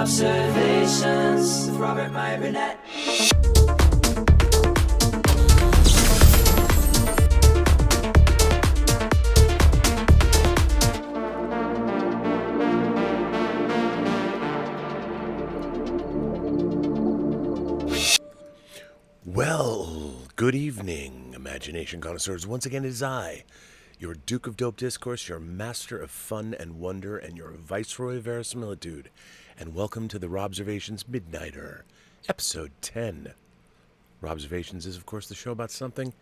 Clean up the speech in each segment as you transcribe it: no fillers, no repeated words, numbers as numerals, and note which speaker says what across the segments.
Speaker 1: Robservations with Robert, Meyer, Burnett.
Speaker 2: Well, good evening, imagination connoisseurs. Once again, it is I, your Duke of Dope Discourse, your master of fun and wonder, and your viceroy of verisimilitude. And welcome to the Robservations Midnighter, episode 10. Robservations is, of course, the show about something,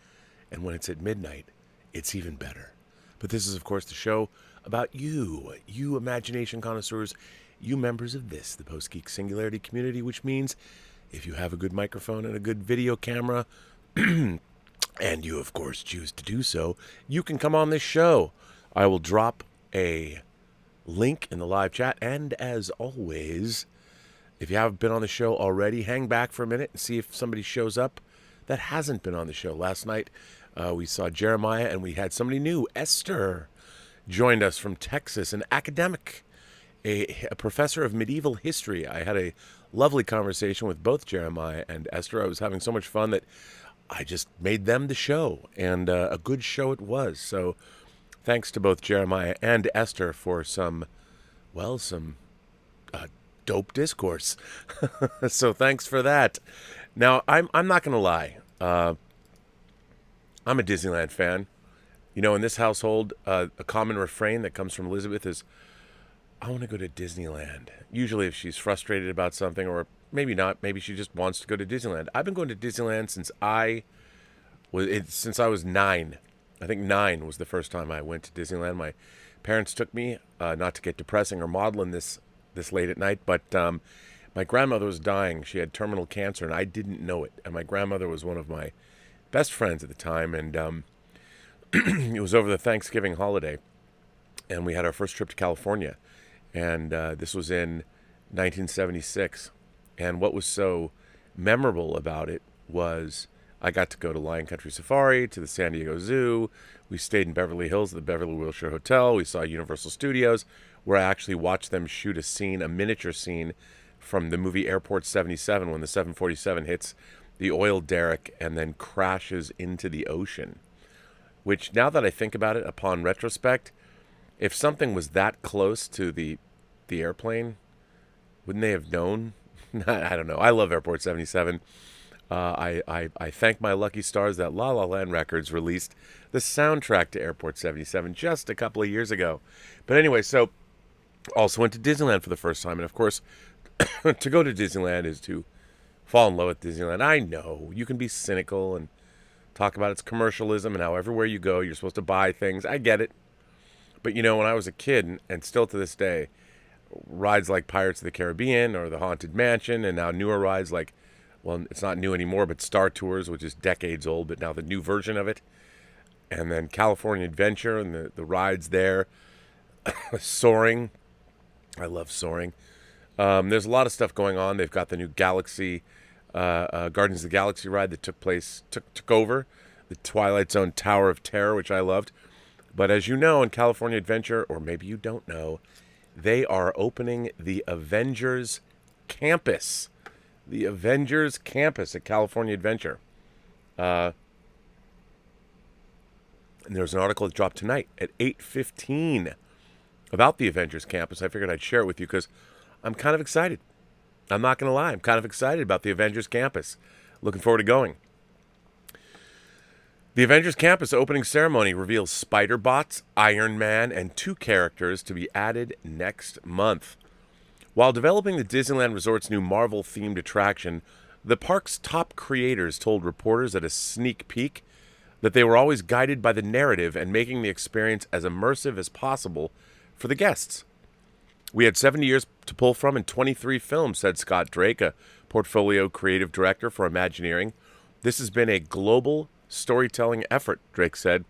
Speaker 2: and when it's at midnight, it's even better. But this is, of course, the show about you imagination connoisseurs, you members of this, the Post-Geek Singularity community, which means if you have a good microphone and a good video camera, and you, of course, choose to do so, you can come on this show. I will drop a link in the live chat. And as always, if you haven't been on the show already, hang back for a minute and see if somebody shows up that hasn't been on the show. Last night, we saw Jeremiah, and we had somebody new. Esther joined us from Texas, an academic, a professor of medieval history. I had a lovely conversation with both Jeremiah and Esther. I was having so much fun that I just made them the show, and a good show it was. So thanks to both Jeremiah and Esther for some dope discourse. So thanks for that. Now, I'm not going to lie. I'm a Disneyland fan. You know, in this household, a common refrain that comes from Elizabeth is, I want to go to Disneyland. Usually if she's frustrated about something, or maybe not, maybe she just wants to go to Disneyland. I've been going to Disneyland since I was 9. I think 9 was the first time I went to Disneyland. My parents took me, not to get depressing or maudlin this late at night, but my grandmother was dying. She had terminal cancer, and I didn't know it. And my grandmother was one of my best friends at the time, and it was over the Thanksgiving holiday, and we had our first trip to California. And this was in 1976. And what was so memorable about it was I got to go to Lion Country Safari, to the San Diego Zoo. We stayed in Beverly Hills at the Beverly Wilshire Hotel. We saw Universal Studios, where I actually watched them shoot a miniature scene from the movie Airport 77 when the 747 hits the oil derrick and then crashes into the ocean. Which, now that I think about it upon retrospect, if something was that close to the airplane, wouldn't they have known? I don't know. I love Airport 77. I thank my lucky stars that La La Land Records released the soundtrack to Airport 77 just a couple of years ago. But anyway, so also went to Disneyland for the first time. And of course, to go to Disneyland is to fall in love with Disneyland. I know you can be cynical and talk about its commercialism and how everywhere you go, you're supposed to buy things. I get it. But, you know, when I was a kid, and still to this day, rides like Pirates of the Caribbean or the Haunted Mansion, and now newer rides like, well, it's not new anymore, but Star Tours, which is decades old, but now the new version of it. And then California Adventure and the rides there. Soaring. I love Soaring. There's a lot of stuff going on. They've got the new Galaxy, Guardians of the Galaxy ride that took over. The Twilight Zone Tower of Terror, which I loved. But as you know, in California Adventure, or maybe you don't know, they are opening the Avengers Campus. The Avengers Campus at California Adventure. And there's an article that dropped tonight at 8:15 about the Avengers Campus. I figured I'd share it with you because I'm kind of excited. I'm not going to lie. I'm kind of excited about the Avengers Campus. Looking forward to going. The Avengers Campus opening ceremony reveals Spider-Bots, Iron Man, and 2 characters to be added next month. While developing the Disneyland Resort's new Marvel-themed attraction, the park's top creators told reporters at a sneak peek that they were always guided by the narrative and making the experience as immersive as possible for the guests. We had 70 years to pull from and 23 films, said Scott Drake, a portfolio creative director for Imagineering. This has been a global storytelling effort, Drake said.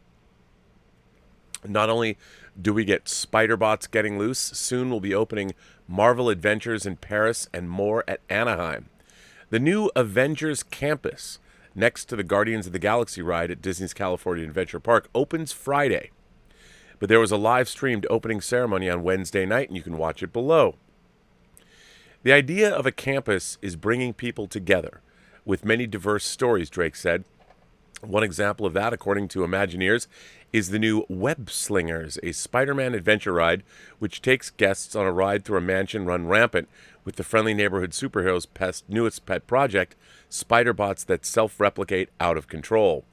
Speaker 2: Not only do we get Spider-Bots getting loose, soon we'll be opening Marvel Adventures in Paris and more at Anaheim. The new Avengers Campus, next to the Guardians of the Galaxy ride at Disney's California Adventure Park, opens Friday. But there was a live-streamed opening ceremony on Wednesday night, and you can watch it below. The idea of a campus is bringing people together with many diverse stories, Drake said. One example of that, according to Imagineers, is the new Web Slingers, a Spider-Man adventure ride which takes guests on a ride through a mansion run rampant with the friendly neighborhood superheroes' newest pet project, spider bots that self-replicate out of control.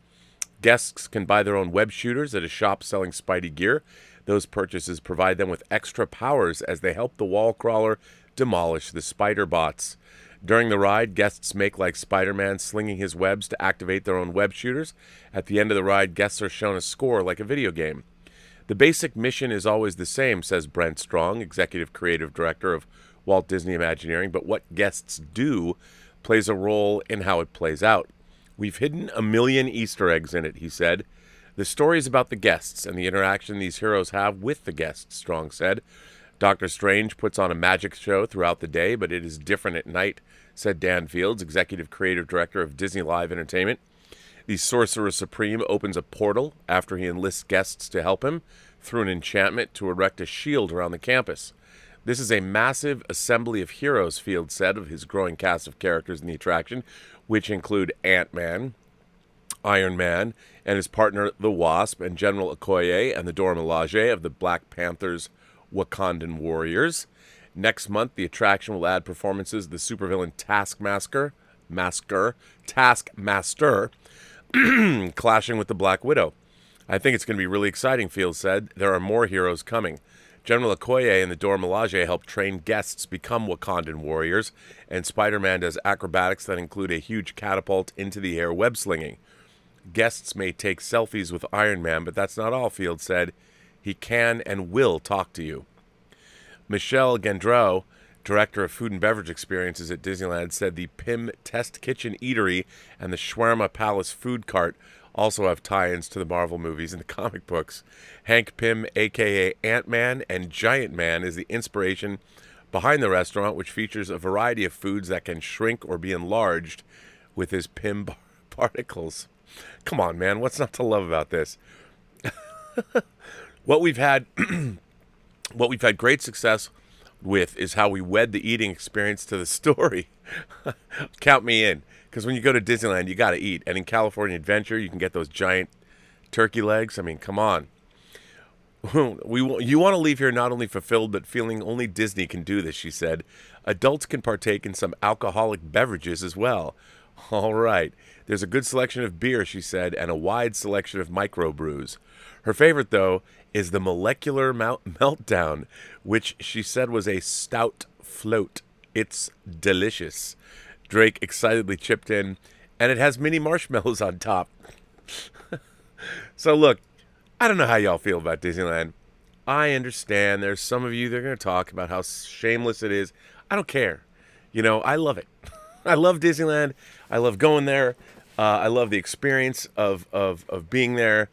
Speaker 2: Guests can buy their own web shooters at a shop selling Spidey gear. Those purchases provide them with extra powers as they help the wall crawler demolish the spider bots. During the ride, guests make like Spider-Man, slinging his webs to activate their own web shooters. At the end of the ride, guests are shown a score like a video game. The basic mission is always the same, says Brent Strong, Executive Creative Director of Walt Disney Imagineering, but what guests do plays a role in how it plays out. We've hidden 1 million Easter eggs in it, he said. The story is about the guests and the interaction these heroes have with the guests, Strong said. Doctor Strange puts on a magic show throughout the day, but it is different at night, said Dan Fields, Executive Creative Director of Disney Live Entertainment. The Sorcerer Supreme opens a portal after he enlists guests to help him through an enchantment to erect a shield around the campus. This is a massive assembly of heroes, Fields said of his growing cast of characters in the attraction, which include Ant-Man, Iron Man, and his partner the Wasp, and General Okoye and the Dora Milaje of the Black Panthers Wakandan Warriors. Next month, the attraction will add performances of the supervillain Taskmaster, clashing with the Black Widow. I think it's going to be really exciting, Fields said. There are more heroes coming. General Okoye and the Dora Milaje help train guests become Wakandan warriors, and Spider-Man does acrobatics that include a huge catapult into the air web slinging. Guests may take selfies with Iron Man, but that's not all, Fields said. He can and will talk to you. Michelle Gendreau, Director of Food and Beverage Experiences at Disneyland, said the Pym Test Kitchen Eatery and the Shawarma Palace Food Cart also have tie-ins to the Marvel movies and the comic books. Hank Pym, a.k.a. Ant-Man and Giant Man, is the inspiration behind the restaurant, which features a variety of foods that can shrink or be enlarged with his Pym particles. Come on, man, what's not to love about this? What we've had great success with is how we wed the eating experience to the story. Count me in, because when you go to Disneyland, you got to eat. And in California Adventure, you can get those giant turkey legs. I mean, come on. You want to leave here not only fulfilled, but feeling only Disney can do this, she said. Adults can partake in some alcoholic beverages as well. All right. There's a good selection of beer, she said, and a wide selection of microbrews. Her favorite, though, is the Molecular Meltdown, which she said was a stout float. It's delicious. Drake excitedly chipped in, and it has mini marshmallows on top. So look, I don't know how y'all feel about Disneyland. I understand there's some of you that are going to talk about how shameless it is. I don't care. You know, I love it. I love Disneyland. I love going there. I love the experience of being there.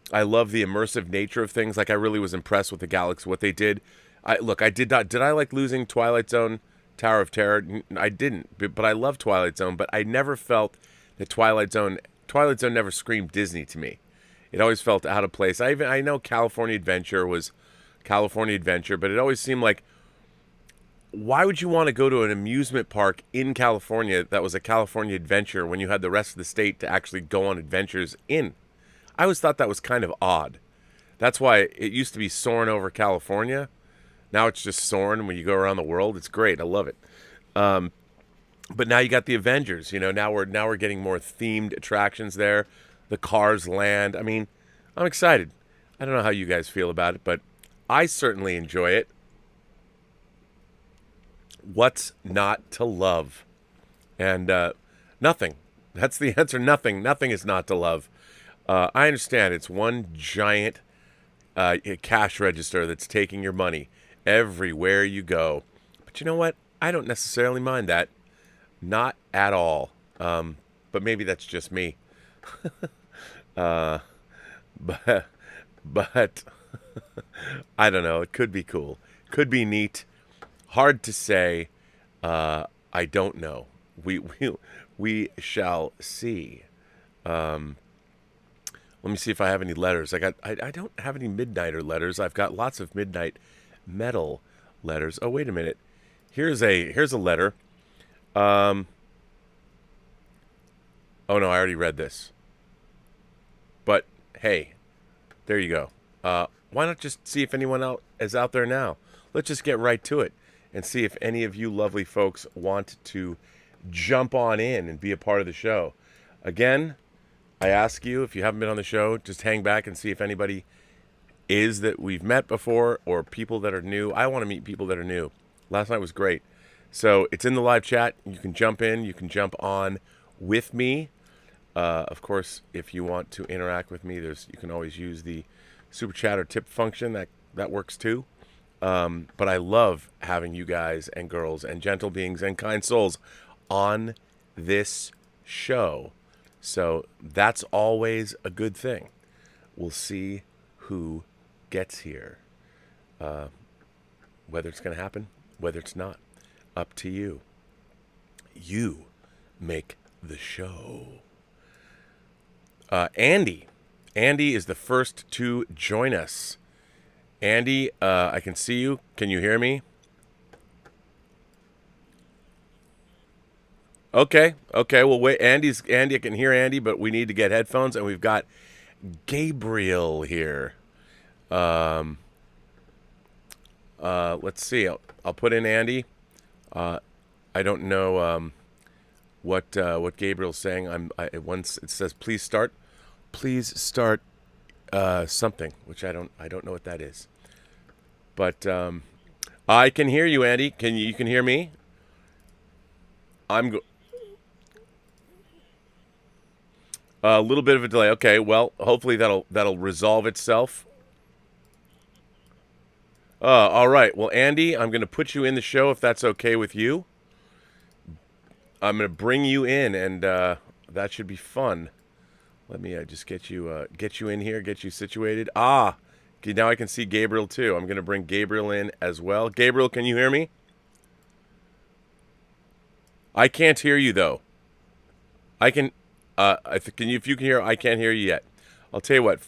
Speaker 2: I love the immersive nature of things. Like, I really was impressed with the Galaxy, what they did. Did I like losing Twilight Zone, Tower of Terror? I didn't, but I love Twilight Zone. But I never felt that Twilight Zone never screamed Disney to me. It always felt out of place. I know California Adventure was California Adventure, but it always seemed like, why would you want to go to an amusement park in California that was a California Adventure when you had the rest of the state to actually go on adventures in? I always thought that was kind of odd. That's why it used to be Soarin' over California. Now it's just Soarin' when you go around the world. It's great. I love it. But now you got the Avengers. You know, now we're getting more themed attractions there. The Cars Land. I mean, I'm excited. I don't know how you guys feel about it, but I certainly enjoy it. What's not to love? And nothing. That's the answer. Nothing. Nothing is not to love. I understand it's one giant cash register that's taking your money everywhere you go. But you know what? I don't necessarily mind that. Not at all. But maybe that's just me. But I don't know. It could be cool. Could be neat. Hard to say. I don't know. We shall see. Let me see if I have any letters. I don't have any Midnighter letters. I've got lots of Midnight Metal letters. Oh, wait a minute. Here's a letter. Oh no, I already read this. But hey, there you go. Why not just see if anyone else is out there now? Let's just get right to it and see if any of you lovely folks want to jump on in and be a part of the show. Again, I ask you, if you haven't been on the show, just hang back and see if anybody is that we've met before or people that are new. I want to meet people that are new. Last night was great. So it's in the live chat. You can jump in. You can jump on with me. Of course, if you want to interact with me, you can always use the super chat or tip function. That works too. But I love having you guys and girls and gentle beings and kind souls on this show. So that's always a good thing. We'll see who gets here. Whether it's going to happen, whether it's not, up to you. You make the show. Andy is the first to join us. Andy, I can see you. Can you hear me? Okay. Well, wait. Andy, I can hear Andy, but we need to get headphones, and we've got Gabriel here. Let's see. I'll put in Andy. I don't know what Gabriel's saying. Once it says please start something, which I don't know what that is. But I can hear you, Andy. You can hear me? A little bit of a delay. Okay, well, hopefully that'll resolve itself. All right. Well, Andy, I'm going to put you in the show if that's okay with you. I'm going to bring you in, and that should be fun. Let me just get you in here, get you situated. Okay, now I can see Gabriel too. I'm going to bring Gabriel in as well. Gabriel, can you hear me? I can't hear you though. I can. If you can hear, I can't hear you yet. I'll tell you what.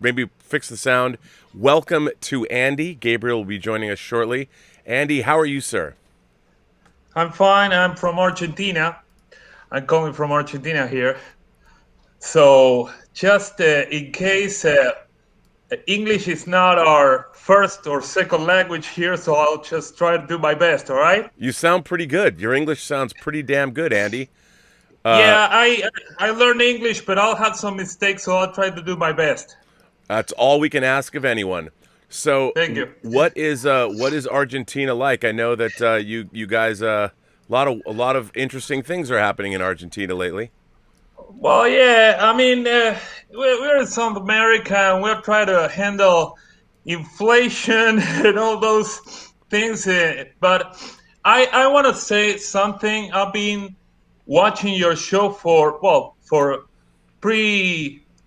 Speaker 2: Maybe fix the sound. Welcome to Andy. Gabriel will be joining us shortly. Andy, how are you, sir?
Speaker 3: I'm fine. I'm from Argentina. I'm calling from Argentina here. So just in case English is not our first or second language here, so I'll just try to do my best, all right?
Speaker 2: You sound pretty good. Your English sounds pretty damn good, Andy.
Speaker 3: Yeah, I learned English, but I'll have some mistakes, so I'll try to do my best.
Speaker 2: That's all we can ask of anyone. So,
Speaker 3: thank you.
Speaker 2: What is Argentina like? I know that you guys a lot of interesting things are happening in Argentina lately.
Speaker 3: Well, yeah, I mean we're in South America, and we're trying to handle inflation and all those things. But I want to say something. I've been watching your show for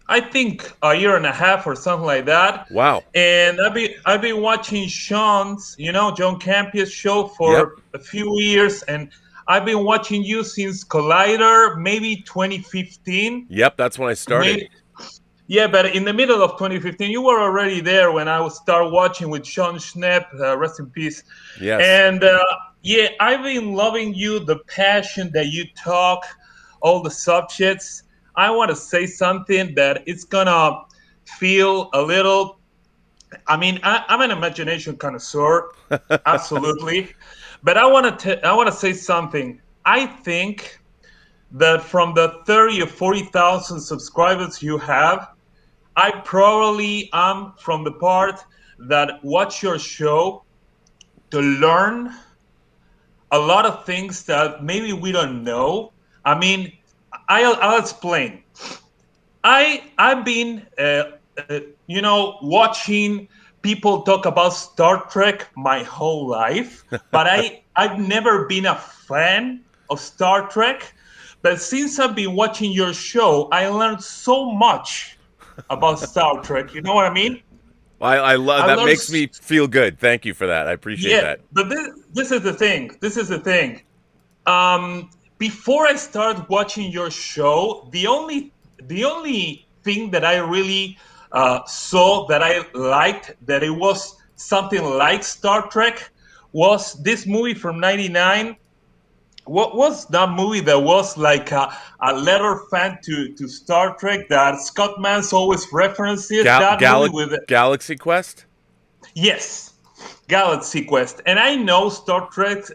Speaker 3: I think a year and a half or something like that.
Speaker 2: Wow.
Speaker 3: And I've been watching Sean's, John Campus show for a few years, and I've been watching you since Collider, maybe 2015.
Speaker 2: Yep, that's when I started.
Speaker 3: Yeah, but in the middle of 2015, you were already there when I would start watching with Sean Schnepp, rest in peace.
Speaker 2: Yes.
Speaker 3: And yeah, I've been loving you, the passion that you talk, all the subjects. I want to say something that it's going to feel a little, I'm an imagination connoisseur, absolutely. But I want to say something. I think that from the 30 or 40,000 subscribers you have, I probably am from the part that watch your show to learn a lot of things that maybe we don't know. I'll explain. I've been watching people talk about Star Trek my whole life, but I've never been a fan of Star Trek. But since I've been watching your show, I learned so much about Star Trek. You know what I mean?
Speaker 2: I love that. Makes me feel good. Thank you for that. I appreciate that.
Speaker 3: But this is the thing. Before I started watching your show, the only thing that I really saw that I liked, that it was something like Star Trek, was this movie from '99. What was that movie that was like a letter fan to Star Trek that Scott Mans always references? That movie with
Speaker 2: Galaxy Quest?
Speaker 3: yes, Galaxy Quest. And I know Star Trek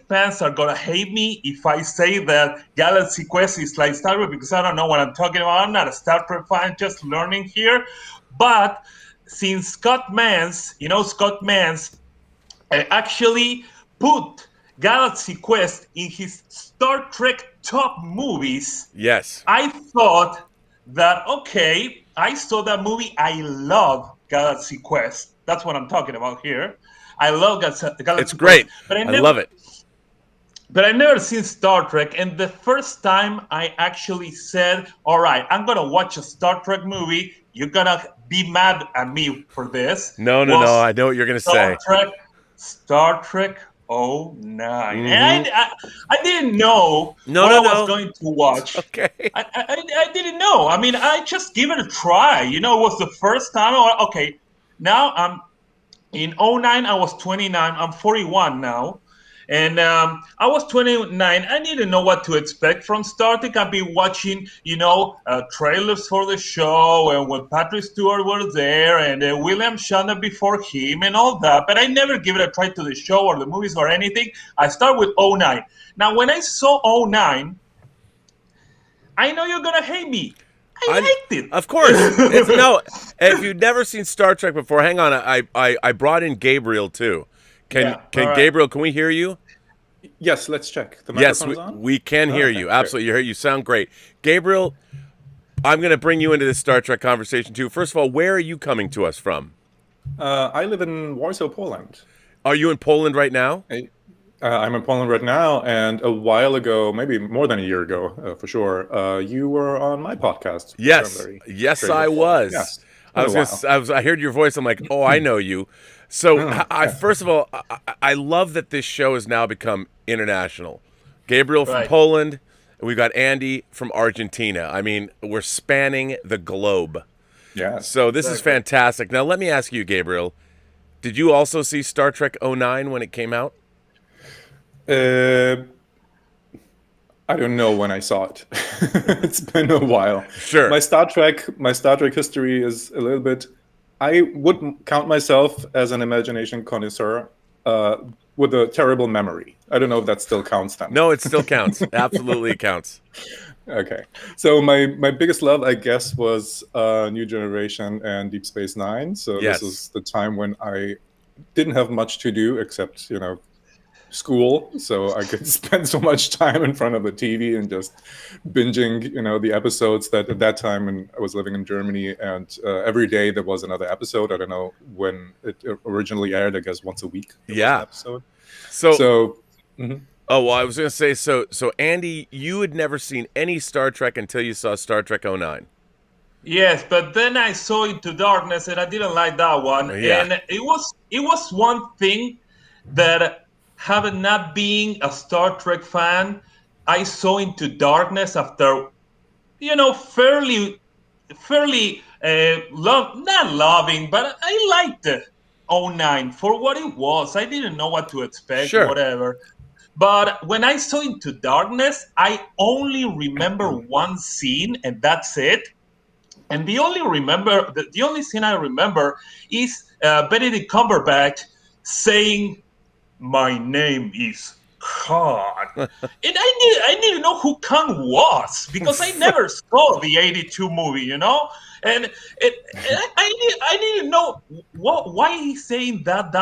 Speaker 3: fans are gonna hate me if I say that Galaxy Quest is like Star Trek because I don't know what I'm talking about. I'm not a Star Trek fan, just learning here. But since Scott Mans actually put Galaxy Quest in his Star Trek top movies.
Speaker 2: Yes.
Speaker 3: I thought that, okay, I saw that movie. I love Galaxy Quest. That's what I'm talking about here. I love Galaxy
Speaker 2: It's great.
Speaker 3: Quest. But
Speaker 2: I love it.
Speaker 3: But I never seen Star Trek. And the first time I actually said, all right, I'm going to watch a Star Trek movie. You're going to be mad at me for this.
Speaker 2: No. I know what you're going to say.
Speaker 3: Star Trek '09. Mm-hmm. And I didn't know I was going to watch.
Speaker 2: Okay.
Speaker 3: I didn't know. I mean, I just give it a try. It was the first time. Okay, now I'm in '09. I was 29. I'm 41 now. And I was 29. I didn't know what to expect from Star Trek. I've been watching, trailers for the show, and when Patrick Stewart was there, and William Shatner before him, and all that. But I never give it a try to the show or the movies or anything. I start with '09. Now, when I saw '09, I know you're gonna hate me. I liked it.
Speaker 2: Of course. If you've never seen Star Trek before, hang on. I brought in Gabriel too. Can Gabriel? Can we hear you?
Speaker 4: Yes, let's check. The microphone is on?
Speaker 2: We can hear you. Absolutely, you sound great, Gabriel. I'm going to bring you into this Star Trek conversation too. First of all, where are you coming to us from?
Speaker 4: I live in Warsaw, Poland.
Speaker 2: Are you in Poland right now?
Speaker 4: I'm in Poland right now, and a while ago, maybe more than a year ago, for sure, you were on my podcast.
Speaker 2: Yes, I was.
Speaker 4: Yes.
Speaker 2: I heard your voice. I'm like, oh, I know you. So, first of all, I love that this show has now become international. Gabriel from Poland, and we've got Andy from Argentina. I mean, we're spanning the globe.
Speaker 4: Yeah.
Speaker 2: So this is fantastic. Now, let me ask you, Gabriel, did you also see Star Trek '09 when it came out?
Speaker 4: I don't know when I saw it. It's been a while.
Speaker 2: Sure.
Speaker 4: My Star Trek history is a little bit. I wouldn't count myself as an imagination connoisseur with a terrible memory. I don't know if that still counts then.
Speaker 2: No, it still counts. Absolutely, it counts.
Speaker 4: Okay. So my biggest love, I guess, was New Generation and Deep Space Nine. So This is the time when I didn't have much to do except, school, so I could spend so much time in front of the TV and just binging, the episodes that at that time, and I was living in Germany, and every day there was another episode. I don't know when it originally aired. I guess once a week. Episode. So. Mm-hmm.
Speaker 2: Oh, well, I was going to say, so Andy, you had never seen any Star Trek until you saw Star Trek '09.
Speaker 3: Yes, but then I saw Into Darkness, and I didn't like that one.
Speaker 2: Yeah.
Speaker 3: And it was one thing that, having not been a Star Trek fan, I saw Into Darkness after, fairly not loving, but I liked it. '09 for what it was. I didn't know what to expect, whatever. But when I saw Into Darkness, I only remember one scene, and that's it. And the only scene I remember is Benedict Cumberbatch saying, "My name is Khan." And I didn't know who Khan was because I never saw the '82 movie, and I didn't know why he's saying that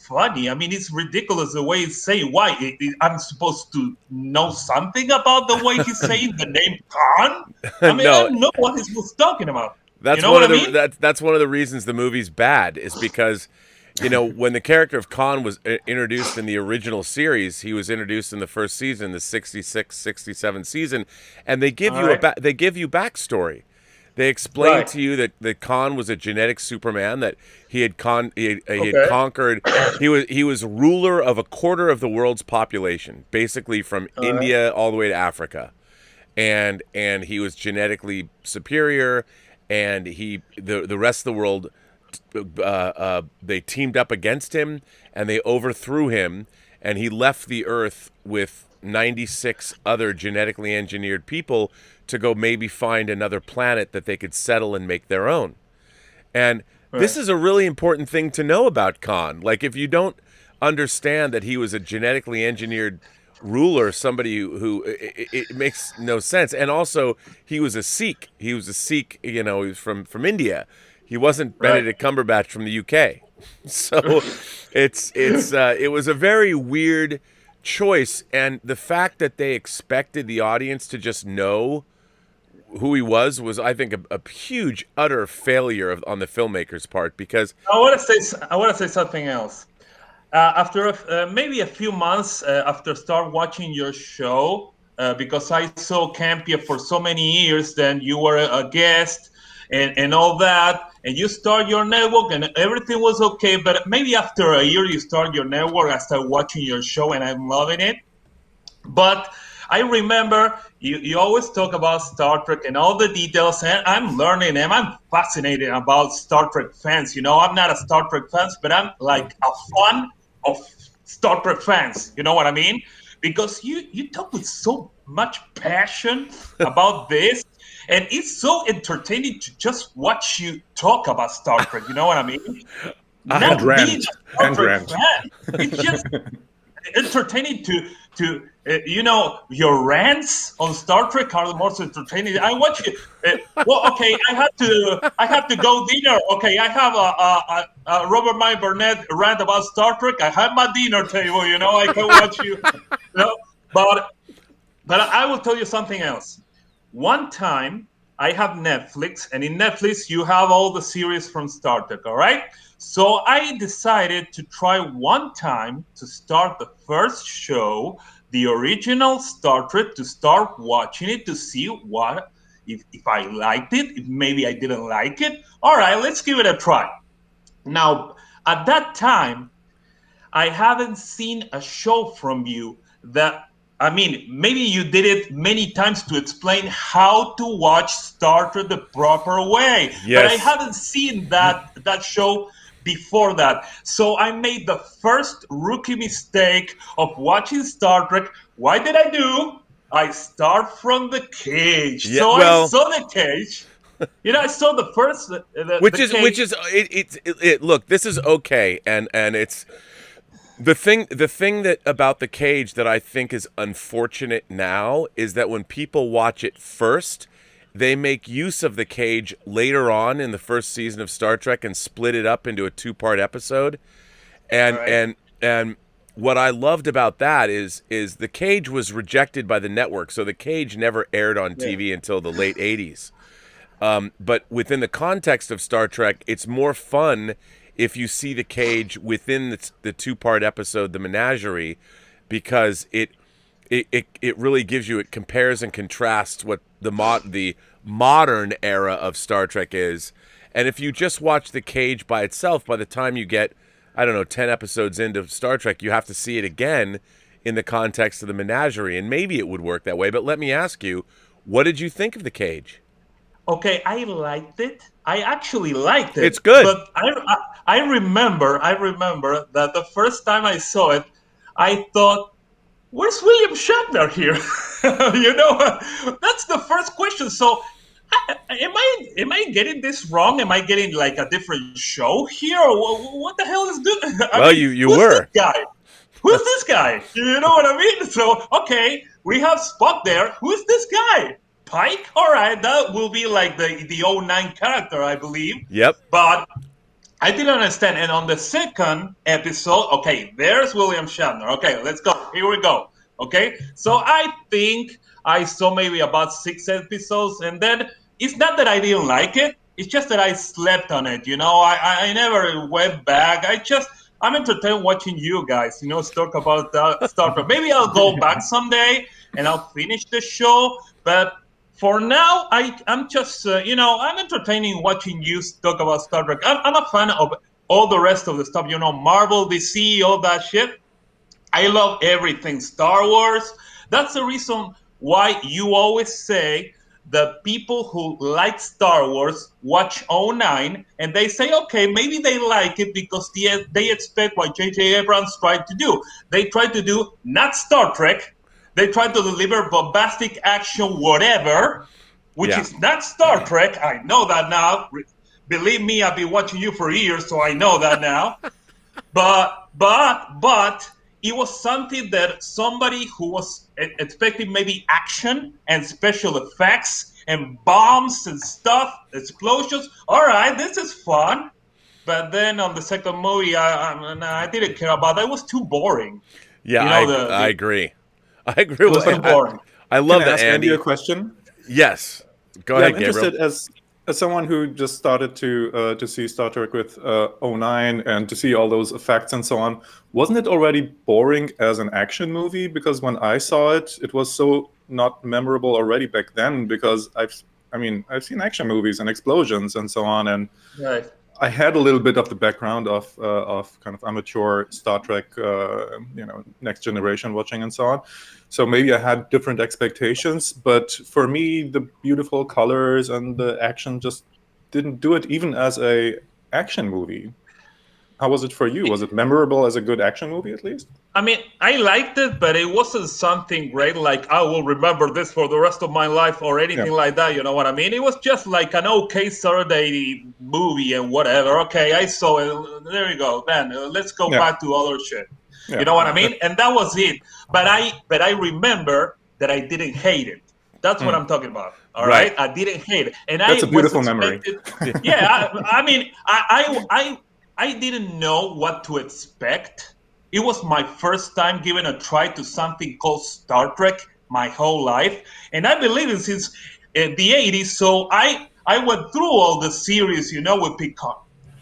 Speaker 3: funny. I mean, it's ridiculous the way he's saying. Why I'm supposed to know something about the way he's saying the name Khan? I mean, I don't know what he was talking about.
Speaker 2: That's that's one of the reasons the movie's bad is because. When the character of Khan was introduced in the original series, he was introduced in the first season, the 66, 67 season, and they give they give you backstory. They explain to you that Khan was a genetic Superman, that he had conquered. He was ruler of a quarter of the world's population, basically from India all the way to Africa, and he was genetically superior, and the rest of the world they teamed up against him and they overthrew him, and he left the Earth with 96 other genetically engineered people to go maybe find another planet that they could settle and make their own. And this is a really important thing to know about Khan. Like, if you don't understand that he was a genetically engineered ruler, somebody who it makes no sense. And also, he was a Sikh. He was a Sikh, he was from India. He wasn't Benedict Cumberbatch from the UK. So it was a very weird choice. And the fact that they expected the audience to just know who he was, I think, a huge, utter failure on the filmmaker's part. Because
Speaker 3: I want to say something else. After maybe a few months after start watching your show, because I saw Campia for so many years, then you were a guest and all that, and you start your network and everything was okay. But maybe after a year you start your network, I started watching your show and I'm loving it. But I remember you always talk about Star Trek and all the details, and I'm learning and I'm fascinated about Star Trek fans. I'm not a Star Trek fan, but I'm like a fan of Star Trek fans. You know what I mean? Because you talk with so much passion about this, and it's so entertaining to just watch you talk about Star Trek. You know what I mean? Not being a Star Trek fan. It's just entertaining to your rants on Star Trek are the most entertaining. I watch it. Okay, I have to go dinner. Okay, I have a Robert Meyer Burnett rant about Star Trek. I have my dinner table. I can watch you. But I will tell you something else. One time I have Netflix, and in Netflix you have all the series from Star Trek. All right. So I decided to try one time to start the first show, the original Star Trek, to start watching it to see if I liked it, if maybe I didn't like it. All right, let's give it a try. Now, at that time, I haven't seen a show from you maybe you did it many times to explain how to watch Star Trek the proper way. Yes. But I haven't seen that show before that. So I made the first rookie mistake of watching Star Trek. What did I do? I start from the cage. Yeah, I saw the cage. I saw the first look, this is okay, and it's the thing that about the cage that I think is unfortunate now is that when people watch it first, they make use of the cage later on in the first season of Star Trek and split it up into a 2-part episode. And what I loved about that is the cage was rejected by the network, so the cage never aired on TV until the late 80s. But within the context of Star Trek, it's more fun if you see the cage within the 2-part episode, the menagerie, because it really gives you, it compares and contrasts what the modern era of Star Trek is. And if you just watch the cage by itself, by the time you get, 10 episodes into Star Trek, you have to see it again in the context of the menagerie, and maybe it would work that way. But let me ask you, what did you think of the cage? Okay, I liked it. I actually liked it.
Speaker 2: It's good.
Speaker 3: But I remember that the first time I saw it, I thought, where's William Shatner here? That's the first question. So am I getting this wrong? Am I getting like a different show here? Or what the hell is this?
Speaker 2: You were.
Speaker 3: This guy? Who's this guy? You know what I mean? So, okay, we have Spock there. Who's this guy? Pike? All right, that will be like the 09 character, I believe.
Speaker 2: Yep.
Speaker 3: But I didn't understand. And on the second episode, okay, there's William Shatner. Okay, let's go. Here we go. Okay, so I think I saw maybe about 6 episodes, and then it's not that I didn't like it. It's just that I slept on it. I never went back. I'm entertained watching you guys, talk about Star Trek. Maybe I'll go back someday and I'll finish the show. But for now, I'm just, I'm entertaining watching you talk about Star Trek. I'm a fan of all the rest of the stuff, Marvel, DC, all that shit. I love everything Star Wars. That's the reason why you always say the people who like Star Wars watch '09 and they say, okay, maybe they like it because they expect what J.J. Abrams tried to do. They tried to do not Star Trek. They tried to deliver bombastic action, whatever, which is not Star Trek. I know that now. Believe me, I've been watching you for years, so I know that now. But it was something that somebody who was expecting maybe action and special effects and bombs and stuff, explosions. All right, this is fun. But then on the second movie, I didn't care about that. It was too boring.
Speaker 2: Yeah, I agree. I agree.
Speaker 3: It was too boring.
Speaker 2: I love
Speaker 4: Can I
Speaker 2: that,
Speaker 4: ask
Speaker 2: Andy.
Speaker 4: A question?
Speaker 2: Yes. Go ahead,
Speaker 4: I'm
Speaker 2: Gabriel.
Speaker 4: interested as someone who just started to see Star Trek with '09 and to see all those effects and so on. Wasn't it already boring as an action movie? Because when I saw it, it was so not memorable already back then. Because I've seen action movies and explosions and so on, and
Speaker 3: right.
Speaker 4: I had a little bit of the background of kind of amateur Star Trek, Next Generation watching and so on. So maybe I had different expectations, but for me, the beautiful colors and the action just didn't do it, even as a action movie. How was it for you? Was it memorable as a good action movie, at least?
Speaker 3: I mean, I liked it, but it wasn't something great like I will remember this for the rest of my life or anything like that. You know what I mean? It was just like an okay Saturday movie and whatever. Okay, I saw it. There you go. Then let's go back to other shit. Yeah. You know what I mean? And that was it. But I remember that I didn't hate it. That's what I'm talking about. All right? I didn't hate it. And
Speaker 4: that's a beautiful memory.
Speaker 3: Yeah, I mean, I didn't know what to expect. It was my first time giving a try to something called Star Trek my whole life. And I believe it since the 80s. So I went through all the series, with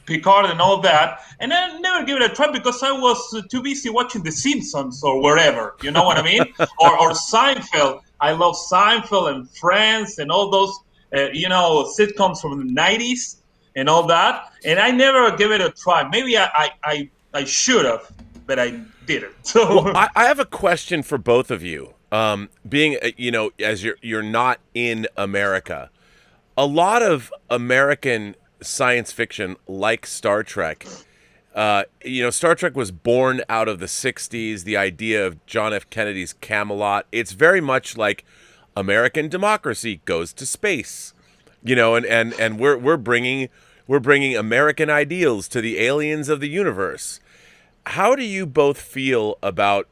Speaker 3: Picard and all that. And I never gave it a try because I was too busy watching The Simpsons or wherever. You know what I mean? or Seinfeld. I love Seinfeld and Friends and all those, sitcoms from the 90s. And all that, and I never gave it a try. Maybe I should have, but I didn't. So
Speaker 2: well, I have a question for both of you. Being as you're not in America, a lot of American science fiction, like Star Trek. Star Trek was born out of the '60s. The idea of John F. Kennedy's Camelot. It's very much like American democracy goes to space. And we're bringing American ideals to the aliens of the universe. How do you both feel about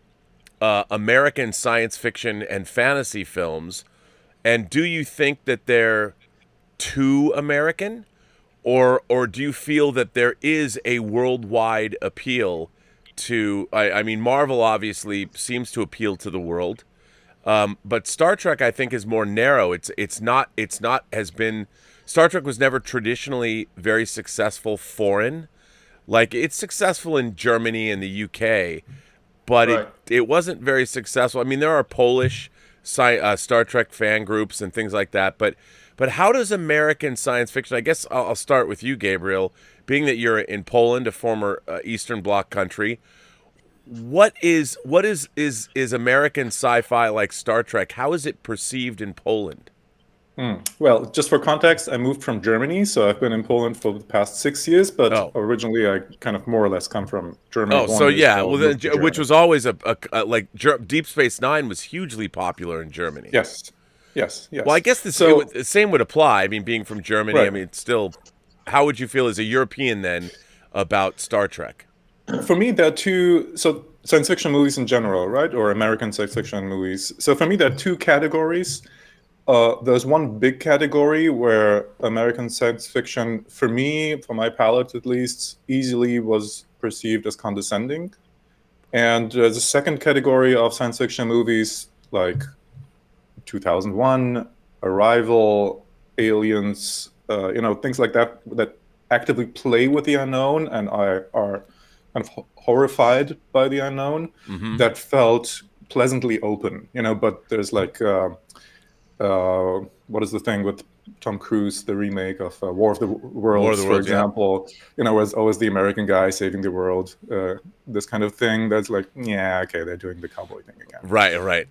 Speaker 2: American science fiction and fantasy films? And do you think that they're too American, or do you feel that there is a worldwide appeal to? I mean, Marvel obviously seems to appeal to the world. But Star Trek, I think, is more narrow. Star Trek was never traditionally very successful foreign. Like, it's successful in Germany and the UK, but it wasn't very successful. I mean, there are Polish Star Trek fan groups and things like that. But how does American science fiction? I guess I'll start with you, Gabriel. Being that you're in Poland, a former Eastern Bloc country. What is American sci-fi like Star Trek? How is it perceived in Poland?
Speaker 4: Well, just for context, I moved from Germany, so I've been in Poland for the past 6 years. But originally, I kind of more or less come from Germany.
Speaker 2: Oh, so yeah, well, which was always Deep Space Nine was hugely popular in Germany.
Speaker 4: Yes.
Speaker 2: Well, I guess the same would apply. I mean, being from Germany, I mean, still, how would you feel as a European then about Star Trek?
Speaker 4: For me, there are two, so science fiction movies in general, right? Or American science fiction movies. So for me, there are two categories. There's one big category where American science fiction, for me, for my palate at least, easily was perceived as condescending. And there's a second category of science fiction movies like 2001, Arrival, Aliens, things like that actively play with the unknown and are kind of horrified by the unknown, that felt pleasantly open, but there's like, what is the thing with Tom Cruise, the remake of War of the Worlds, for example, where it's always the American guy saving the world, this kind of thing that's like, yeah, okay, they're doing the cowboy thing again.
Speaker 2: Right.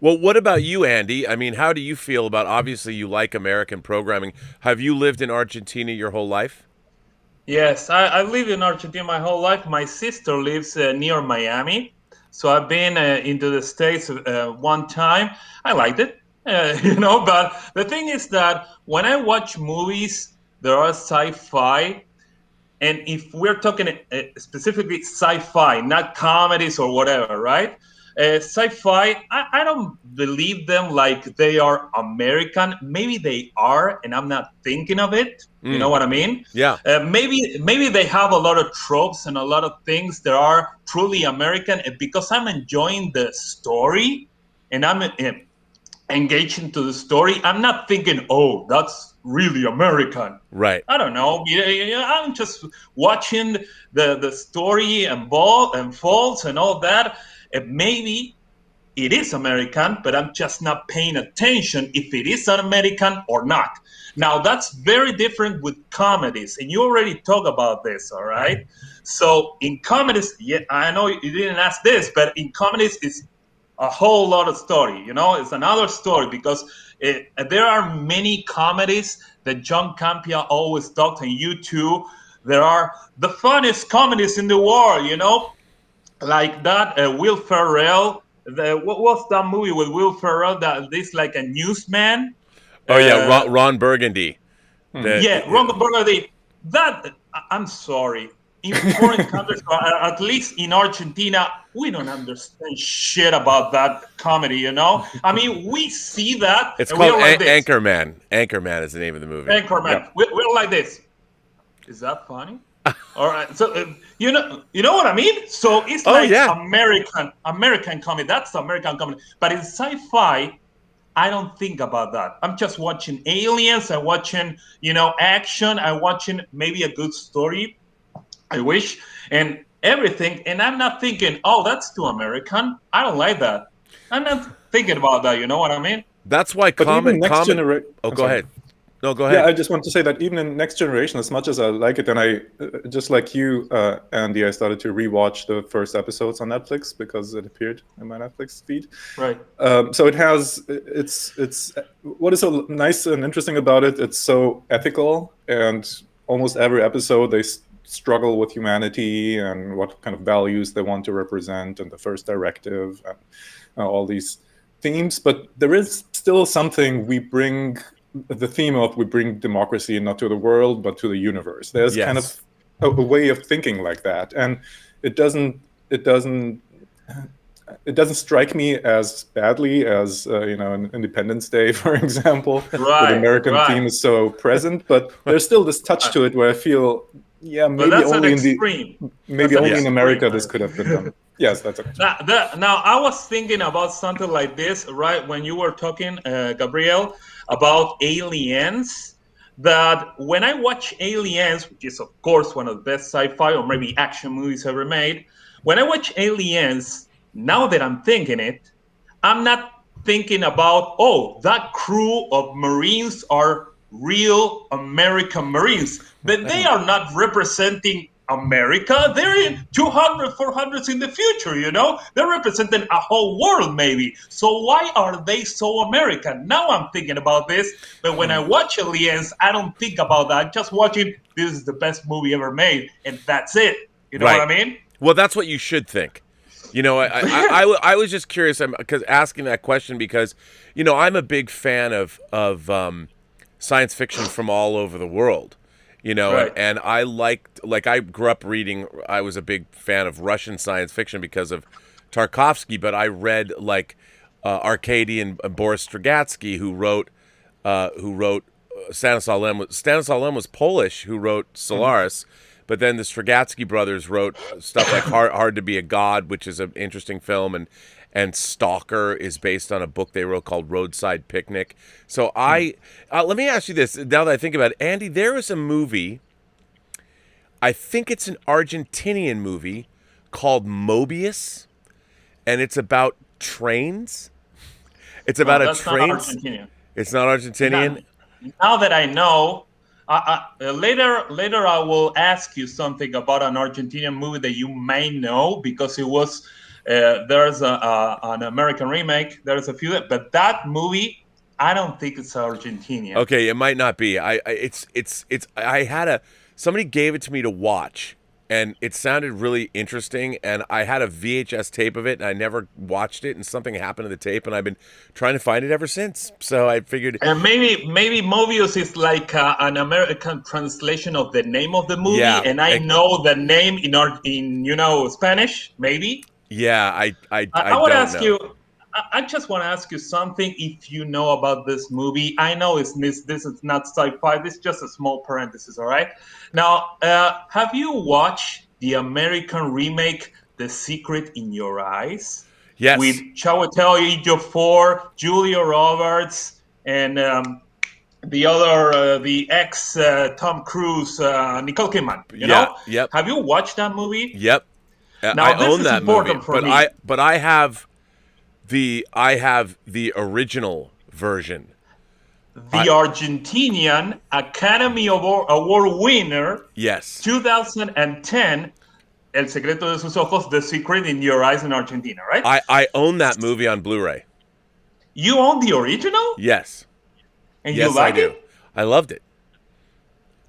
Speaker 2: Well, what about you, Andy? I mean, how do you feel about, obviously you like American programming. Have you lived in Argentina your whole life?
Speaker 3: Yes, I lived in Argentina my whole life. My sister lives near Miami. So I've been into the States one time. I liked it, but the thing is that when I watch movies, there are sci-fi. And if we're talking specifically sci-fi, not comedies or whatever, right? Sci-fi, I don't believe them like they are American. Maybe they are, and I'm not thinking of it. You know what I mean?
Speaker 2: Yeah.
Speaker 3: Maybe they have a lot of tropes and a lot of things that are truly American. And because I'm enjoying the story, and I'm engaged into the story, I'm not thinking, oh, that's really American.
Speaker 2: Right.
Speaker 3: I don't know. I'm just watching the story unfolds and all that. And maybe it is American, but I'm just not paying attention if it is an American or not. Now, that's very different with comedies. And you already talked about this, all right? So in comedies, yeah, I know you didn't ask this, but in comedies, it's a whole lot of story. It's another story because there are many comedies that John Campia always talked, and you too. There are the funniest comedies in the world, like that Will Ferrell. What was that movie with Will Ferrell that is like a newsman?
Speaker 2: Oh, yeah, Ron Burgundy.
Speaker 3: Ron Burgundy. I'm sorry. In foreign countries, at least in Argentina, we don't understand shit about that comedy, I mean, we see that.
Speaker 2: It's called like Anchorman. Anchorman is the name of the movie.
Speaker 3: Anchorman. Yeah. We're like this. Is that funny? All right. So you know what I mean? So it's American comedy. That's American comedy. But in sci-fi, I don't think about that. I'm just watching aliens. I'm watching, action. I'm watching maybe a good story. I wish, and everything. And I'm not thinking, oh, that's too American. I don't like that. I'm not thinking about that. You know what I mean?
Speaker 2: That's why go ahead. No, go ahead.
Speaker 4: Yeah, I just want to say that even in Next Generation, as much as I like it, and I, just like you, Andy, I started to rewatch the first episodes on Netflix because it appeared in my Netflix feed.
Speaker 3: Right.
Speaker 4: So it's what is so nice and interesting about it, it's so ethical, and almost every episode they struggle with humanity and what kind of values they want to represent, and the first directive, and all these themes. But there is still something we bring democracy not to the world but to the universe. There's kind of a way of thinking like that, and it doesn't strike me as badly as an Independence Day, for example, where the American theme is so present. But there's still this touch to it where I feel, maybe only in America this could have been done. Yes, that's okay.
Speaker 3: Now, I was thinking about something like this, right, when you were talking, Gabriel, about Aliens, that when I watch Aliens, which is, of course, one of the best sci-fi or maybe action movies ever made, when I watch Aliens, now that I'm thinking it, I'm not thinking about, that crew of Marines are real American Marines. But they are not representing America. They're in 200, 400s in the future, They're representing a whole world, maybe. So why are they so American? Now I'm thinking about this, but when I watch Aliens, I don't think about that. I'm just watching, this is the best movie ever made, and that's it. You know what I mean?
Speaker 2: Well, that's what you should think. I was just curious because asking that question because, I'm a big fan of science fiction from all over the world. And I I grew up reading, I was a big fan of Russian science fiction because of Tarkovsky, but I read Arkady and Boris Strugatsky, who wrote Stanislaw Lem. Stanislaw Lem was Polish, who wrote Solaris, but then the Strugatsky brothers wrote stuff like Hard to Be a God, which is an interesting film, and Stalker is based on a book they wrote called Roadside Picnic. So let me ask you this, now that I think about it, Andy, there is a movie, I think it's an Argentinian movie called Mobius, and it's about trains. It's about a train.
Speaker 3: Not Argentinian.
Speaker 2: It's not Argentinian?
Speaker 3: Now that I know, later I will ask you something about an Argentinian movie that you may know because it was There's an American remake. There's a few, but that movie, I don't think it's Argentinian.
Speaker 2: Okay, it might not be. I had somebody gave it to me to watch, and it sounded really interesting, and I had a VHS tape of it, and I never watched it, and something happened to the tape, and I've been trying to find it ever since. So I figured,
Speaker 3: and maybe Mobius is like an American translation of the name of the movie, and I know the name in Spanish, maybe.
Speaker 2: Yeah, I
Speaker 3: would ask you. I just want to ask you something. If you know about this movie, I know this is not sci-fi. This is just a small parenthesis. All right. Now, have you watched the American remake, The Secret in Your Eyes?
Speaker 2: Yes.
Speaker 3: With Chiwetel Ejiofor, Julia Roberts, and the other, the ex Tom Cruise, Nicole Kidman. You know?
Speaker 2: Yep.
Speaker 3: Have you watched that movie?
Speaker 2: Yep.
Speaker 3: Now,
Speaker 2: I own that movie, but I have the original version.
Speaker 3: The Argentinian Academy Award winner.
Speaker 2: Yes.
Speaker 3: 2010, El Secreto de Sus Ojos, The Secret in Your Eyes in Argentina, right?
Speaker 2: I own that movie on Blu-ray.
Speaker 3: You own the original?
Speaker 2: Yes.
Speaker 3: And you like it?
Speaker 2: I loved it.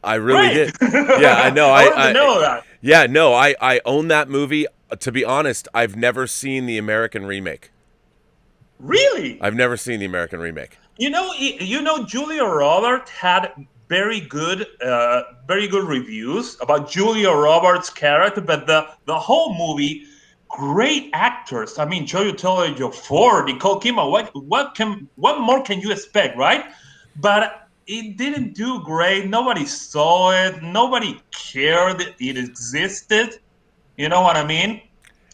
Speaker 2: I really did. Yeah, I know.
Speaker 3: I know that.
Speaker 2: Yeah, no, I own that movie. To be honest, I've never seen the American remake.
Speaker 3: Really?
Speaker 2: I've never seen the American remake.
Speaker 3: You know, Julia Roberts had very good reviews about Julia Roberts' character, but the whole movie, great actors. I mean, Chiwetel Ejiofor, Nicole Kidman. What more can you expect, right? But it didn't do great. Nobody saw it. Nobody cared that it existed. You know what I mean?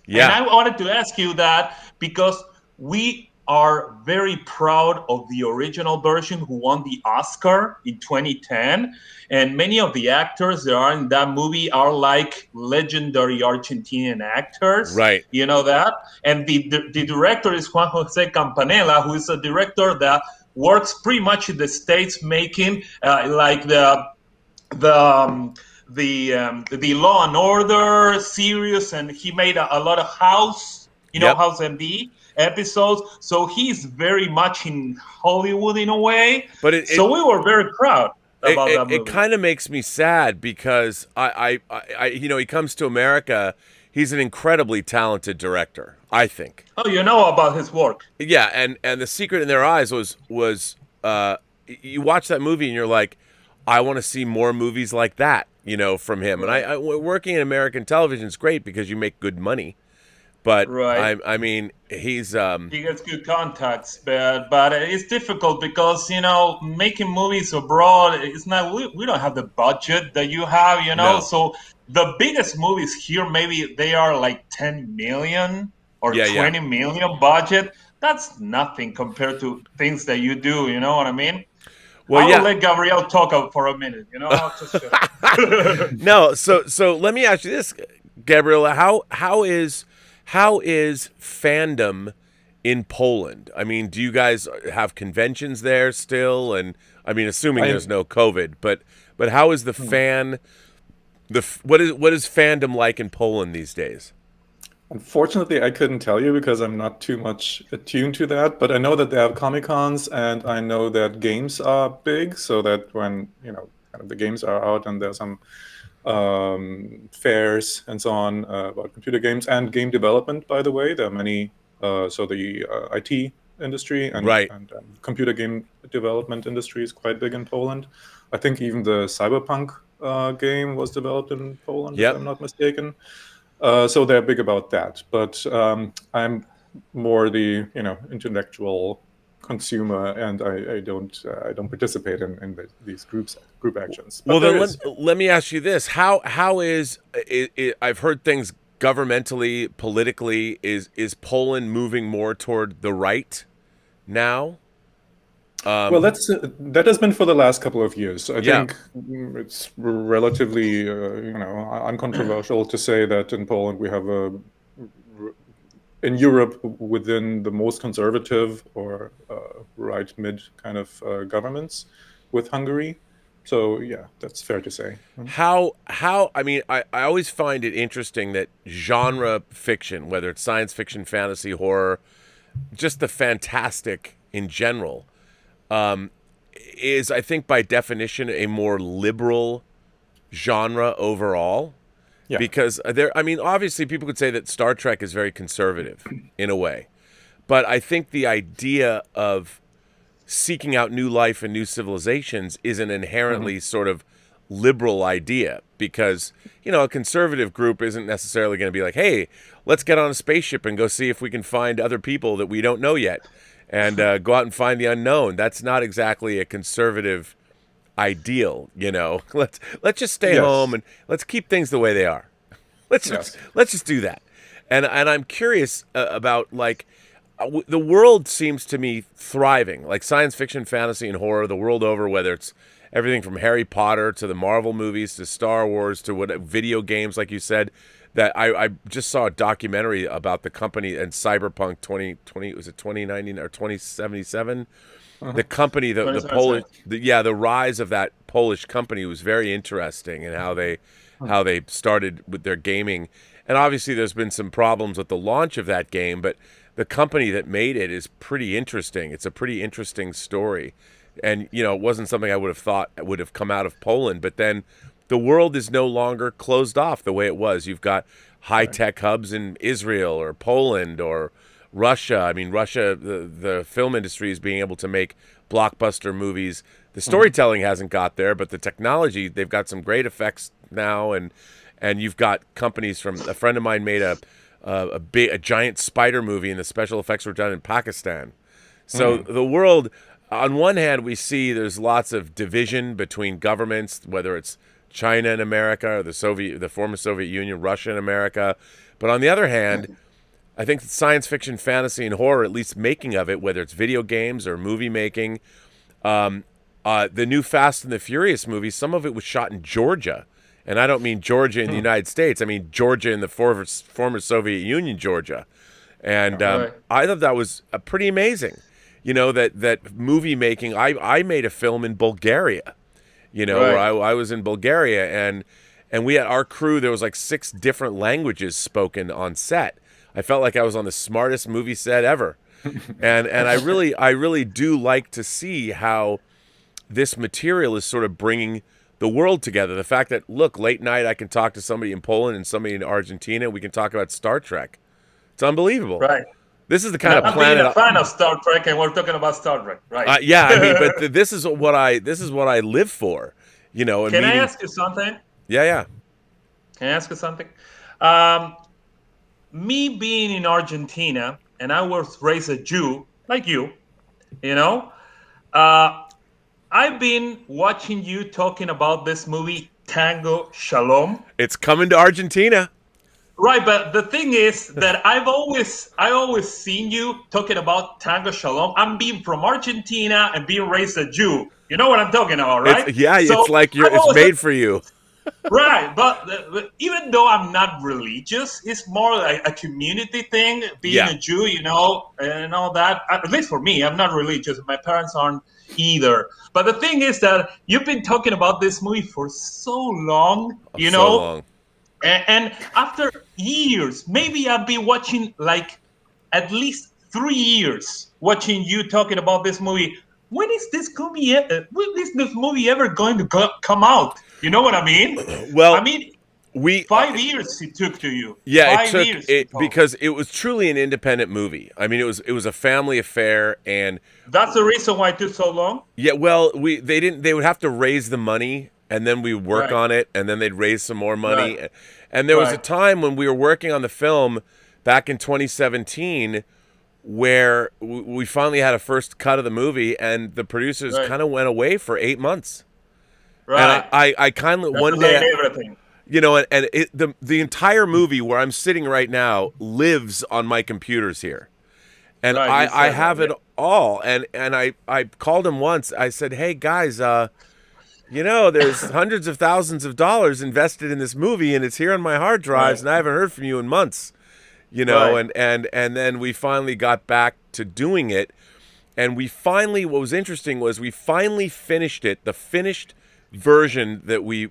Speaker 2: Yeah.
Speaker 3: And I wanted to ask you that because we are very proud of the original version who won the Oscar in 2010. And many of the actors that are in that movie are like legendary Argentinian actors.
Speaker 2: Right.
Speaker 3: You know that? And the director is Juan Jose Campanella, who is a director that works pretty much in the States making like the Law and Order series, and he made a lot of House, House MD episodes. So he's very much in Hollywood in a way. But so we were very proud about that movie.
Speaker 2: It kind of makes me sad because I he comes to America. He's an incredibly talented director, I think.
Speaker 3: Oh, you know about his work?
Speaker 2: Yeah, and The Secret in Their Eyes was you watch that movie and you're like, I want to see more movies like that, from him. Right. And I working in American television is great because you make good money. But right. I mean, he
Speaker 3: gets good contacts, but it's difficult because making movies abroad, it's not. We don't have the budget that you have, No. So the biggest movies here, maybe they are like 10 million or 20 million budget. That's nothing compared to things that you do. You know what I mean? Well, I'll let Gabriel talk for a minute.
Speaker 2: No, so let me ask you this, Gabriel. How is fandom in Poland? I mean, do you guys have conventions there still? And I mean, assuming there's no COVID, but how is the what is fandom like in Poland these days?
Speaker 4: Unfortunately, I couldn't tell you because I'm not too much attuned to that. But I know that they have Comic-Cons, and I know that games are big. So that when kind of the games are out and there's some fairs and so on about computer games and game development. By the way, there are many. So the IT industry and computer game development industry is quite big in Poland. I think even the Cyberpunk game was developed in Poland, if I'm not mistaken. So they're big about that. But I'm more the intellectual consumer, and I don't participate in these group actions. But
Speaker 2: well, then let me ask you this: how is it, I've heard things governmentally, politically, is Poland moving more toward the right now?
Speaker 4: Well, that has been for the last couple of years. I think it's relatively uncontroversial to say that in Poland we have in Europe within the most conservative or right mid kind of governments with Hungary. So yeah, that's fair to say.
Speaker 2: How I mean, I always find it interesting that genre fiction, whether it's science fiction, fantasy, horror, just the fantastic in general, is, I think, by definition a more liberal genre overall.
Speaker 4: Yeah.
Speaker 2: Because I mean, obviously people could say that Star Trek is very conservative in a way, but I think the idea of seeking out new life and new civilizations is an inherently sort of liberal idea, because, you know, a conservative group isn't necessarily going to be like, hey, let's get on a spaceship and go see if we can find other people that we don't know yet and go out and find the unknown. That's not exactly a conservative ideal, you know. Let's just stay home and let's keep things the way they are. Let's just do that. And I'm curious about, like, the world seems to me thriving, like science fiction, fantasy, and horror the world over, whether it's everything from Harry Potter to the Marvel movies to Star Wars to what video games, like you said. That I just saw a documentary about the company and Cyberpunk 2020, was it 2019 or 2077? The company, the Polish, the rise of that Polish company was very interesting, and how they started with their gaming. And obviously there's been some problems with the launch of that game, but the company that made it is pretty interesting. It's a pretty interesting story. And, you know, it wasn't something I would have thought would have come out of Poland. But then the world is no longer closed off the way it was. You've got high-tech hubs in Israel or Poland or Russia. I mean, Russia, the film industry is being able to make blockbuster movies. The storytelling hasn't got there, but the technology, they've got some great effects now. And you've got companies from, a friend of mine made a giant spider movie, and the special effects were done in Pakistan. So the world, on one hand, we see there's lots of division between governments, whether it's China and America or the former Soviet Union, Russia and America. But on the other hand, I think science fiction, fantasy, and horror, at least making of it, whether it's video games or movie making, the new Fast and the Furious movie, some of it was shot in Georgia. And I don't mean Georgia in the United States. I mean Georgia in the former Soviet Union, Georgia. And I thought that was pretty amazing. You know, that movie making. I made a film in Bulgaria, you know, where I was in Bulgaria. And we had our crew, there was like 6 different languages spoken on set. I felt like I was on the smartest movie set ever. and I really do like to see how this material is sort of bringing the world together. The fact that, look, late night I can talk to somebody in Poland and somebody in Argentina. We can talk about Star Trek. It's unbelievable.
Speaker 3: Right.
Speaker 2: This is the kind of planet.
Speaker 3: I'm being a fan of Star Trek, and we're talking about Star Trek, right?
Speaker 2: Yeah, I mean, but this is what I live for. You know. And
Speaker 3: Can I ask you something?
Speaker 2: Yeah.
Speaker 3: Can I ask you something? Me being in Argentina, and I was raised a Jew like you, you know. I've been watching you talking about this movie, Tango Shalom.
Speaker 2: It's coming to Argentina.
Speaker 3: Right, but the thing is that I always seen you talking about Tango Shalom. I'm being from Argentina and being raised a Jew. You know what I'm talking about, right?
Speaker 2: It's like it's made for you.
Speaker 3: Right, but even though I'm not religious, it's more like a community thing, being a Jew, you know, and all that. At least for me, I'm not religious. My parents aren't either. But the thing is that you've been talking about this movie for so long, you know.
Speaker 2: So long.
Speaker 3: And after years, maybe I've been watching like at least 3 years watching you talking about this movie. When is this movie ever going to come out? You know what I mean?
Speaker 2: Well,
Speaker 3: I mean, 5 years it took to you.
Speaker 2: Yeah,
Speaker 3: 5 years
Speaker 2: because it was truly an independent movie. I mean, it was a family affair, and
Speaker 3: that's the reason why it took so long.
Speaker 2: Yeah, well, they would have to raise the money, and then we work on it, and then they'd raise some more money. And there was a time when we were working on the film back in 2017 where we finally had a first cut of the movie, and the producers kind of went away for 8 months.
Speaker 3: Right.
Speaker 2: And I kind of one day,
Speaker 3: everything.
Speaker 2: You know, and the entire movie where I'm sitting right now lives on my computers here, and I have it all. And I called him once. I said, "Hey guys, you know, there's hundreds of thousands of dollars invested in this movie, and it's here on my hard drives, and I haven't heard from you in months." You know, and then we finally got back to doing it, and what was interesting was we finally finished it. The finished version that we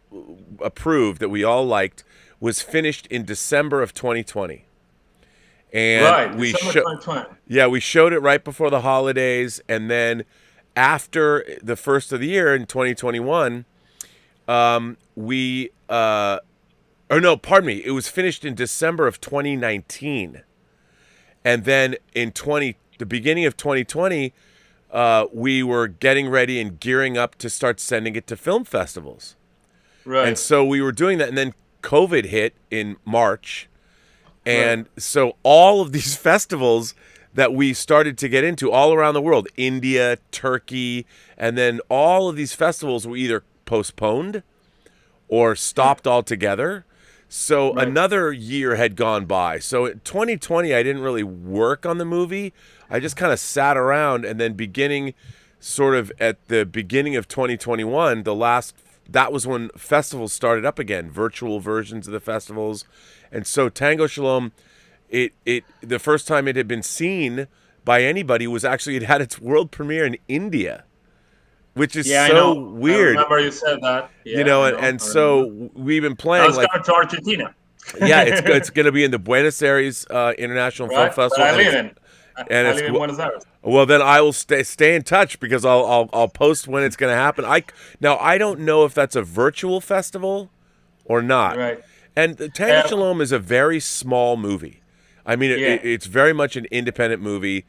Speaker 2: approved, that we all liked, was finished in December of 2020. And
Speaker 3: Right, December 2020.
Speaker 2: Yeah, we showed it right before the holidays, and then after the first of the year in 2021, it was finished in December of 2019. And then in the beginning of 2020, we were getting ready and gearing up to start sending it to film festivals.
Speaker 3: Right.
Speaker 2: And so we were doing that, and then COVID hit in March. And so all of these festivals that we started to get into all around the world, India, Turkey, and then all of these festivals were either postponed or stopped altogether. So another year had gone by. So in 2020, I didn't really work on the movie. I just kind of sat around, and then sort of at the beginning of 2021, that was when festivals started up again, virtual versions of the festivals. And so Tango Shalom, the first time it had been seen by anybody was actually, it had its world premiere in India, which is so weird.
Speaker 3: I remember you said that. Yeah,
Speaker 2: so we've been playing.
Speaker 3: I was coming to Argentina.
Speaker 2: Yeah, it's going to be in the Buenos Aires International Film Festival.
Speaker 3: But I live in Buenos Aires.
Speaker 2: Well, then I will stay in touch, because I'll post when it's going to happen. I don't know if that's a virtual festival or not.
Speaker 3: Right.
Speaker 2: And Tango Shalom is a very small movie. I mean, it's very much an independent movie,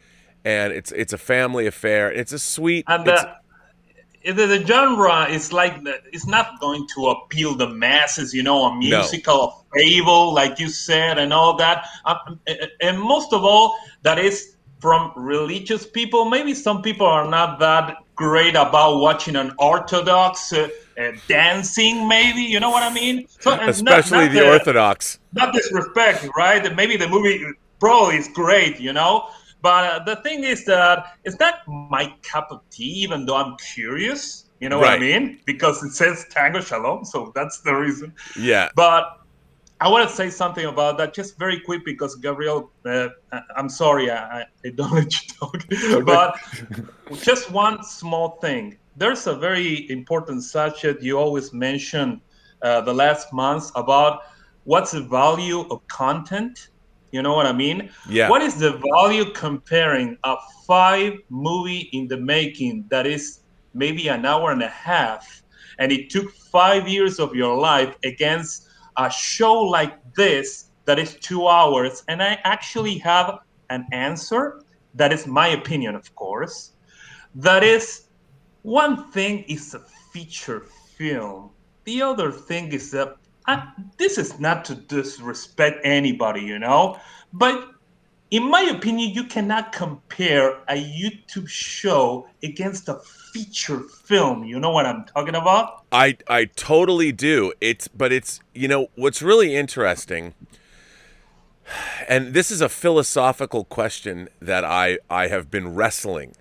Speaker 2: and it's a family affair. It's a sweet.
Speaker 3: And the genre is it's not going to appeal the masses, a musical fable, like you said, and all that. And most of all, that is from religious people. Maybe some people are not that great about watching an Orthodox dancing, maybe, you know what I mean? So,
Speaker 2: especially not the Orthodox.
Speaker 3: Not disrespect, right? Maybe the movie probably is great, But the thing is that it's not my cup of tea, even though I'm curious, you know what I mean? Because it says Tango Shalom, so that's the reason.
Speaker 2: Yeah.
Speaker 3: But I want to say something about that, just very quick, because Gabriel, I'm sorry, I don't let you talk. But just one small thing. There's a very important subject you always mention the last months about what's the value of content. You know what I mean?
Speaker 2: Yeah.
Speaker 3: What is the value comparing a 5-movie in the making that is maybe an hour and a half, and it took 5 years of your life, against a show like this that is 2 hours? And I actually have an answer. That is my opinion, of course. That is, one thing is a feature film. The other thing is that this is not to disrespect anybody, but in my opinion, you cannot compare a YouTube show against a feature film. You know what I'm talking about?
Speaker 2: I totally do. But it's what's really interesting, and this is a philosophical question that I have been wrestling,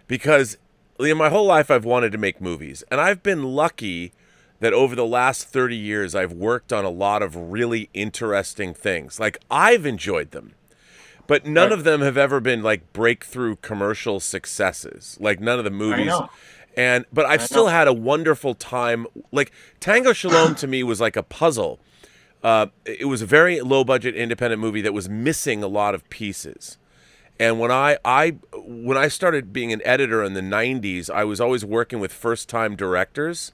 Speaker 2: because my whole life I've wanted to make movies, and I've been lucky that over the last 30 years I've worked on a lot of really interesting things. Like, I've enjoyed them, but none of them have ever been like breakthrough commercial successes. Like, none of the movies. But I've still had a wonderful time. Like, Tango Shalom to me was like a puzzle. It was a very low budget independent movie that was missing a lot of pieces. And when I started being an editor in the 90s, I was always working with first-time directors.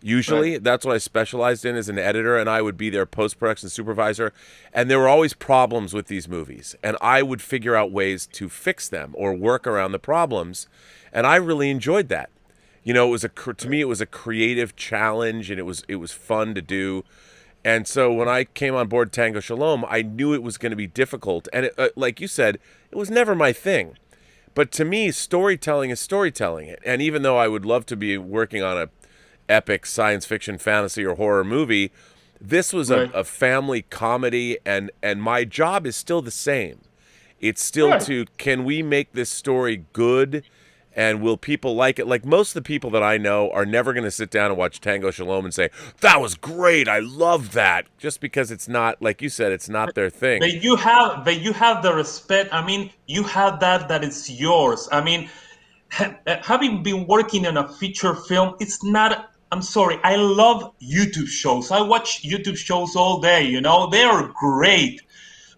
Speaker 2: Usually, that's what I specialized in as an editor, and I would be their post-production supervisor. And there were always problems with these movies, and I would figure out ways to fix them or work around the problems. And I really enjoyed that. To me, it was a creative challenge, and it was fun to do. And so when I came on board Tango Shalom, I knew it was going to be difficult. And like you said, it was never my thing. But to me, storytelling is storytelling. And even though I would love to be working on a epic science fiction, fantasy, or horror movie, this was a family comedy, and my job is still the same. It's still can we make this story good, and will people like it? Like, most of the people that I know are never going to sit down and watch Tango Shalom and say, that was great, I love that, just because it's not, like you said, it's not their thing.
Speaker 3: But you have the respect. I mean, you have that is yours. I mean, having been working in a feature film, it's not I'm sorry, I love YouTube shows. I watch YouTube shows all day, they are great.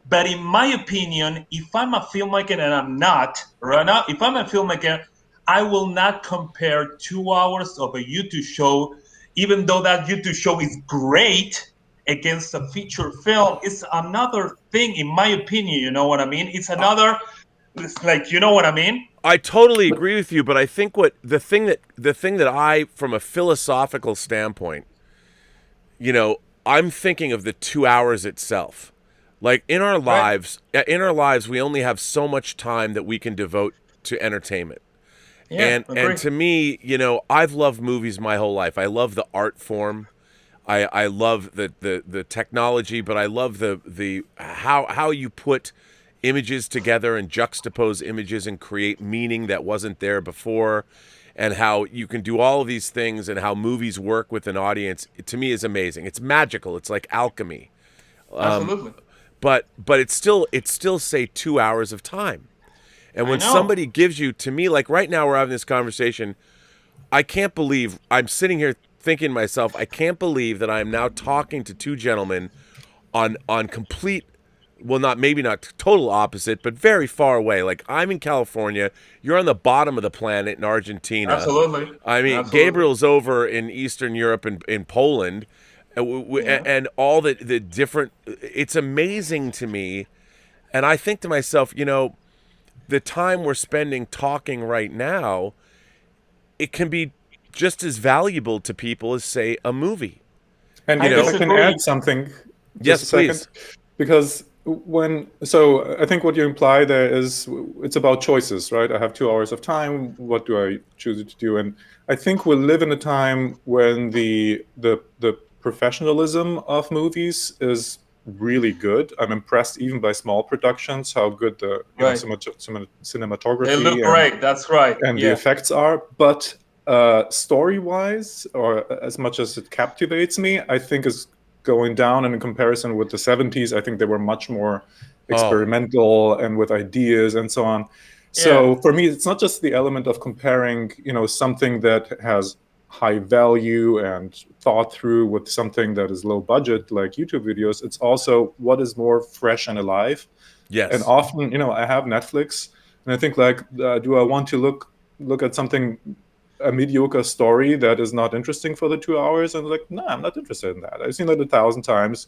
Speaker 3: But in my opinion, if I'm a filmmaker, and I'm not, right now, if I'm a filmmaker, I will not compare 2 hours of a YouTube show, even though that YouTube show is great, against a feature film. It's another thing, in my opinion, you know what I mean? It's like, you know what I mean?
Speaker 2: I totally agree with you, but I think the thing that I, from a philosophical standpoint, I'm thinking of the 2 hours itself. Like in our lives, we only have so much time that we can devote to entertainment.
Speaker 3: Yeah,
Speaker 2: and to me, I've loved movies my whole life. I love the art form. I love the technology, but I love the how you put images together and juxtapose images and create meaning that wasn't there before, and how you can do all of these things, and how movies work with an audience, to me, is amazing. It's magical. It's like alchemy.
Speaker 3: Absolutely.
Speaker 2: But it's still say 2 hours of time. And when somebody gives you, to me, like right now we're having this conversation, I can't believe I'm sitting here thinking to myself, I can't believe that I am now talking to two gentlemen on complete, well, maybe not total opposite, but very far away. Like I'm in California, you're on the bottom of the planet in Argentina.
Speaker 3: Absolutely.
Speaker 2: I mean,
Speaker 3: Absolutely.
Speaker 2: Gabriel's over in Eastern Europe and in Poland, and all the different. It's amazing to me, and I think to myself, the time we're spending talking right now, it can be just as valuable to people as, say, a movie.
Speaker 4: And if I can add something,
Speaker 2: yes, please,
Speaker 4: because I think what you imply there is it's about choices, right? I have 2 hours of time. What do I choose to do? And I think we live in a time when the professionalism of movies is really good. I'm impressed even by small productions, how good the cinematography
Speaker 3: they look great. That's right.
Speaker 4: And the effects are. But story-wise, or as much as it captivates me, I think is going down. And in comparison with the 70s, I think they were much more experimental and with ideas and so on. So for me, it's not just the element of comparing, something that has high value and thought through with something that is low budget like YouTube videos. It's also what is more fresh and alive.
Speaker 2: Yes.
Speaker 4: And often, I have Netflix, and I think like, do I want to look at something, a mediocre story that is not interesting for the 2 hours? And like, no, I'm not interested in that. I've seen that 1,000 times.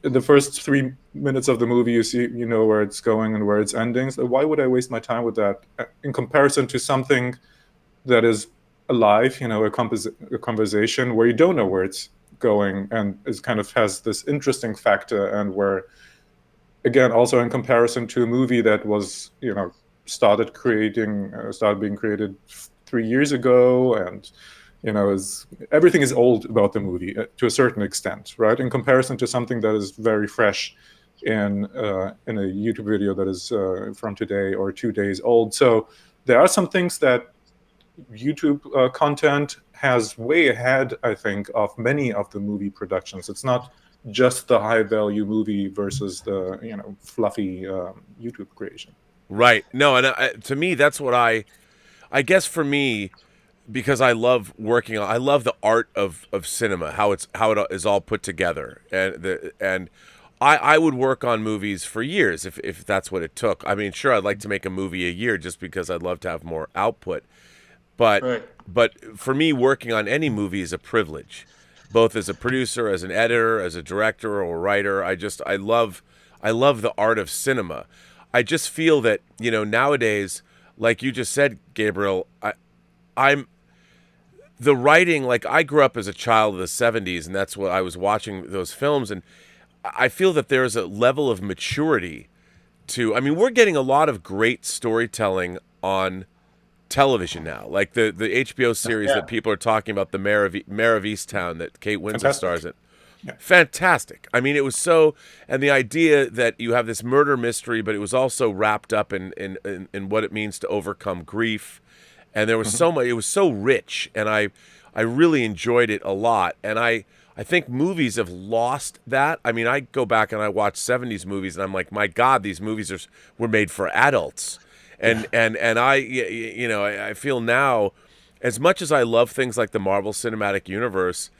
Speaker 4: In the first 3 minutes of the movie, you see, where it's going and where it's ending. So why would I waste my time with that in comparison to something that is alive, a conversation where you don't know where it's going, and it kind of has this interesting factor, and where, again, also in comparison to a movie that was, started being created 3 years ago, and everything is old about the movie to a certain extent, right? In comparison to something that is very fresh in a YouTube video that is from today or 2 days old. So there are some things that YouTube content has way ahead, I think, of many of the movie productions. It's not just the high value movie versus the fluffy YouTube creation.
Speaker 2: Right. No, and to me, that's what I guess for me, because I love I love the art of cinema, how it is all put together, and I would work on movies for years if that's what it took. I mean, sure, I'd like to make a movie a year just because I'd love to have more output. But for me, working on any movie is a privilege, both as a producer, as an editor, as a director or a writer. I love the art of cinema. I just feel that, nowadays, like you just said, Gabriel, I'm the writing, like I grew up as a child of the 70s, and that's what I was watching those films, and I feel that there's a level of maturity we're getting a lot of great storytelling on television now, like the HBO series that people are talking about, the Mayor of Easttown, that Kate Winslet stars in. Yeah. Fantastic. I mean, it was so, and the idea that you have this murder mystery, but it was also wrapped up in what it means to overcome grief, and there was so much. It was so rich, and I really enjoyed it a lot. And I think movies have lost that. I mean, I go back and I watch 70s movies, and I'm like, my God, these movies were made for adults. And I feel now, as much as I love things like the Marvel Cinematic Universe,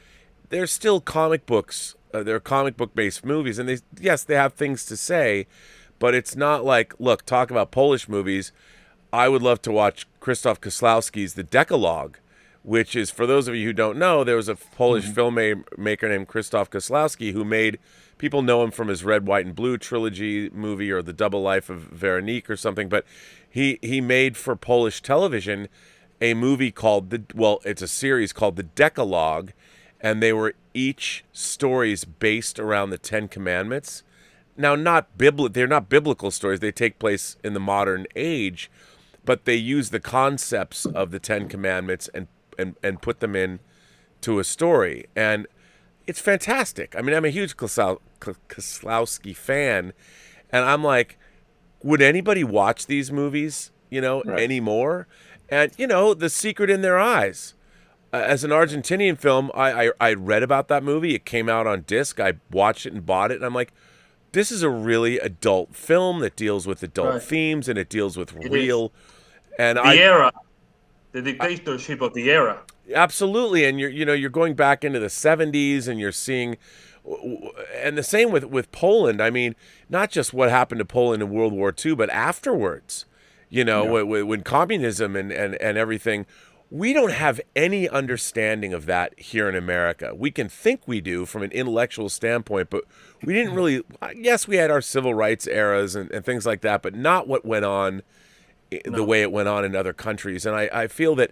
Speaker 2: there's still comic books. They're comic book based movies, and they have things to say, but it's not like, look, talk about Polish movies. I would love to watch Krzysztof Kieslowski's The Decalogue, which is, for those of you who don't know, there was a Polish filmmaker named Krzysztof Kieslowski who made, people know him from his Red, White, and Blue trilogy movie or The Double Life of Veronique or something, but he made for Polish television a movie called, it's a series called The Decalogue, and they were each stories based around the Ten Commandments. Now, they're not biblical stories. They take place in the modern age, but they use the concepts of the Ten Commandments and put them in to a story. And it's fantastic. I mean, I'm a huge Kieslowski fan, and I'm like, would anybody watch these movies, anymore? And, The Secret in Their Eyes. As an Argentinian film, I read about that movie. It came out on disc. I watched it and bought it, and I'm like, this is a really adult film that deals with adult themes, and it deals with real... And
Speaker 3: era, the dictatorship of the era.
Speaker 2: Absolutely, and you're going back into the 70s, and you're seeing, and the same with Poland. I mean, not just what happened to Poland in World War II, but afterwards. When communism and everything, we don't have any understanding of that here in America. We can think we do from an intellectual standpoint, but we didn't really. Yes, we had our civil rights eras and things like that, but not what went on. The way it went on in other countries. And I feel that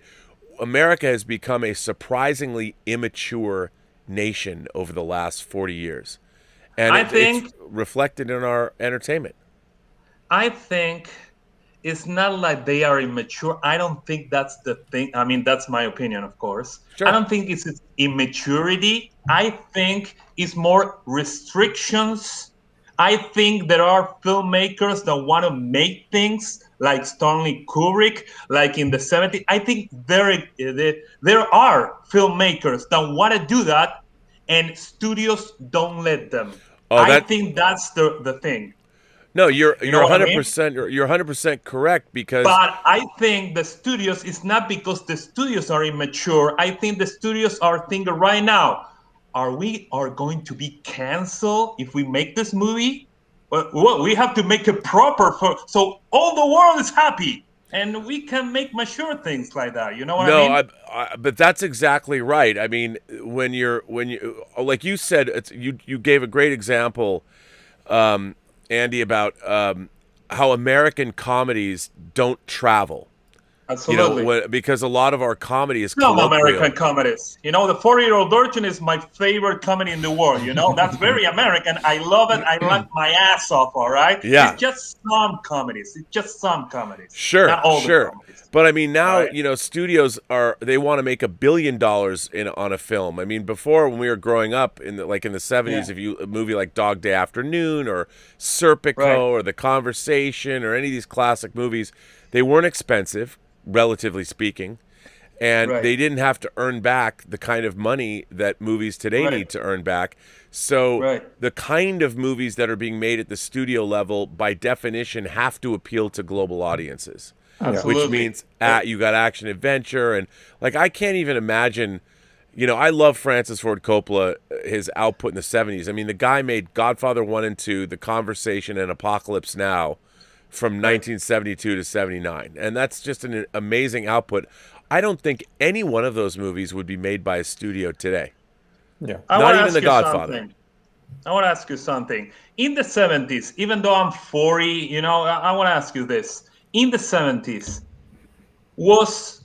Speaker 2: America has become a surprisingly immature nation over the last 40 years. And it's reflected in our entertainment.
Speaker 3: I think it's not like they are immature. I don't think that's the thing. I mean, that's my opinion, of course.
Speaker 2: Sure.
Speaker 3: I don't think it's immaturity. I think it's more restrictions. I think there are filmmakers that want to make things like Stanley Kubrick, like in the 70s. I think there are filmmakers that want to do that, and studios don't let them. I think that's the thing.
Speaker 2: No, you're 100%. You're 100% correct, because.
Speaker 3: But I think the studios, it's not because the studios are immature. I think the studios are thinking right now, we are going to be canceled if we make this movie? Well, we have to make it proper so all the world is happy, and we can make mature things like that. You know what I mean?
Speaker 2: But that's exactly right. I mean, when you like you said, you gave a great example, Andy, about how American comedies don't travel.
Speaker 3: Absolutely.
Speaker 2: Because a lot of our comedy is colloquial.
Speaker 3: American comedies. The 40-Year-Old Virgin is my favorite comedy in the world. That's very American. I love it. I laugh my ass off, all right?
Speaker 2: Yeah.
Speaker 3: It's just some comedies.
Speaker 2: Sure,
Speaker 3: not all
Speaker 2: sure.
Speaker 3: The comedies.
Speaker 2: But I mean, now, studios they want to make $1 billion on a film. I mean, before, when we were growing up in the 70s, if a movie like Dog Day Afternoon or Serpico or The Conversation or any of these classic movies, they weren't expensive, relatively speaking, and they didn't have to earn back the kind of money that movies today need to earn back. So the kind of movies that are being made at the studio level, by definition, have to appeal to global audiences.
Speaker 3: Absolutely.
Speaker 2: Which means you got action adventure, and I can't even imagine. I love Francis Ford Coppola, his output in the 70s. I mean, the guy made Godfather 1 and 2, The Conversation, and Apocalypse Now from 1972 to 79. And that's just an amazing output. I don't think any one of those movies would be made by a studio today.
Speaker 4: Yeah.
Speaker 2: Not even The Godfather.
Speaker 3: I want to ask you something. In the 70s, even though I'm 40, I want to ask you this. In the 70s, was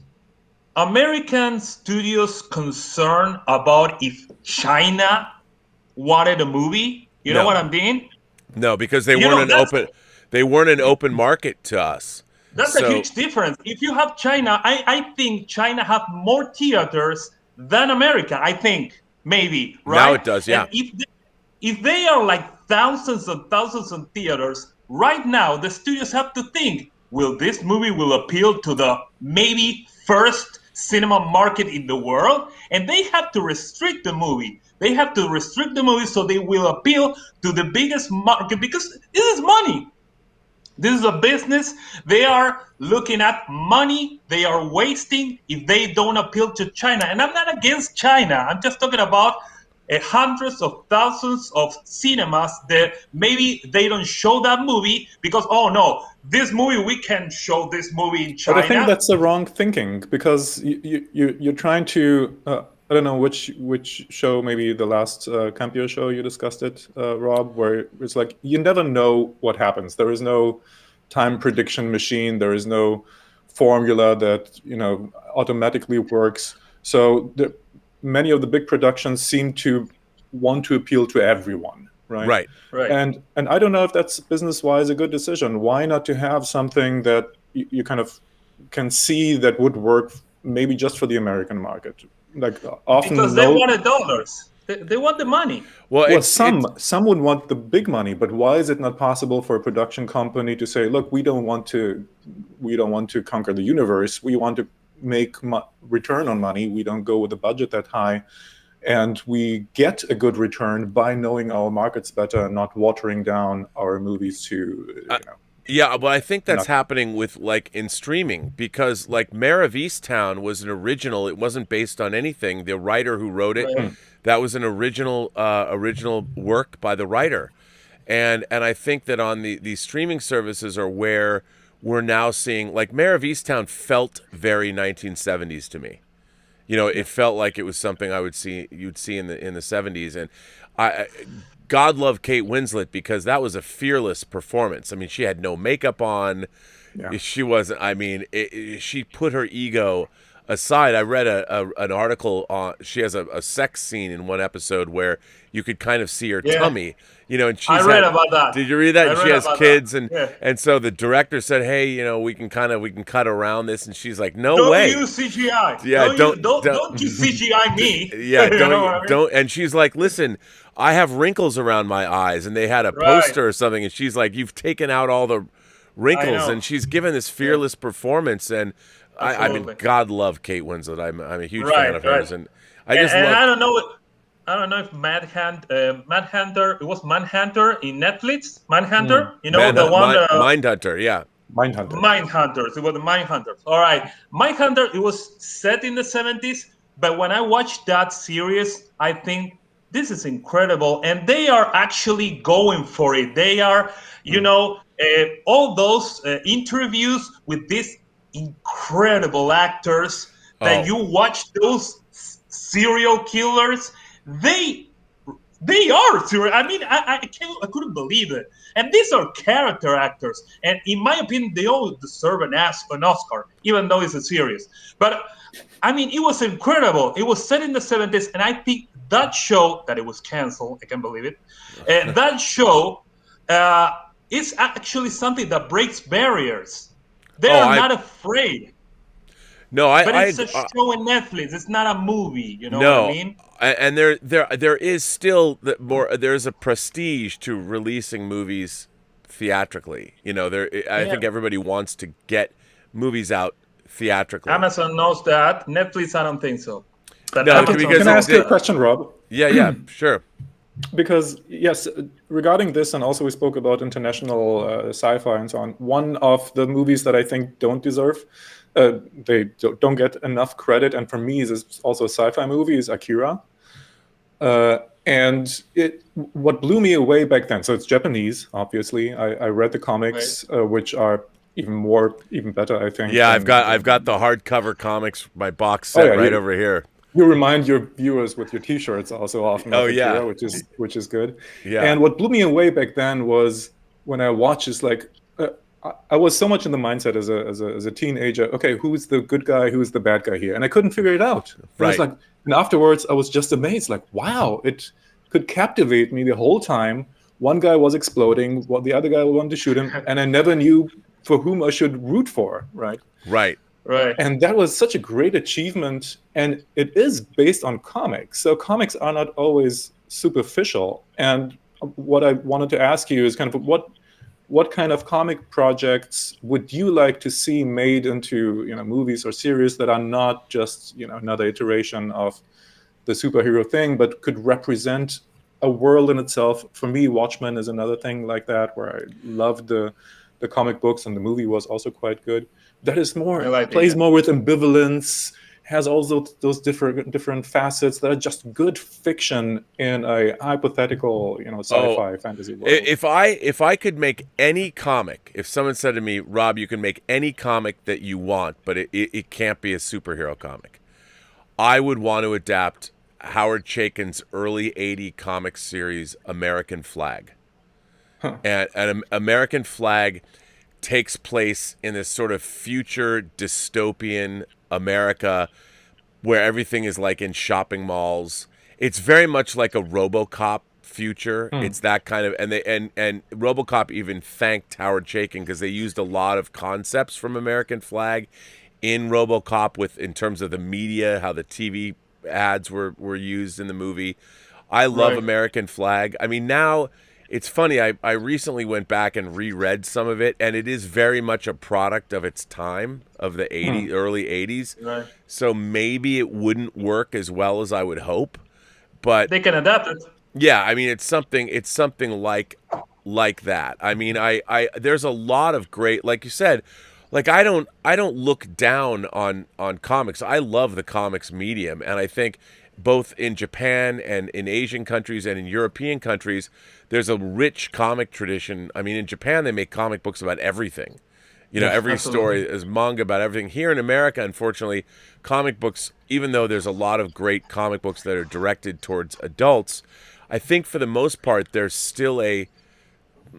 Speaker 3: American studios concerned about if China wanted a movie? You know what I'm mean?
Speaker 2: No, because they weren't an open market to us.
Speaker 3: That's a huge difference. If you have China, I think China have more theaters than America. I think maybe, right?
Speaker 2: Now it does, yeah.
Speaker 3: And if they are like thousands and thousands of theaters right now, the studios have to think: will this movie will appeal to the maybe first cinema market in the world? And they have to restrict the movie. They have to restrict the movie so they will appeal to the biggest market, because it is money. This is a business. They are looking at money. They are wasting if they don't appeal to China. And I'm not against China. I'm just talking about hundreds of thousands of cinemas that maybe they don't show that movie because, oh no, this movie, we can show this movie in China.
Speaker 4: But I think that's the wrong thinking, because you're trying to, I don't know which show, maybe the last Campus show you discussed it, Rob, where it's like you never know what happens. There is no time prediction machine. There is no formula that automatically works. So many of the big productions seem to want to appeal to everyone, right?
Speaker 2: Right.
Speaker 4: And I don't know if that's business-wise a good decision. Why not to have something that you kind of can see that would work maybe just for the American market? Like often
Speaker 3: because they wanted dollars. They want the money.
Speaker 4: Well, some would want the big money, but why is it not possible for a production company to say, look, we don't want to conquer the universe. We want to make return on money. We don't go with a budget that high, and we get a good return by knowing our markets better and not watering down our movies to
Speaker 2: Yeah, but I think that's happening with in streaming, because Mare of Easttown was an original. It wasn't based on anything. The writer who wrote it, that was an original work by the writer, and I think that on the streaming services are where we're now seeing Mare of Easttown felt very 1970s to me. It felt like it was something you'd see in the 70s, and God love Kate Winslet, because that was a fearless performance. I mean, she had no makeup on. Yeah. She wasn't. I mean, she put her ego aside. I read an article on. She has a sex scene in one episode where you could kind of see her tummy. And
Speaker 3: I read about that.
Speaker 2: Did you read that? And she has kids, and so the director said, "Hey, we can cut around this," and she's like, "No way,
Speaker 3: don't use CGI.
Speaker 2: Yeah, don't
Speaker 3: use CGI me.
Speaker 2: Yeah, don't." And she's like, "Listen, I have wrinkles around my eyes," and they had a poster or something, and she's like, "You've taken out all the wrinkles," and she's given this fearless performance, and I mean, God love Kate Winslet. I'm a huge fan of hers, and I just love.
Speaker 3: I don't know if Manhunter. It was Manhunter in Netflix. Manhunter, the one.
Speaker 2: Mindhunter, yeah.
Speaker 3: Mindhunters. It was the Mindhunters. All right, Mindhunter. It was set in the 70s, but when I watched that series, I think this is incredible, and they are actually going for it. They are, all those interviews with these incredible actors that you watch, those serial killers. They are serial. I mean, I couldn't believe it. And these are character actors, and in my opinion, they all deserve an Oscar, even though it's a series. But I mean, it was incredible. It was set in the 70s, and I think that show, that it was canceled, I can't believe it, and that show is actually something that breaks barriers. They are not afraid.
Speaker 2: No,
Speaker 3: but it's a show in Netflix. It's not a movie. You know what I mean?
Speaker 2: And there is still there's a prestige to releasing movies theatrically. I think everybody wants to get movies out theatrically.
Speaker 3: Amazon knows that. Netflix, I don't think so. But
Speaker 2: no,
Speaker 4: can I ask you a question, Rob?
Speaker 2: Yeah, sure.
Speaker 4: Because yes, regarding this, and also we spoke about international sci-fi and so on. One of the movies that I think don't deserve, they don't get enough credit, and for me is also a sci-fi movie, is Akira. And what blew me away back then, so it's Japanese, obviously. I read the comics, which are even better, I think.
Speaker 2: Yeah, I've got the hardcover comics, my box set over here.
Speaker 4: You remind your viewers with your T-shirts also often.
Speaker 2: Akira,
Speaker 4: which is good.
Speaker 2: Yeah.
Speaker 4: And what blew me away back then was when I watched is I was so much in the mindset as a teenager. Okay, who's the good guy? Who's the bad guy here? And I couldn't figure it out.
Speaker 2: Right.
Speaker 4: And afterwards, I was just amazed. Wow, it could captivate me the whole time. One guy was exploding, while the other guy wanted to shoot him, and I never knew for whom I should root for. Right. And that was such a great achievement, and it is based on comics. So comics are not always superficial. And what I wanted to ask you is kind of what kind of comic projects would you like to see made into movies or series that are not just another iteration of the superhero thing, but could represent a world in itself? For me, Watchmen is another thing like that, where I love the the comic books, and the movie was also quite good. That is more
Speaker 3: like
Speaker 4: plays more with ambivalence, has all those different facets that are just good fiction in a hypothetical, sci-fi fantasy world.
Speaker 2: If I could make any comic, if someone said to me, Rob, you can make any comic that you want, but it can't be a superhero comic, I would want to adapt Howard Chaykin's early 80 comic series, American Flag.
Speaker 4: Huh.
Speaker 2: And American Flag takes place in this sort of future dystopian America where everything is like in shopping malls. It's very much like a RoboCop future. It's that kind of, and RoboCop even thanked Howard Chaykin because they used a lot of concepts from American Flag in RoboCop in terms of the media, how the TV ads were used in the movie. I love American Flag. I mean, now it's funny. I recently went back and reread some of it, and it is very much a product of its time, of the early 80s.
Speaker 3: Right.
Speaker 2: So maybe it wouldn't work as well as I would hope, but
Speaker 3: they can adapt it.
Speaker 2: Yeah, I mean, it's something like that. I mean, I there's a lot of great, like you said, like I don't look down on comics. I love the comics medium, and I think both in Japan and in Asian countries and in European countries, there's a rich comic tradition. I mean, in Japan, they make comic books about everything. Every story is manga about everything. Here in America, unfortunately, comic books, even though there's a lot of great comic books that are directed towards adults, I think for the most part, there's still I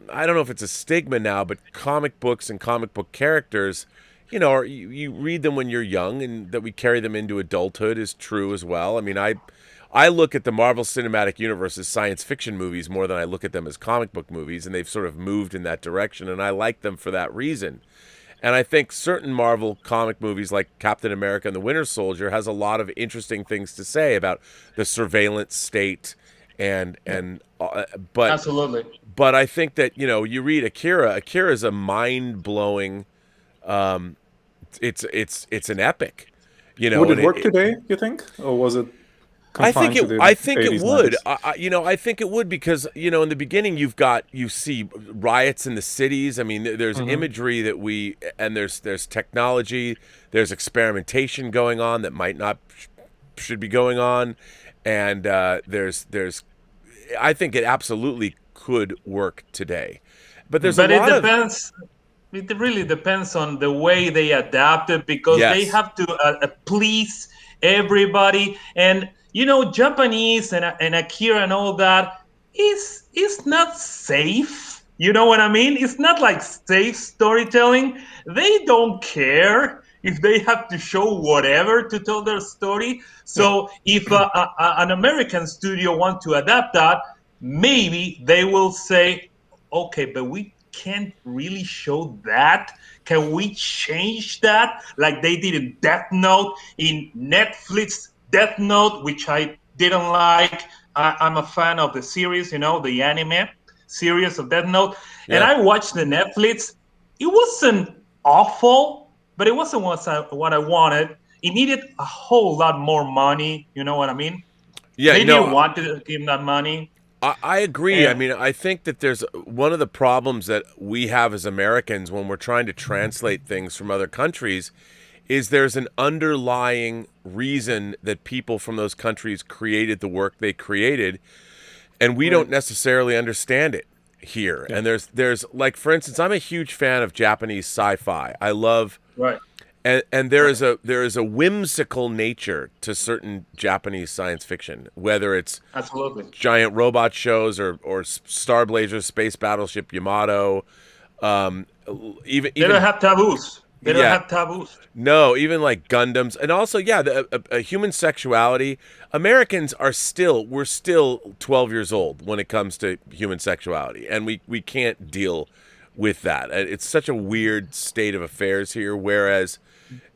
Speaker 2: don't know if it's a stigma now, but comic books and comic book characters, you read them when you're young, and that we carry them into adulthood is true as well. I mean, I look at the Marvel Cinematic Universe as science fiction movies more than I look at them as comic book movies, and they've sort of moved in that direction, and I like them for that reason. And I think certain Marvel comic movies like Captain America and the Winter Soldier has a lot of interesting things to say about the surveillance state but
Speaker 3: absolutely.
Speaker 2: But I think that you read Akira is a mind-blowing it's an epic.
Speaker 4: Would it work today, you think? Or was it
Speaker 2: I think it would.
Speaker 4: 90s?
Speaker 2: I think it would because in the beginning you see riots in the cities. I mean, there's imagery that there's technology, there's experimentation going on that might not should be going on, and there's I think it absolutely could work today, but
Speaker 3: it depends. It really depends on the way they adapt it because they have to please everybody. And Japanese and Akira and all that is not safe. You know what I mean? It's not like safe storytelling. They don't care if they have to show whatever to tell their story. So if an American studio wants to adapt that, maybe they will say, okay, but we can't really show that. Can we change that? Like they did in Death Note, in Netflix Death Note, which I didn't like. I'm a fan of the series, the anime series of Death Note. Yeah. And I watched the Netflix. It wasn't awful, but it wasn't what I wanted. It needed a whole lot more money. You know what I mean?
Speaker 2: Yeah,
Speaker 3: they didn't want to give them that money.
Speaker 2: I agree. I mean, I think that there's one of the problems that we have as Americans when we're trying to translate things from other countries is there's an underlying reason that people from those countries created the work they created, and we don't necessarily understand it here. Yeah. And there's like, for instance, I'm a huge fan of Japanese sci-fi. I love and there is a whimsical nature to certain Japanese science fiction, whether it's
Speaker 3: absolutely
Speaker 2: giant robot shows or Star Blazer, Space Battleship Yamato. Even
Speaker 3: they don't have taboos. They don't have taboos.
Speaker 2: No, even like Gundams, and also a human sexuality. Americans we're still 12 years old when it comes to human sexuality, and we can't deal with that. It's such a weird state of affairs here, whereas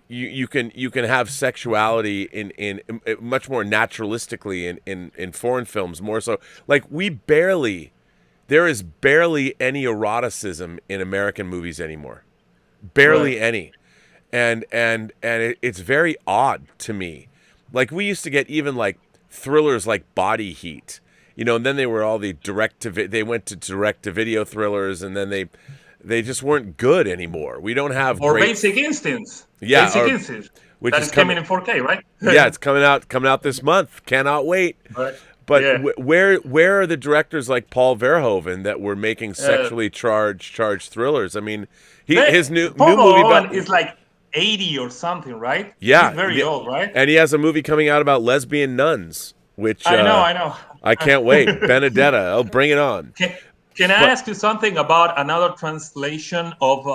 Speaker 2: you can have sexuality in much more naturalistically in foreign films, more so. Like there is barely any eroticism in American movies anymore, barely any, and it's very odd to me. Like we used to get even like thrillers like Body Heat, and then they were all the they went to direct to video thrillers, and then they just weren't good anymore. We don't have
Speaker 3: or
Speaker 2: great...
Speaker 3: Basic Instincts.
Speaker 2: Yeah,
Speaker 3: Basic Instincts.
Speaker 2: Which
Speaker 3: that
Speaker 2: is
Speaker 3: coming in 4K, right?
Speaker 2: Yeah, it's coming out this month. Cannot wait. But
Speaker 3: yeah.
Speaker 2: where are the directors like Paul Verhoeven that were making sexually charged thrillers? I mean, his new movie
Speaker 3: is like 80 or something, right?
Speaker 2: Yeah,
Speaker 3: he's very old, right?
Speaker 2: And he has a movie coming out about lesbian nuns, which
Speaker 3: I know.
Speaker 2: I can't wait. Benedetta, oh, bring it on.
Speaker 3: Can I ask you something about another translation of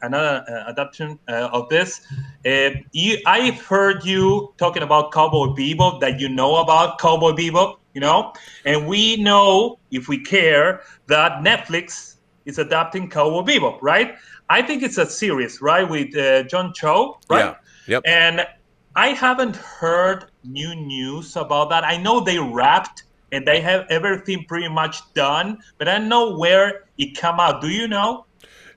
Speaker 3: another adaptation of this? I've heard you talking about Cowboy Bebop, that you know about Cowboy Bebop, and we know, if we care, that Netflix is adapting Cowboy Bebop, right? I think it's a series, right, with John Cho, right?
Speaker 2: Yeah. Yep.
Speaker 3: And I haven't heard new news about that. I know they wrapped and they have everything pretty much done, but I don't know where it come out. Do you know?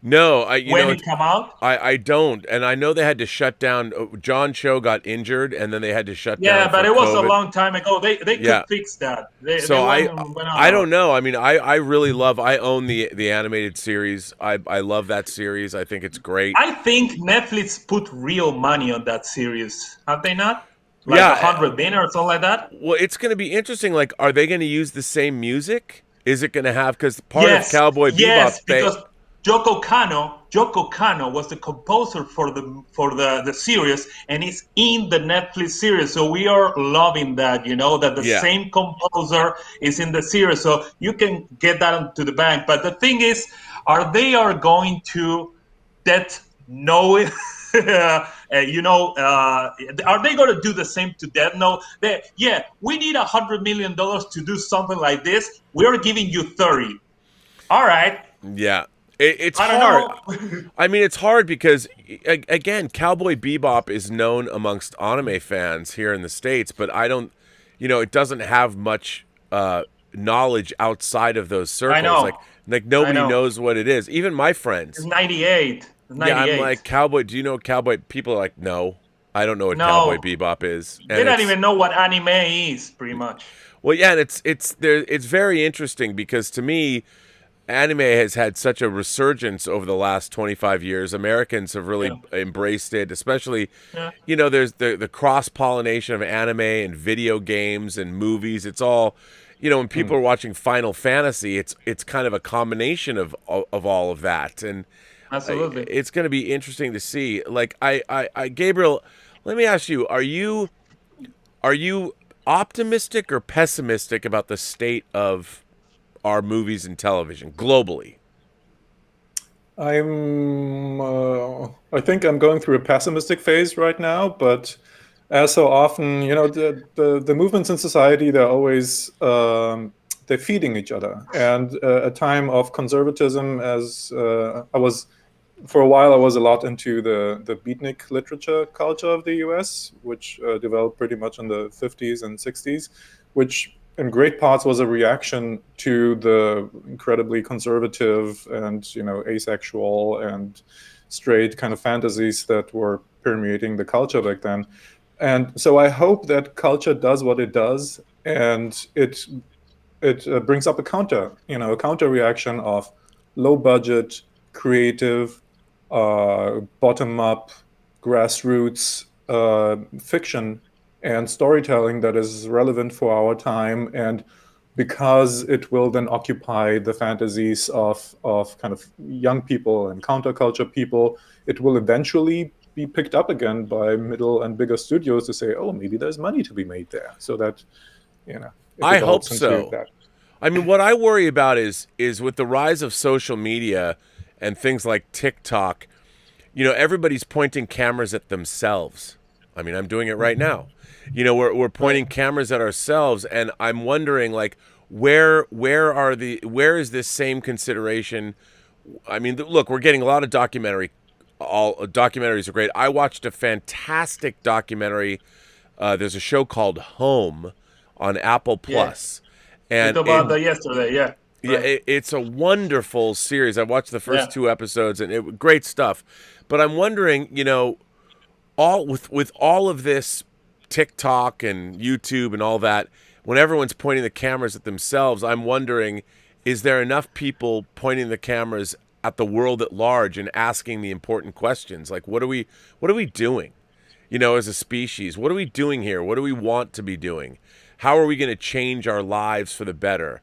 Speaker 2: No,
Speaker 3: when it come out?
Speaker 2: I don't, and I know they had to shut down. John Cho got injured, and then they had to shut down.
Speaker 3: Yeah, but it was
Speaker 2: COVID.
Speaker 3: A long time ago. They could fix that.
Speaker 2: I don't know. I mean, I really love. I own the animated series. I love that series. I think it's great.
Speaker 3: I think Netflix put real money on that series. Have they not? Like $100 million or something like that?
Speaker 2: Well, it's going to be interesting. Like, are they going to use the same music? Is it going to have, because part of Cowboy Bebop?
Speaker 3: Yes, because Yoko Kanno was the composer for the series, and he's in the Netflix series. So we are loving that, that the same composer is in the series. So you can get that into the bank. But the thing is, are they going to know it? Are they going to do the same to Death Note? We need $100 million to do something like this. We're giving you 30. All right.
Speaker 2: Yeah. It's hard. I mean, it's hard because, again, Cowboy Bebop is known amongst anime fans here in the States, but I don't, it doesn't have much knowledge outside of those circles.
Speaker 3: I know.
Speaker 2: Like nobody knows what it is. Even my friends.
Speaker 3: It's 98.
Speaker 2: Yeah, I'm like, Cowboy, do you know Cowboy? People are like, no, I don't know what Cowboy Bebop is. And
Speaker 3: they don't even know what anime is, pretty much.
Speaker 2: Well, yeah, and it's very interesting because, to me, anime has had such a resurgence over the last 25 years. Americans have really embraced it, especially, there's the cross-pollination of anime and video games and movies. It's all, when people are watching Final Fantasy, it's kind of a combination of all of that. And
Speaker 3: absolutely,
Speaker 2: it's going to be interesting to see. Like, I Gabriel, let me ask you, are you optimistic or pessimistic about the state of our movies and television globally?
Speaker 4: I think I'm going through a pessimistic phase right now, but as so often, the movements in society, they're always they're feeding each other. And a time of conservatism, as for a while, I was a lot into the beatnik literature culture of the US, which developed pretty much in the 50s and 60s, which in great parts was a reaction to the incredibly conservative and asexual and straight kind of fantasies that were permeating the culture back then. And so I hope that culture does what it does, and it brings up a counter reaction of low budget, creative, bottom up, grassroots fiction and storytelling that is relevant for our time, and because it will then occupy the fantasies of kind of young people and counterculture people, it will eventually be picked up again by middle and bigger studios to say, oh, maybe there's money to be made there. So that,
Speaker 2: I hope so. I mean, what I worry about is with the rise of social media and things like TikTok, everybody's pointing cameras at themselves. I mean, I'm doing it right now. We're pointing cameras at ourselves, and I'm wondering, like, where is this same consideration? I mean, look, we're getting a lot of documentaries are great. I watched a fantastic documentary. There's a show called Home on Apple Plus, and
Speaker 3: about yesterday,
Speaker 2: it's a wonderful series. I watched the first 2 episodes, and great stuff. But I'm wondering, with all of this TikTok and YouTube and all that, when everyone's pointing the cameras at themselves, I'm wondering, is there enough people pointing the cameras at the world at large and asking the important questions. Like, what are we doing? As a species, what are we doing here? What do we want to be doing? How are we going to change our lives for the better?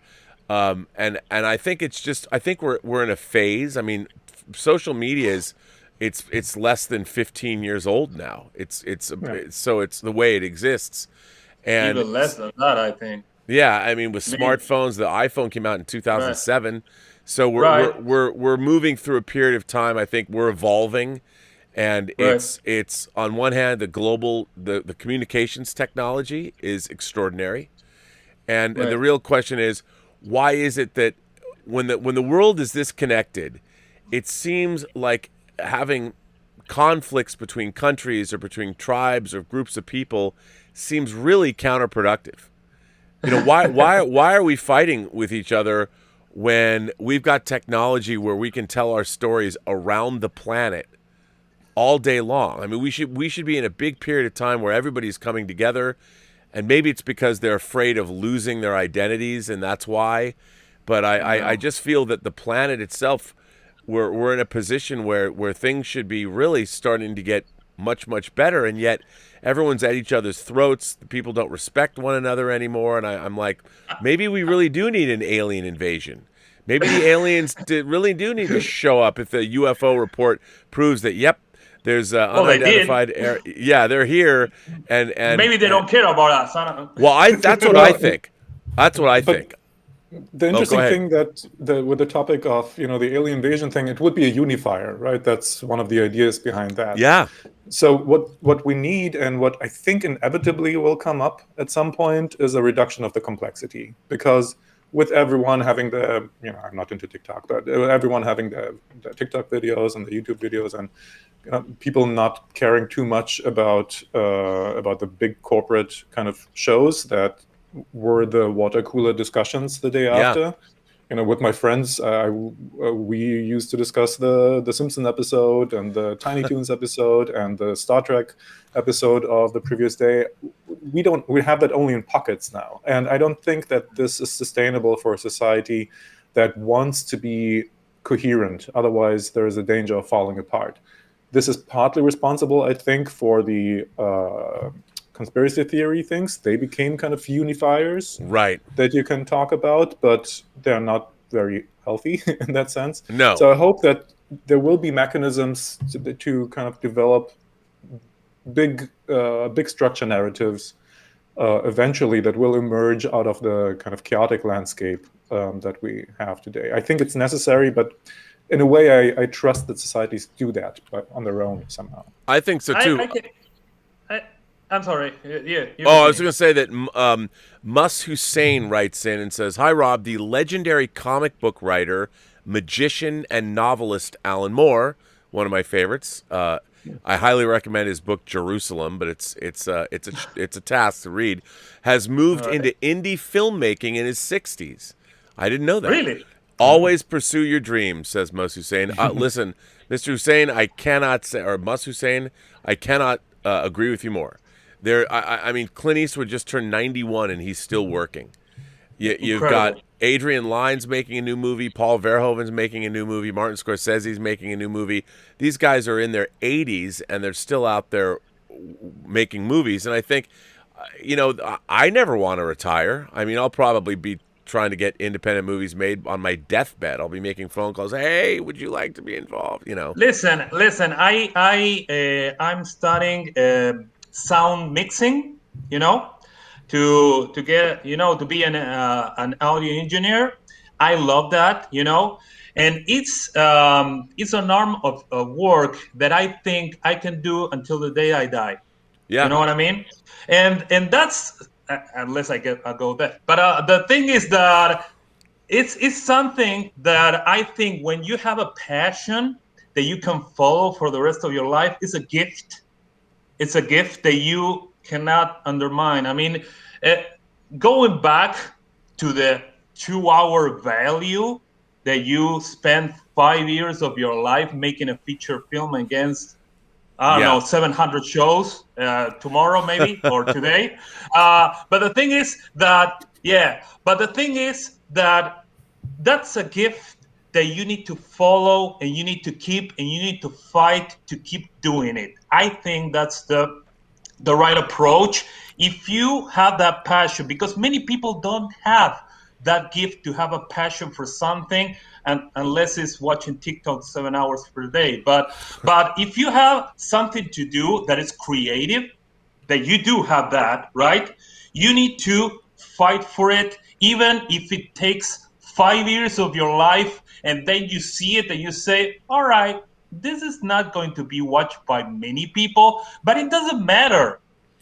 Speaker 2: And I think I think we're in a phase. I mean, social media it's less than 15 years old now. So it's the way it exists. And
Speaker 3: even less than that, I think.
Speaker 2: Yeah, I mean, with smartphones, the iPhone came out in 2007. Right. So we're moving through a period of time. I think we're evolving, and it's on one hand the communications technology is extraordinary, and the real question is, why is it that when the world is this connected, it seems like having conflicts between countries or between tribes or groups of people seems really counterproductive. Why are we fighting with each other when we've got technology where we can tell our stories around the planet all day long? I mean, we should be in a big period of time where everybody's coming together, and maybe it's because they're afraid of losing their identities, and that's why. But I just feel that the planet itself, we're in a position where things should be really starting to get much, much better, and yet everyone's at each other's throats. The people don't respect one another anymore, and I'm like, maybe we really do need an alien invasion. Maybe the aliens really do need to show up if the UFO report proves that, yep, there's unidentified air. Yeah, they're here, and
Speaker 3: maybe they don't care about us. I don't know.
Speaker 2: Well, that's what I think. That's what I think.
Speaker 4: The interesting thing that with the topic of the alien invasion thing, it would be a unifier, right? That's one of the ideas behind that.
Speaker 2: Yeah.
Speaker 4: So what we need, and what I think inevitably will come up at some point, is a reduction of the complexity. Because with everyone having the, I'm not into TikTok, but everyone having the TikTok videos and the YouTube videos, and people not caring too much about the big corporate kind of shows that were the water cooler discussions the day after. With my friends, we used to discuss the Simpson episode and the Tiny Toons episode and the Star Trek episode of the previous day. We have that only in pockets now, and I don't think that this is sustainable for a society that wants to be coherent. Otherwise, there is a danger of falling apart. This is partly responsible, I think, for the conspiracy theory things. They became kind of unifiers,
Speaker 2: right,
Speaker 4: that you can talk about, but they're not very healthy in that sense.
Speaker 2: No.
Speaker 4: So I hope that there will be mechanisms to kind of develop big structure narratives eventually that will emerge out of the kind of chaotic landscape that we have today. I think it's necessary, but in a way, I trust that societies do that, but on their own somehow.
Speaker 2: I think so too.
Speaker 3: I'm sorry. Yeah.
Speaker 2: I was going to say that Mus Hussein writes in and says, "Hi, Rob. The legendary comic book writer, magician, and novelist Alan Moore, one of my favorites. I highly recommend his book Jerusalem, but it's a task to read. Has moved into indie filmmaking in his 60s. I didn't know that.
Speaker 3: Really?
Speaker 2: Always pursue your dreams," says Mus Hussein. Listen, Mr. Hussein, I cannot say, or Mus Hussein, I cannot agree with you more. I mean, Clint Eastwood just turned 91 and he's still working. You've got Adrian Lyne's making a new movie, Paul Verhoeven's making a new movie, Martin Scorsese's making a new movie. These guys are in their 80s and they're still out there making movies. And I think, I never want to retire. I mean, I'll probably be trying to get independent movies made on my deathbed. I'll be making phone calls. Hey, would you like to be involved?
Speaker 3: Listen. I'm studying sound mixing. To get to be an audio engineer. I love that. And it's an arm of work that I think I can do until the day I die.
Speaker 2: Yeah.
Speaker 3: You know what I mean? And that's unless I go there. But the thing is that it's something that I think when you have a passion that you can follow for the rest of your life, it's a gift. It's a gift that you cannot undermine. I mean, going back to the 2-hour value that you spent 5 years of your life making a feature film against, I don't know, 700 shows tomorrow maybe or today. But the thing is that that's a gift that you need to follow and you need to keep and you need to fight to keep doing it. I think that's the right approach. If you have that passion, because many people don't have that gift to have a passion for something, and unless it's watching TikTok 7 hours per day. But if you have something to do that is creative, that you do have that, right? You need to fight for it, even if it takes 5 years of your life, and then you see it and you say, all right, this is not going to be watched by many people, but it doesn't matter.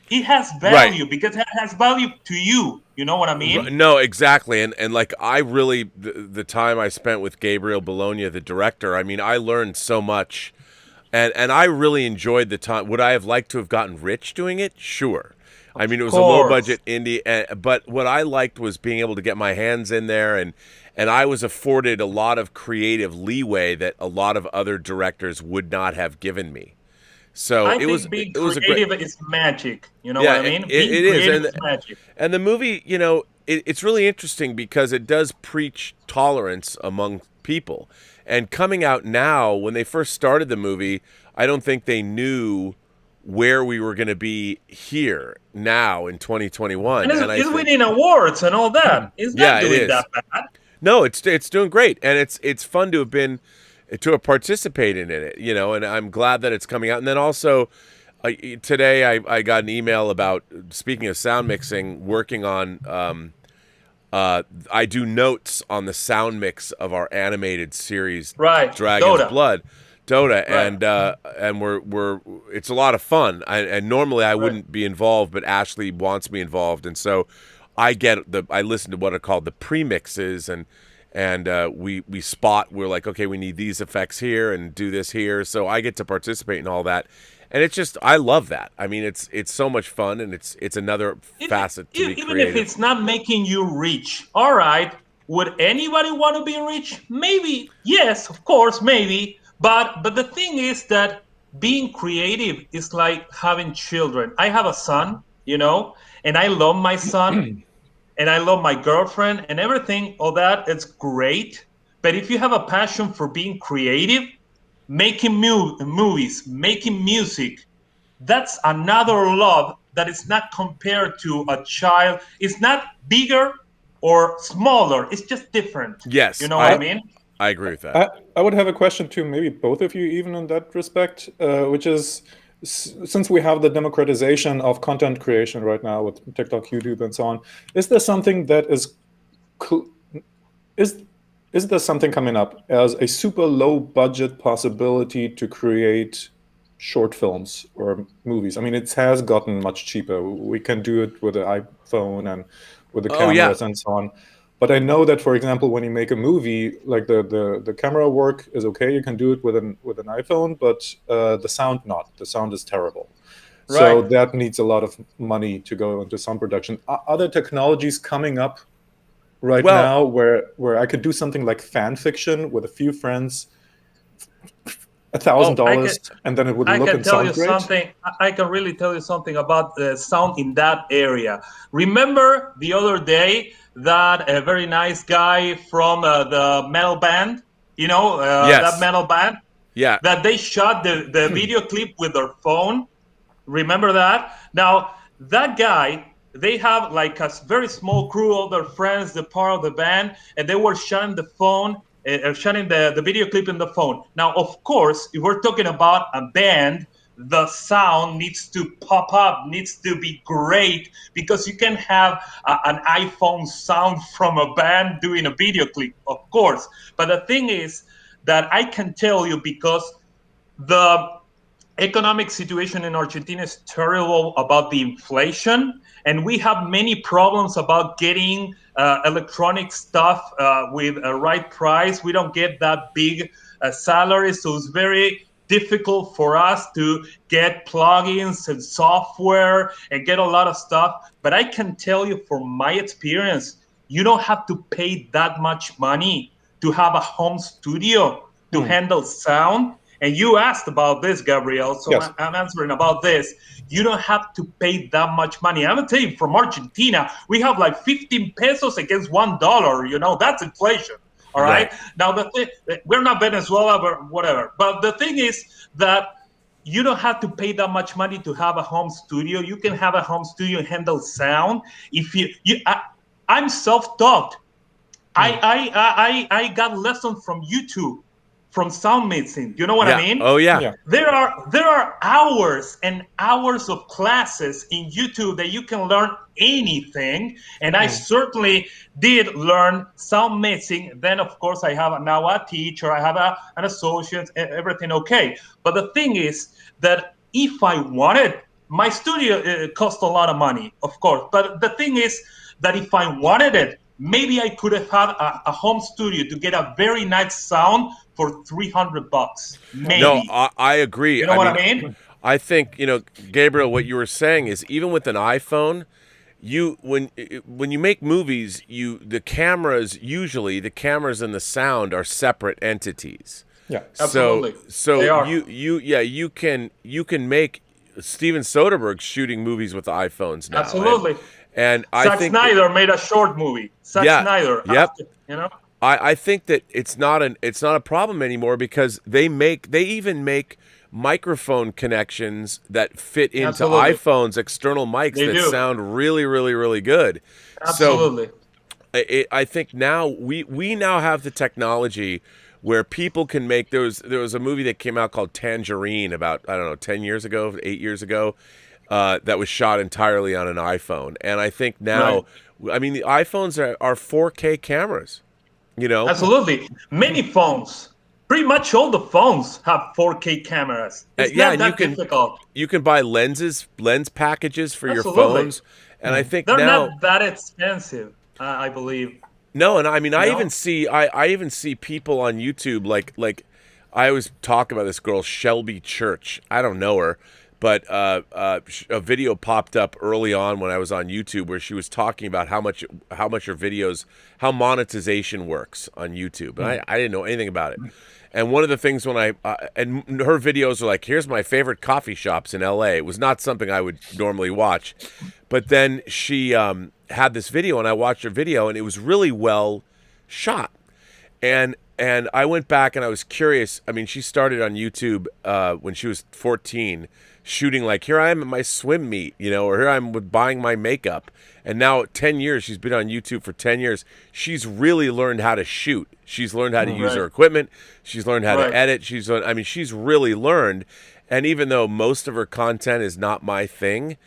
Speaker 3: It has value because it has value to you. You know what I mean?
Speaker 2: No, exactly. And like I really, the time I spent with Gabriel Bologna, the director, I mean, I learned so much. And I really enjoyed the time. Would I have liked to have gotten rich doing it? Sure. I mean, it was a low-budget indie, but what I liked was being able to get my hands in there, and I was afforded a lot of creative leeway that a lot of other directors would not have given me. So
Speaker 3: I think being creative is magic. You know what I mean? It is, and magic.
Speaker 2: And the movie, you know, it's really interesting because it does preach tolerance among people. And coming out now, when they first started the movie, I don't think they knew where we were going to be here now in 2021.
Speaker 3: And it's winning awards and all that. It's not doing that bad.
Speaker 2: No, it's doing great, and it's fun to have been to have participated in it, you know. And I'm glad that it's coming out. And then also today I got an email about, speaking of sound mixing, working on. I do notes on the sound mix of our animated series, Dragon's Blood, Dota, and we're it's a lot of fun. And normally I wouldn't be involved, but Ashley wants me involved, and so I listen to what are called the premixes, and we spot. We're like, okay, we need these effects here and do this here, so I get to participate in all that. And it's just, I love that. I mean, it's so much fun, and it's another facet to be creative.
Speaker 3: Even if it's not making you rich, all right, would anybody want to be rich? Maybe, yes, of course, maybe. But the thing is that being creative is like having children. I have a son, you know, and I love my son, and I love my girlfriend, and everything, all that, it's great. But if you have a passion for being creative, making movies, making music, that's another love that is not compared to a child. It's not bigger or smaller. It's just different.
Speaker 2: Yes.
Speaker 3: You know what I mean?
Speaker 2: I agree with that.
Speaker 4: I would have a question to maybe both of you, even in that respect, which is, since we have the democratization of content creation right now with TikTok, YouTube, and so on, is there something that is there something coming up as a super low budget possibility to create short films or movies? I mean, it has gotten much cheaper. We can do it with an iPhone and with the cameras and so on. But I know that, for example, when you make a movie, like the camera work is okay. You can do it with an iPhone, but the sound not. The sound is terrible. Right. So that needs a lot of money to go into sound production. Are there technologies coming up now where I could do something like fan fiction with a few friends, $1,000, and then it would look and sound great?
Speaker 3: I can really tell you something about the sound in that area. Remember the other day that a very nice guy from the metal band, you know, that metal band?
Speaker 2: Yeah.
Speaker 3: That they shot the video clip with their phone. Remember that? Now, that guy, they have like a very small crew, all their friends, the part of the band, and they were shooting the phone, shooting the video clip in the phone. Now, of course, if we're talking about a band, the sound needs to pop up, needs to be great, because you can have an iPhone sound from a band doing a video clip, of course. But the thing is that I can tell you, because the economic situation in Argentina is terrible about the inflation, and we have many problems about getting electronic stuff with a right price. We don't get that big salary, so it's very difficult for us to get plugins and software and get a lot of stuff. But I can tell you from my experience, you don't have to pay that much money to have a home studio to handle sound. And you asked about this, Gabriel, so yes. I'm answering about this. You don't have to pay that much money. I'm going to tell you, from Argentina, we have like 15 pesos against $1. You know, that's inflation. All right. Now we're not Venezuela, but whatever. But the thing is that you don't have to pay that much money to have a home studio. You can have a home studio and handle sound. If I'm self-taught. I got lessons from YouTube, from sound mixing. You know what I mean?
Speaker 2: Oh yeah.
Speaker 3: There are hours and hours of classes in YouTube that you can learn anything. And I certainly did learn sound mixing. Then of course I have now a teacher, I have an associate, everything okay. But the thing is that if I wanted, my studio cost a lot of money, of course. But the thing is that if I wanted it, maybe I could have had a home studio to get a very nice sound for $300. Maybe.
Speaker 2: No, I agree.
Speaker 3: You know what I mean?
Speaker 2: I think, Gabriel, what you were saying is even with an iPhone, when you make movies, the cameras and the sound are separate entities.
Speaker 4: Yeah,
Speaker 3: absolutely.
Speaker 2: So you can make Steven Soderbergh shooting movies with iPhones now.
Speaker 3: Absolutely.
Speaker 2: And
Speaker 3: I think Snyder made a short movie. Snyder.
Speaker 2: Yep.
Speaker 3: After,
Speaker 2: I think that it's not a problem anymore because they even make microphone connections that fit into iPhones, external mics sound really, really, really good.
Speaker 3: Absolutely.
Speaker 2: So I think now we now have the technology where people can make there was a movie that came out called Tangerine about 10 years ago, 8 years ago. That was shot entirely on an iPhone. And I think now, I mean, the iPhones are 4K cameras,
Speaker 3: Absolutely. Many phones, pretty much all the phones have 4K cameras. It's not that difficult.
Speaker 2: You can buy lens packages for your phones. And I think
Speaker 3: they're
Speaker 2: now,
Speaker 3: not that expensive, I believe.
Speaker 2: No, and I mean, I even see people on YouTube, like I always talk about this girl, Shelby Church. I don't know her. But a video popped up early on when I was on YouTube where she was talking about how much her videos, how monetization works on YouTube. And I didn't know anything about it. And one of the things when and her videos are like, here's my favorite coffee shops in LA. It was not something I would normally watch. But then she had this video and I watched her video and it was really well shot. And I went back and I was curious. I mean, she started on YouTube when she was 14, shooting like, here I am at my swim meet, or here I'm buying my makeup. And now 10 years, she's been on YouTube for 10 years. She's really learned how to shoot. She's learned how to use her equipment. She's learned how to edit. She's really learned. And even though most of her content is not my thing,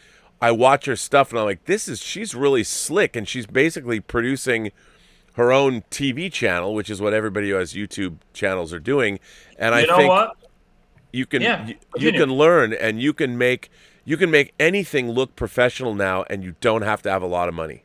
Speaker 2: I watch her stuff and I'm like, she's really slick. And she's basically producing her own TV channel, which is what everybody who has YouTube channels are doing. And I think
Speaker 3: what?
Speaker 2: You can learn and you can make anything look professional now, and you don't have to have a lot of money.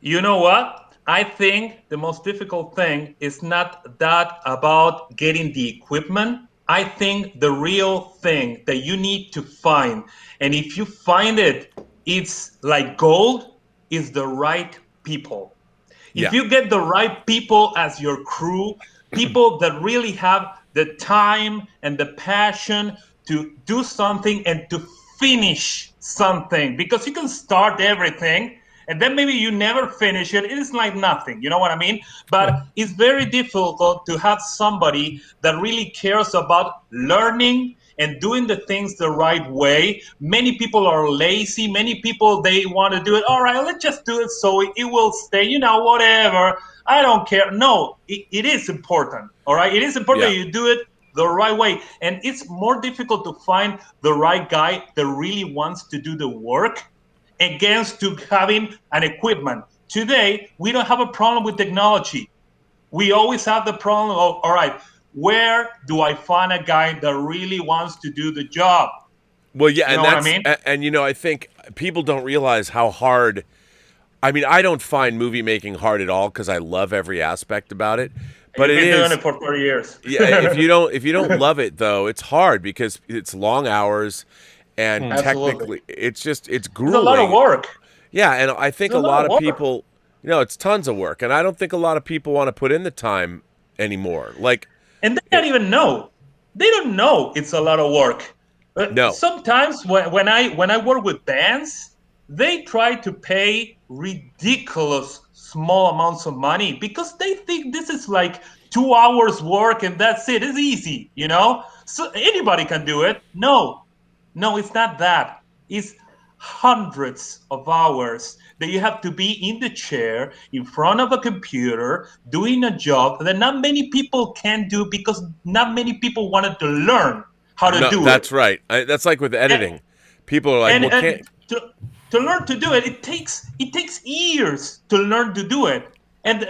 Speaker 2: You
Speaker 3: know what? I think the most difficult thing is not that about getting the equipment. I think the real thing that you need to find, and if you find it, it's like gold, is the right people. If you get the right people as your crew, people that really have the time and the passion to do something and to finish something, because you can start everything and then maybe you never finish it. It is like nothing, you know what I mean? But it's very difficult to have somebody that really cares about learning and doing the things the right way. Many people are lazy. Many people, they want to do it. All right, let's just do it so it will stay, whatever. I don't care. No, it is important. All right. It is important that you do it the right way. And it's more difficult to find the right guy that really wants to do the work against to having an equipment. Today, we don't have a problem with technology. We always have the problem of, all right, where do I find a guy that really wants to do the job?
Speaker 2: Well, yeah, and that's, what I mean? And I think people don't realize how hard. I mean, I don't find movie making hard at all because I love every aspect about it. But
Speaker 3: You've been doing it for 30 years.
Speaker 2: Yeah, if you don't love it though, it's hard because it's long hours, and technically, it's grueling.
Speaker 3: It's a lot of work.
Speaker 2: Yeah, and I think a lot of people, it's tons of work, and I don't think a lot of people want to put in the time anymore.
Speaker 3: And they don't even know. They don't know it's a lot of work.
Speaker 2: No.
Speaker 3: Sometimes when I work with bands, they try to pay ridiculous small amounts of money because they think this is like 2 hours work and that's it. It's easy, So anybody can do it. No, it's not that. It's hundreds of hours that you have to be in the chair in front of a computer doing a job that not many people can do because not many people wanted to learn how to do it.
Speaker 2: That's right. That's like with editing. People are like,
Speaker 3: to learn to do it, it takes years to learn to do it. And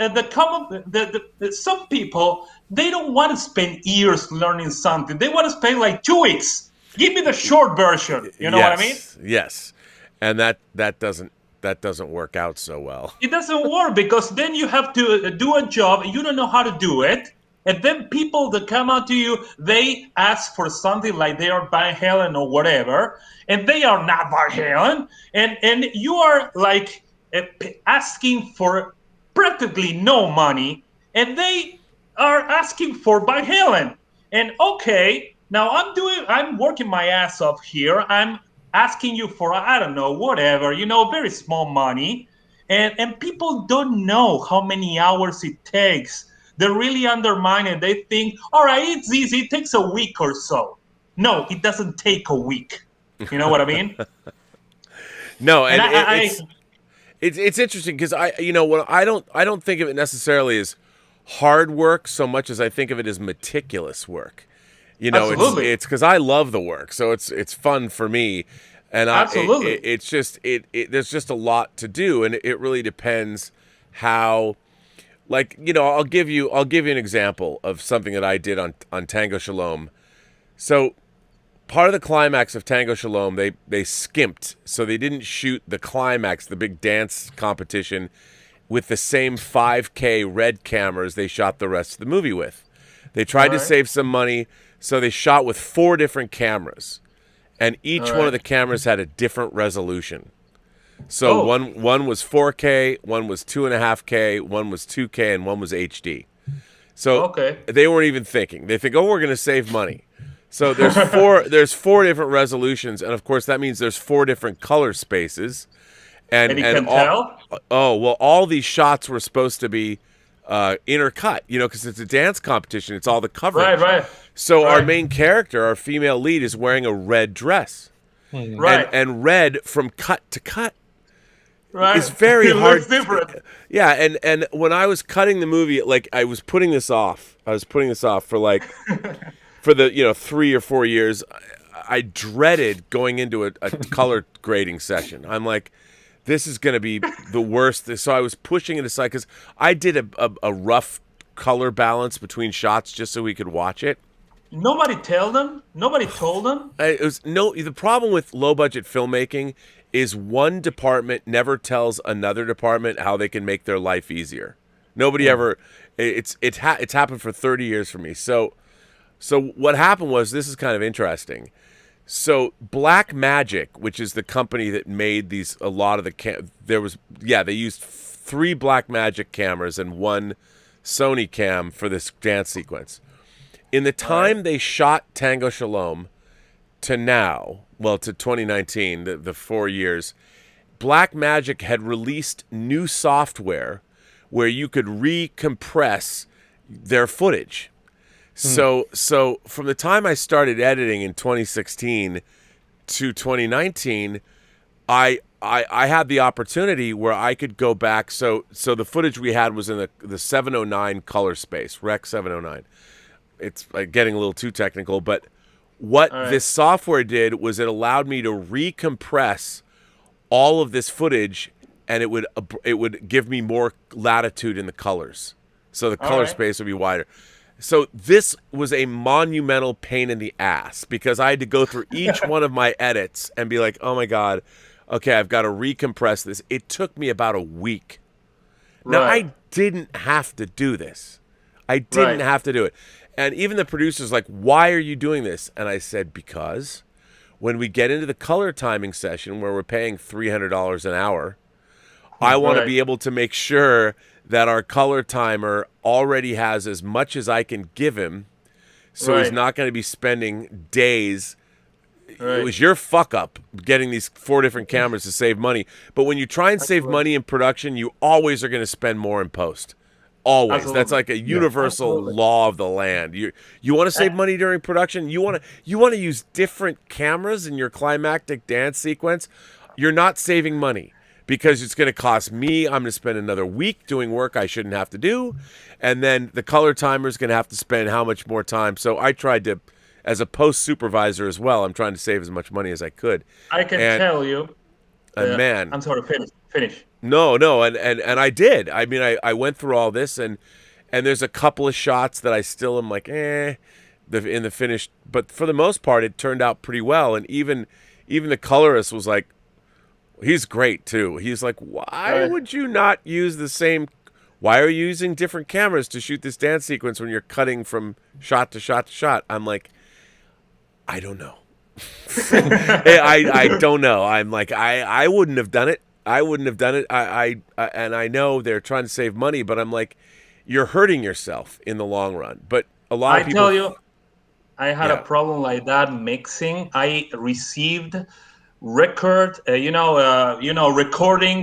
Speaker 3: some people, they don't want to spend years learning something. They want to spend like 2 weeks. Give me the short version. You know what I mean?
Speaker 2: Yes. And that doesn't work out so well.
Speaker 3: It doesn't work because then you have to do a job and you don't know how to do it. And then people that come out to you, they ask for something like they are Van Halen or whatever, and they are not Van Halen. And you are like asking for practically no money, and they are asking for Van Halen. And okay, now I'm working my ass off here. I'm asking you for, I don't know, whatever, very small money. And people don't know how many hours it takes. They really undermine it. They think, all right, it's easy. It takes a week or so. No, it doesn't take a week. You know what I mean?
Speaker 2: No, and it's interesting because I don't think of it necessarily as hard work so much as I think of it as meticulous work.
Speaker 3: Absolutely.
Speaker 2: It's because I love the work, so it's fun for me, and
Speaker 3: absolutely,
Speaker 2: it's just there's just a lot to do, and it really depends how. Like, I'll give you an example of something that I did on Tango Shalom. So part of the climax of Tango Shalom, they skimped. So they didn't shoot the climax, the big dance competition, with the same 5K red cameras they shot the rest of the movie with. They tried to save some money, so they shot with 4 different cameras. And each one of the cameras had a different resolution. So one was 4K, one was 2.5K, one was 2K, and one was HD. So they weren't even thinking. They think, we're going to save money. So there's 4 different resolutions, and of course that means there's 4 different color spaces.
Speaker 3: And you can tell?
Speaker 2: All these shots were supposed to be intercut, because it's a dance competition. It's all the coverage.
Speaker 3: Right.
Speaker 2: So our main character, our female lead, is wearing a red dress.
Speaker 3: Right.
Speaker 2: And red from cut to cut.
Speaker 3: Right.
Speaker 2: It's very hard.
Speaker 3: It's different.
Speaker 2: Yeah, and when I was cutting the movie, like I was putting this off. For like for the 3 or 4 years. I dreaded going into a color grading session. I'm like, this is going to be the worst. So I was pushing it aside because I did a rough color balance between shots just so we could watch it.
Speaker 3: Nobody told them.
Speaker 2: The problem with low budget filmmaking is one department never tells another department how they can make their life easier. Nobody ever. It's happened for 30 years for me. So what happened was, this is kind of interesting. So Black Magic, which is the company that made they used 3 Black Magic cameras and 1 Sony cam for this dance sequence. In the time they shot Tango Shalom to now, to 2019, the 4 years, Black Magic had released new software where you could recompress their footage. So from the time I started editing in 2016 to 2019, I had the opportunity where I could go back. So the footage we had was in the 709 color space, Rec 709. It's getting a little too technical, but what this software did was it allowed me to recompress all of this footage, and it would give me more latitude in the colors. So the color space would be wider. So this was a monumental pain in the ass because I had to go through each one of my edits and be like, oh my God, okay, I've got to recompress this. It took me about a week. Now, I didn't have to do this. I didn't have to do it. And even the producer's like, why are you doing this? And I said, because when we get into the color timing session where we're paying $300 an hour, I want to be able to make sure that our color timer already has as much as I can give him, so he's not going to be spending days it was your fuck up getting these 4 different cameras to save money. But when you try and save money in production, you always are going to spend more in post. Always. Absolutely. That's like a universal law of the land. You want to save money during production? You want to use different cameras in your climactic dance sequence? You're not saving money because it's going to cost me. I'm going to spend another week doing work I shouldn't have to do. And then the color timer is going to have to spend how much more time. So I tried to, as a post supervisor as well, I'm trying to save as much money as I could.
Speaker 3: I can tell you.
Speaker 2: Man.
Speaker 3: I'm sorry, finish.
Speaker 2: No, and I did. I mean, I went through all this, and there's a couple of shots that I still am like, in the finished. But for the most part, it turned out pretty well. And even the colorist was like, he's great too. He's like, why would you not use the same? Why are you using different cameras to shoot this dance sequence when you're cutting from shot to shot to shot? I'm like, I don't know. I don't know. I'm like, I wouldn't have done it. I and I know they're trying to save money, but I'm like, you're hurting yourself in the long run. But a lot of people. I tell you,
Speaker 3: I had a problem like that mixing. I received recording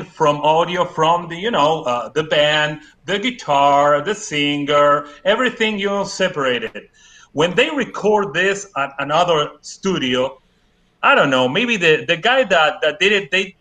Speaker 3: from audio from the the band, the guitar, the singer, everything separated. When they record this at another studio, I don't know, maybe the guy that did it,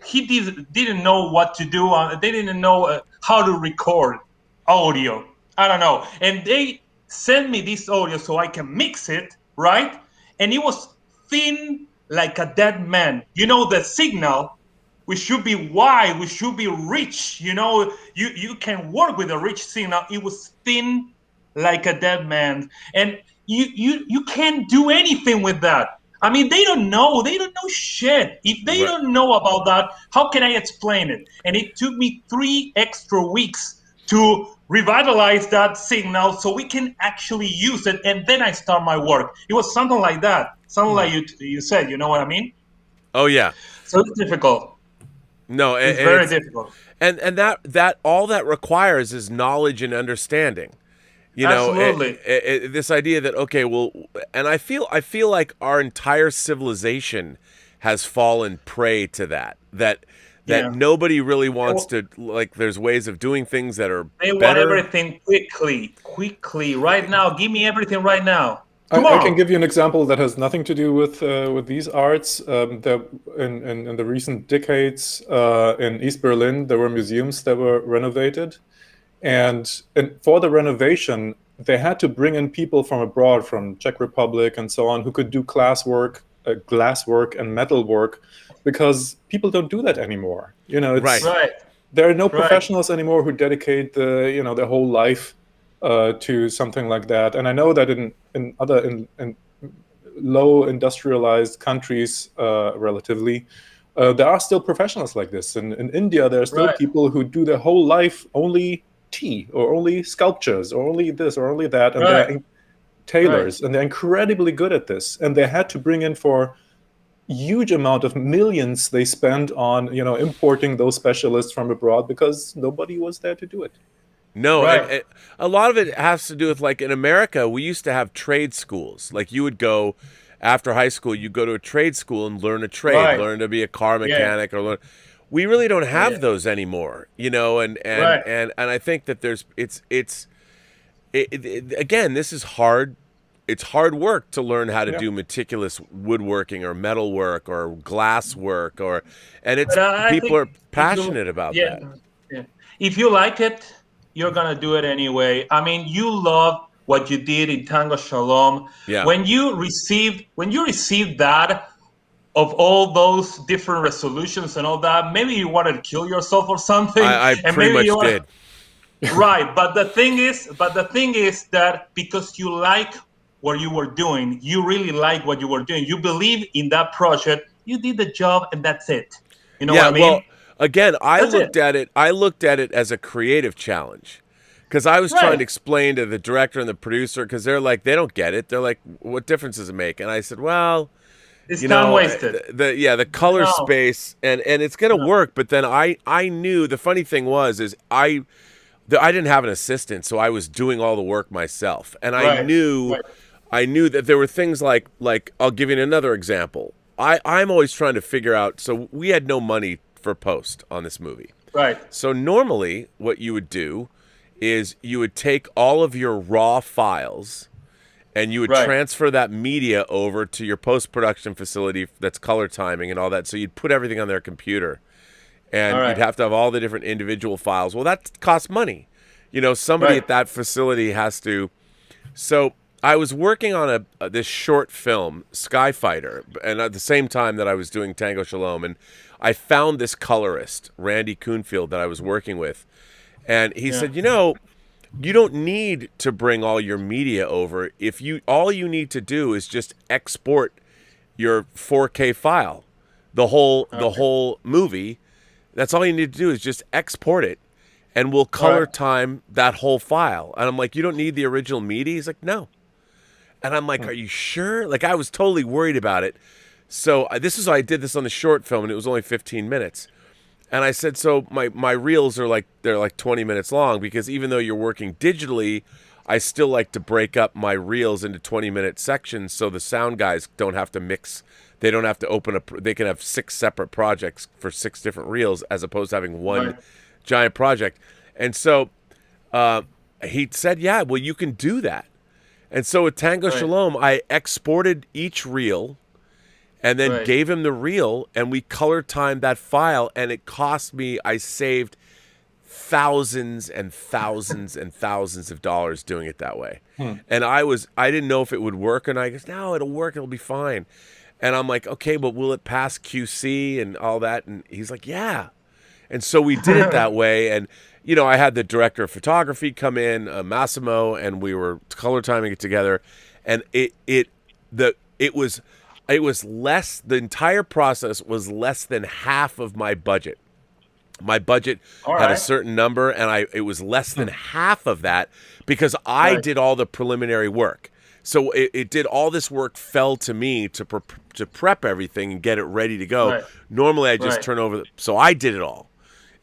Speaker 3: he didn't know what to do. They didn't know how to record audio. I don't know. And they sent me this audio so I can mix it, right? And it was thin like a dead man. The signal, we should be wide, we should be rich. You can work with a rich signal. It was thin like a dead man. And you can't do anything with that. I mean, they don't know shit. If they don't know about that, how can I explain it? And it took me 3 extra weeks to revitalize that signal so we can actually use it. And then I start my work. It was something like that. Something like you said, you know what I mean?
Speaker 2: Oh, yeah.
Speaker 3: So it's difficult.
Speaker 2: No,
Speaker 3: it's very difficult.
Speaker 2: And that all that requires is knowledge and understanding.
Speaker 3: Absolutely.
Speaker 2: This idea that, okay, well, and I feel like our entire civilization has fallen prey to that nobody really wants to, like, there's ways of doing things that are
Speaker 3: They
Speaker 2: better.
Speaker 3: want everything quickly, right now. Give me everything right now.
Speaker 4: I can give you an example that has nothing to do with these arts. In the recent decades in East Berlin, there were museums that were renovated. And for the renovation, they had to bring in people from abroad, from Czech Republic and so on, who could do glasswork and metalwork, because people don't do that anymore.
Speaker 2: Right.
Speaker 4: There are no professionals anymore who dedicate their whole life to something like that. And I know that in low industrialized countries, relatively, there are still professionals like this. In India, there are still people who do their whole life only tea or only sculptures or only this or only that, and they're tailors, and they're incredibly good at this. And they had to bring in for huge amount of millions they spent on importing those specialists from abroad because nobody was there to do it.
Speaker 2: No, a lot of it has to do with, like, in America, we used to have trade schools. Like, you would go after high school, you go to a trade school and learn a trade, learn to be a car mechanic or learn. We really don't have those anymore, and I think that again, this is hard. It's hard work to learn how to do meticulous woodworking or metalwork or glass work, people are passionate about that.
Speaker 3: Yeah. If you like it, you're gonna do it anyway. I mean, you love what you did in Tango Shalom.
Speaker 2: Yeah.
Speaker 3: When you received that, of all those different resolutions and all that, maybe you wanted to kill yourself or something.
Speaker 2: I pretty much did.
Speaker 3: Right, but the thing is that because you like what you were doing, you really like what you were doing, you believe in that project, you did the job, and that's it. You know what I mean? Well,
Speaker 2: again, I looked at it as a creative challenge. Because I was trying to explain to the director and the producer, because they're like, they don't get it. They're like, what difference does it make? And I said, well,
Speaker 3: it's time wasted.
Speaker 2: The color space, and it's going to work. But then I knew, the funny thing was I didn't have an assistant, so I was doing all the work myself. And I knew I knew that there were things like I'll give you another example. I'm always trying to figure out. So we had no money for post on this movie.
Speaker 3: Right.
Speaker 2: So normally what you would do is you would take all of your raw files and you would transfer that media over to your post-production facility that's color timing and all that. So you'd put everything on their computer. And you'd have to have all the different individual files. Well, that costs money. You know, somebody at that facility has to. So I was working on this short film, Skyfighter, and at the same time that I was doing Tango Shalom, and I found this colorist, Randy Kuhnfield, that I was working with, and he said, you know, you don't need to bring all your media over. All you need to do is just export your 4K file, the whole movie. That's all you need to do is just export it, and we'll color time that whole file. And I'm like, you don't need the original media? He's like, no. And I'm like, are you sure? Like, I was totally worried about it. So I did this on the short film, and it was only 15 minutes. And I said, so my reels are they're 20 minutes long, because even though you're working digitally, I still like to break up my reels into 20-minute sections so the sound guys don't have to mix. They don't have to open up. They can have 6 separate projects for 6 different reels, as opposed to having one giant project. And so he said, yeah, well, you can do that. And so with Tango Shalom, I exported each reel and then gave him the reel, and we color timed that file, and it cost me, I saved thousands and thousands and thousands of dollars doing it that way. And I didn't know if it would work, and I goes, no, it'll work, it'll be fine. And I'm like, okay, but will it pass QC and all that? And he's like, yeah. And so we did it that way. And, you know, I had the director of photography come in, Massimo, and we were color timing it together. And it was less, the entire process was less than half of my budget. My budget had a certain number, and it was less than half of that because I did all the preliminary work. So it did all this work, fell to me to prep everything and get it ready to go. Normally I just turn over. So I did it all.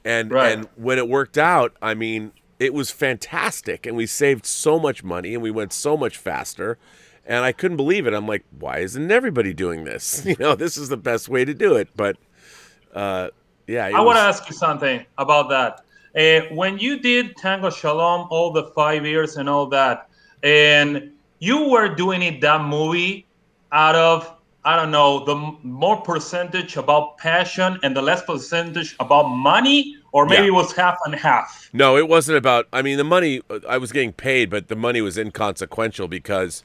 Speaker 2: And when it worked out, I mean, it was fantastic. And we saved so much money and we went so much faster. And I couldn't believe it. I'm like, why isn't everybody doing this? You know, this is the best way to do it. But yeah.
Speaker 3: I want to ask you something about that. When you did Tango Shalom, all the 5 years and all that, and you were doing that movie out of, I don't know, the more percentage about passion and the less percentage about money, or maybe it was half and half?
Speaker 2: No, it wasn't about, I mean, the money, I was getting paid, but the money was inconsequential because,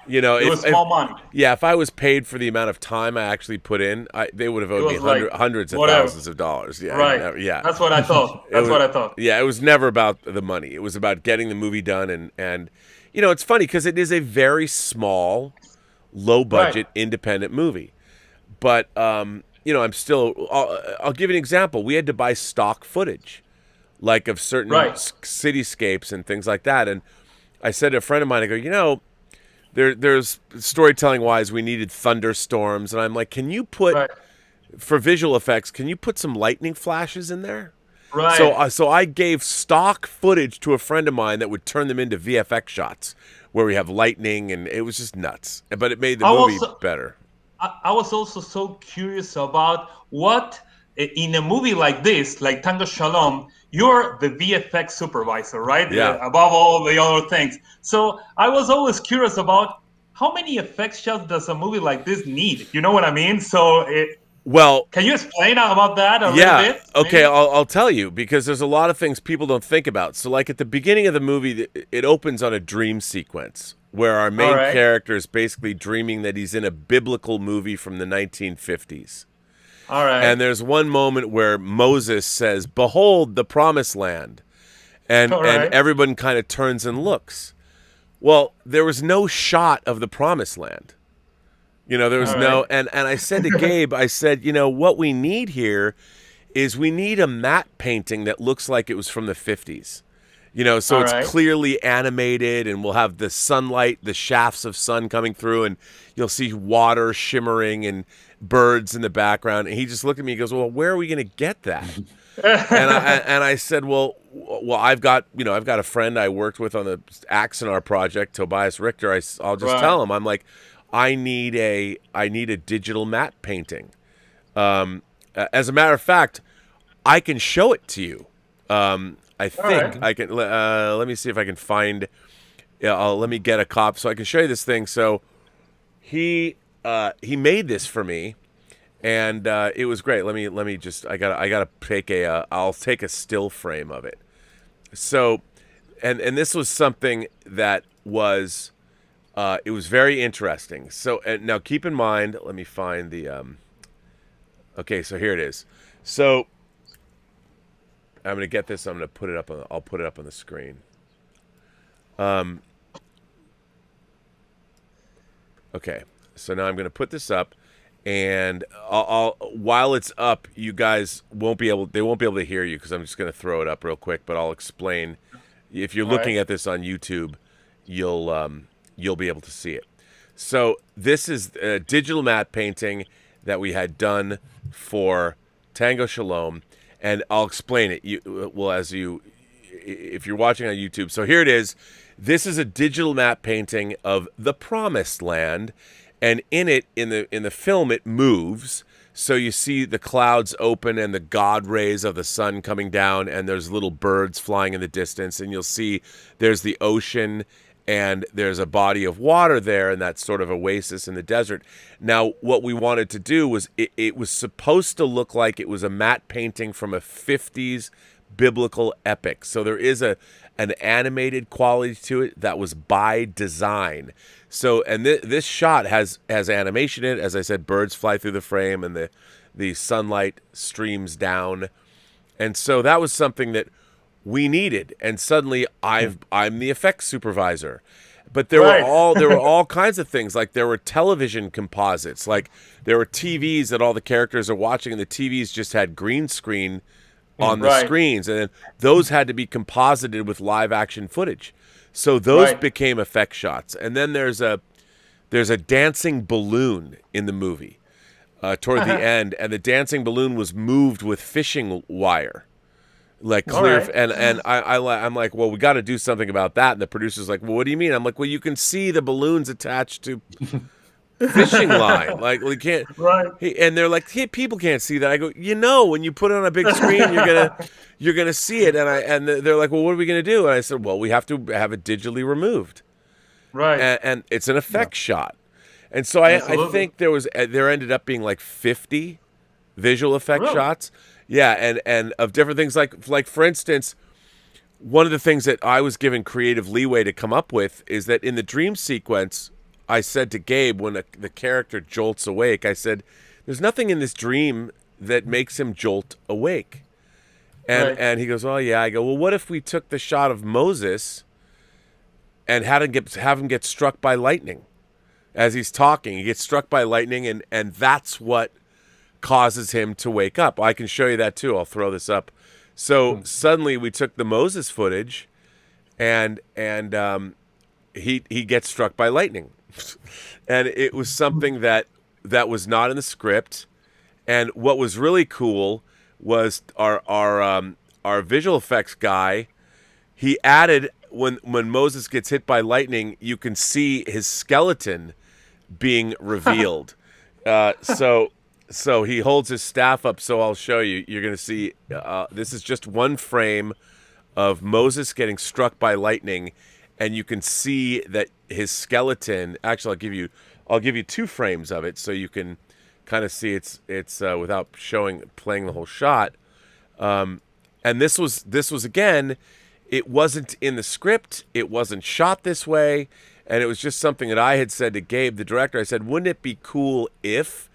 Speaker 2: you know,
Speaker 3: it was small money.
Speaker 2: Yeah, if I was paid for the amount of time I actually put in, they would have owed me hundreds of thousands of dollars. Yeah,
Speaker 3: yeah. That's what I thought. What I thought.
Speaker 2: Yeah, it was never about the money. It was about getting the movie done. And you know, it's funny because it is a very small, low-budget, independent movie. But, you know, I'll give you an example. We had to buy stock footage, like of certain cityscapes and things like that. And I said to a friend of mine, I go, you know, there's storytelling-wise, we needed thunderstorms. And I'm like, can you put, for visual effects, can you put some lightning flashes in there? So I gave stock footage to a friend of mine that would turn them into VFX shots where we have lightning, and it was just nuts. But it made the movie better.
Speaker 3: I was also so curious about what, in a movie like this, like Tango Shalom, you're the VFX supervisor, right?
Speaker 2: Yeah.
Speaker 3: Above all the other things. So I was always curious about how many effects shots does a movie like this need? You know what I mean? So
Speaker 2: well,
Speaker 3: can you explain about that a little bit?
Speaker 2: Okay, I'll tell you, because there's a lot of things people don't think about. So like at the beginning of the movie, it opens on a dream sequence where our main character is basically dreaming that he's in a biblical movie from the 1950s.
Speaker 3: All right.
Speaker 2: And there's one moment where Moses says, "Behold the promised land." And everyone kind of turns and looks. Well, there was no shot of the promised land. You know, there was and I said to Gabe, I said, you know, what we need here is we need a matte painting that looks like it was from the 50s. You know, so it's clearly animated, and we'll have the sunlight, the shafts of sun coming through, and you'll see water shimmering and birds in the background. And he just looked at me and goes, well, where are we going to get that? And I said, well, well, I've got a friend I worked with on the Axonar project, Tobias Richter. I'll just tell him, I'm like, I need a digital matte painting. As a matter of fact, I can show it to you. I think I can. Let me see if I can find. Let me get a copy so I can show you this thing. So he made this for me, and it was great. Let me just. I gotta take I'll take a still frame of it. So, and this was something that was. It was very interesting. So, and now keep in mind. Let me find the. Okay, so here it is. So. I'm gonna get this. I'm gonna put it up on. I'll put it up on the screen. Okay, so now I'm gonna put this up, and I'll while it's up, you guys won't be able. They won't be able to hear you because I'm just gonna throw it up real quick. But I'll explain. If you're looking at this on YouTube, you'll be able to see it. So this is a digital matte painting that we had done for Tango Shalom. And I'll explain it. If you're watching on YouTube. So here it is. This is a digital matte painting of the Promised Land, and in it, in the film, it moves. So you see the clouds open and the God rays of the sun coming down, and there's little birds flying in the distance, and you'll see there's the ocean. And there's a body of water there, and that sort of oasis in the desert. Now, what we wanted to do was it was supposed to look like it was a matte painting from a 50s biblical epic. So there is an animated quality to it that was by design. So, and this shot has animation in it. As I said, birds fly through the frame, and the sunlight streams down. And so that was something that we needed, and suddenly I'm the effects supervisor. But there were all kinds of things. Like there were television composites. Like there were TVs that all the characters are watching, and the TVs just had green screen on the screens, and then those had to be composited with live action footage. So those became effect shots. And then there's a dancing balloon in the movie toward the end, and the dancing balloon was moved with fishing wire. Like clear, and I'm like, well, we got to do something about that. And the producer's like, well, what do you mean? I'm like, well, you can see the balloons attached to fishing line. Like we can't. And they're like, hey, people can't see that. I go, when you put it on a big screen, you're gonna see it. And they're like, well, what are we gonna do? And I said, well, we have to have it digitally removed. And it's an effect shot. And so I think there ended up being like 50 visual effect shots. Yeah, and of different things, like for instance, one of the things that I was given creative leeway to come up with is that in the dream sequence, I said to Gabe, when the character jolts awake, I said, there's nothing in this dream that makes him jolt awake. And he goes, oh, yeah. I go, well, what if we took the shot of Moses and have him get struck by lightning as he's talking? He gets struck by lightning, and that's what causes him to wake up. I can show you that too. I'll throw this up. So suddenly we took the Moses footage, and he gets struck by lightning, and it was something that was not in the script. And what was really cool was our visual effects guy. He added when Moses gets hit by lightning, you can see his skeleton being revealed. So he holds his staff up, so I'll show you. You're going to see, this is just one frame of Moses getting struck by lightning, and you can see that his skeleton, actually I'll give you two frames of it so you can kind of see it's without playing the whole shot. And this was again, it wasn't in the script, it wasn't shot this way, and it was just something that I had said to Gabe, the director. I said, wouldn't it be cool if...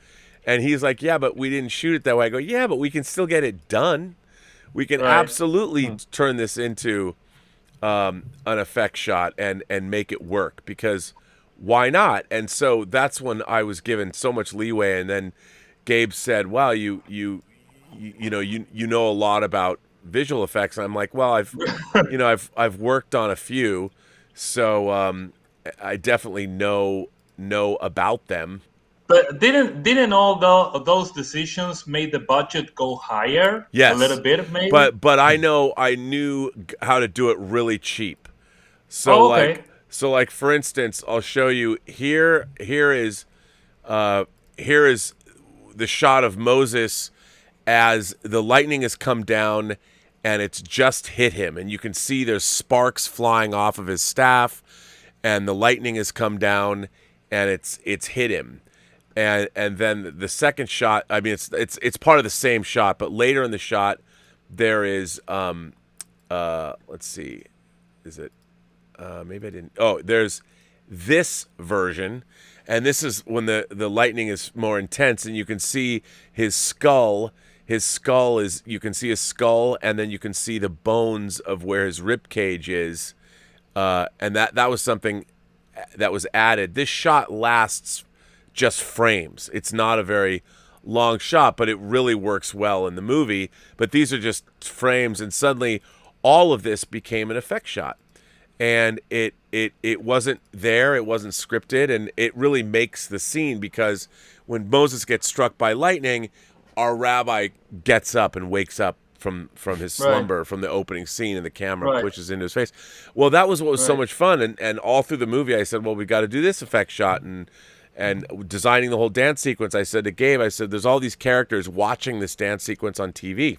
Speaker 2: And he's like, yeah, but we didn't shoot it that way. I go, yeah, but we can still get it done. We can absolutely turn this into an effect shot and make it work, because why not? And so that's when I was given so much leeway. And then Gabe said, wow, you know a lot about visual effects. And I'm like, well, I've worked on a few, so I definitely know about them.
Speaker 3: But didn't all those decisions made the budget go higher?
Speaker 2: Yes,
Speaker 3: a little bit maybe.
Speaker 2: But I knew how to do it really cheap. So
Speaker 3: Okay.
Speaker 2: like for instance, I'll show you here. Here is the shot of Moses as the lightning has come down and it's just hit him, and you can see there's sparks flying off of his staff, and the lightning has come down and it's hit him. And then the second shot, I mean it's part of the same shot, but later in the shot there is let's see, is it maybe I didn't, oh, there's this version, and this is when the lightning is more intense, and you can see his skull. His skull is, you can see his skull, and then you can see the bones of where his rib cage is, and that was something that was added. This shot lasts just frames. It's not a very long shot, but it really works well in the movie. But these are just frames, and suddenly all of this became an effect shot. And it wasn't there, it wasn't scripted, and it really makes the scene, because when Moses gets struck by lightning, our rabbi gets up and wakes up from his slumber, from the opening scene, and the camera pushes into his face. Well, that was what was so much fun, and all through the movie I said, well, we got to do this effect shot, and designing the whole dance sequence, I said to Gabe, I said, there's all these characters watching this dance sequence on TV.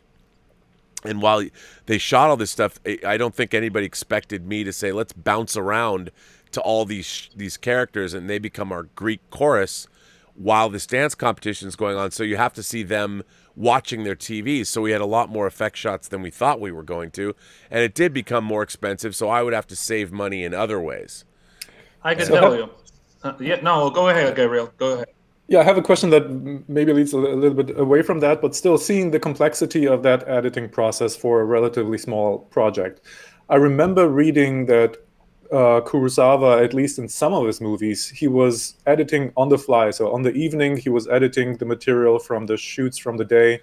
Speaker 2: And while they shot all this stuff, I don't think anybody expected me to say, let's bounce around to all these characters, and they become our Greek chorus while this dance competition is going on. So you have to see them watching their TVs. So we had a lot more effect shots than we thought we were going to. And it did become more expensive, so I would have to save money in other ways.
Speaker 3: I can tell you. No, go ahead, Gabriel. Go ahead.
Speaker 4: Yeah, I have a question that maybe leads a little bit away from that, but still seeing the complexity of that editing process for a relatively small project. I remember reading that Kurosawa, at least in some of his movies, he was editing on the fly. So on the evening, he was editing the material from the shoots from the day,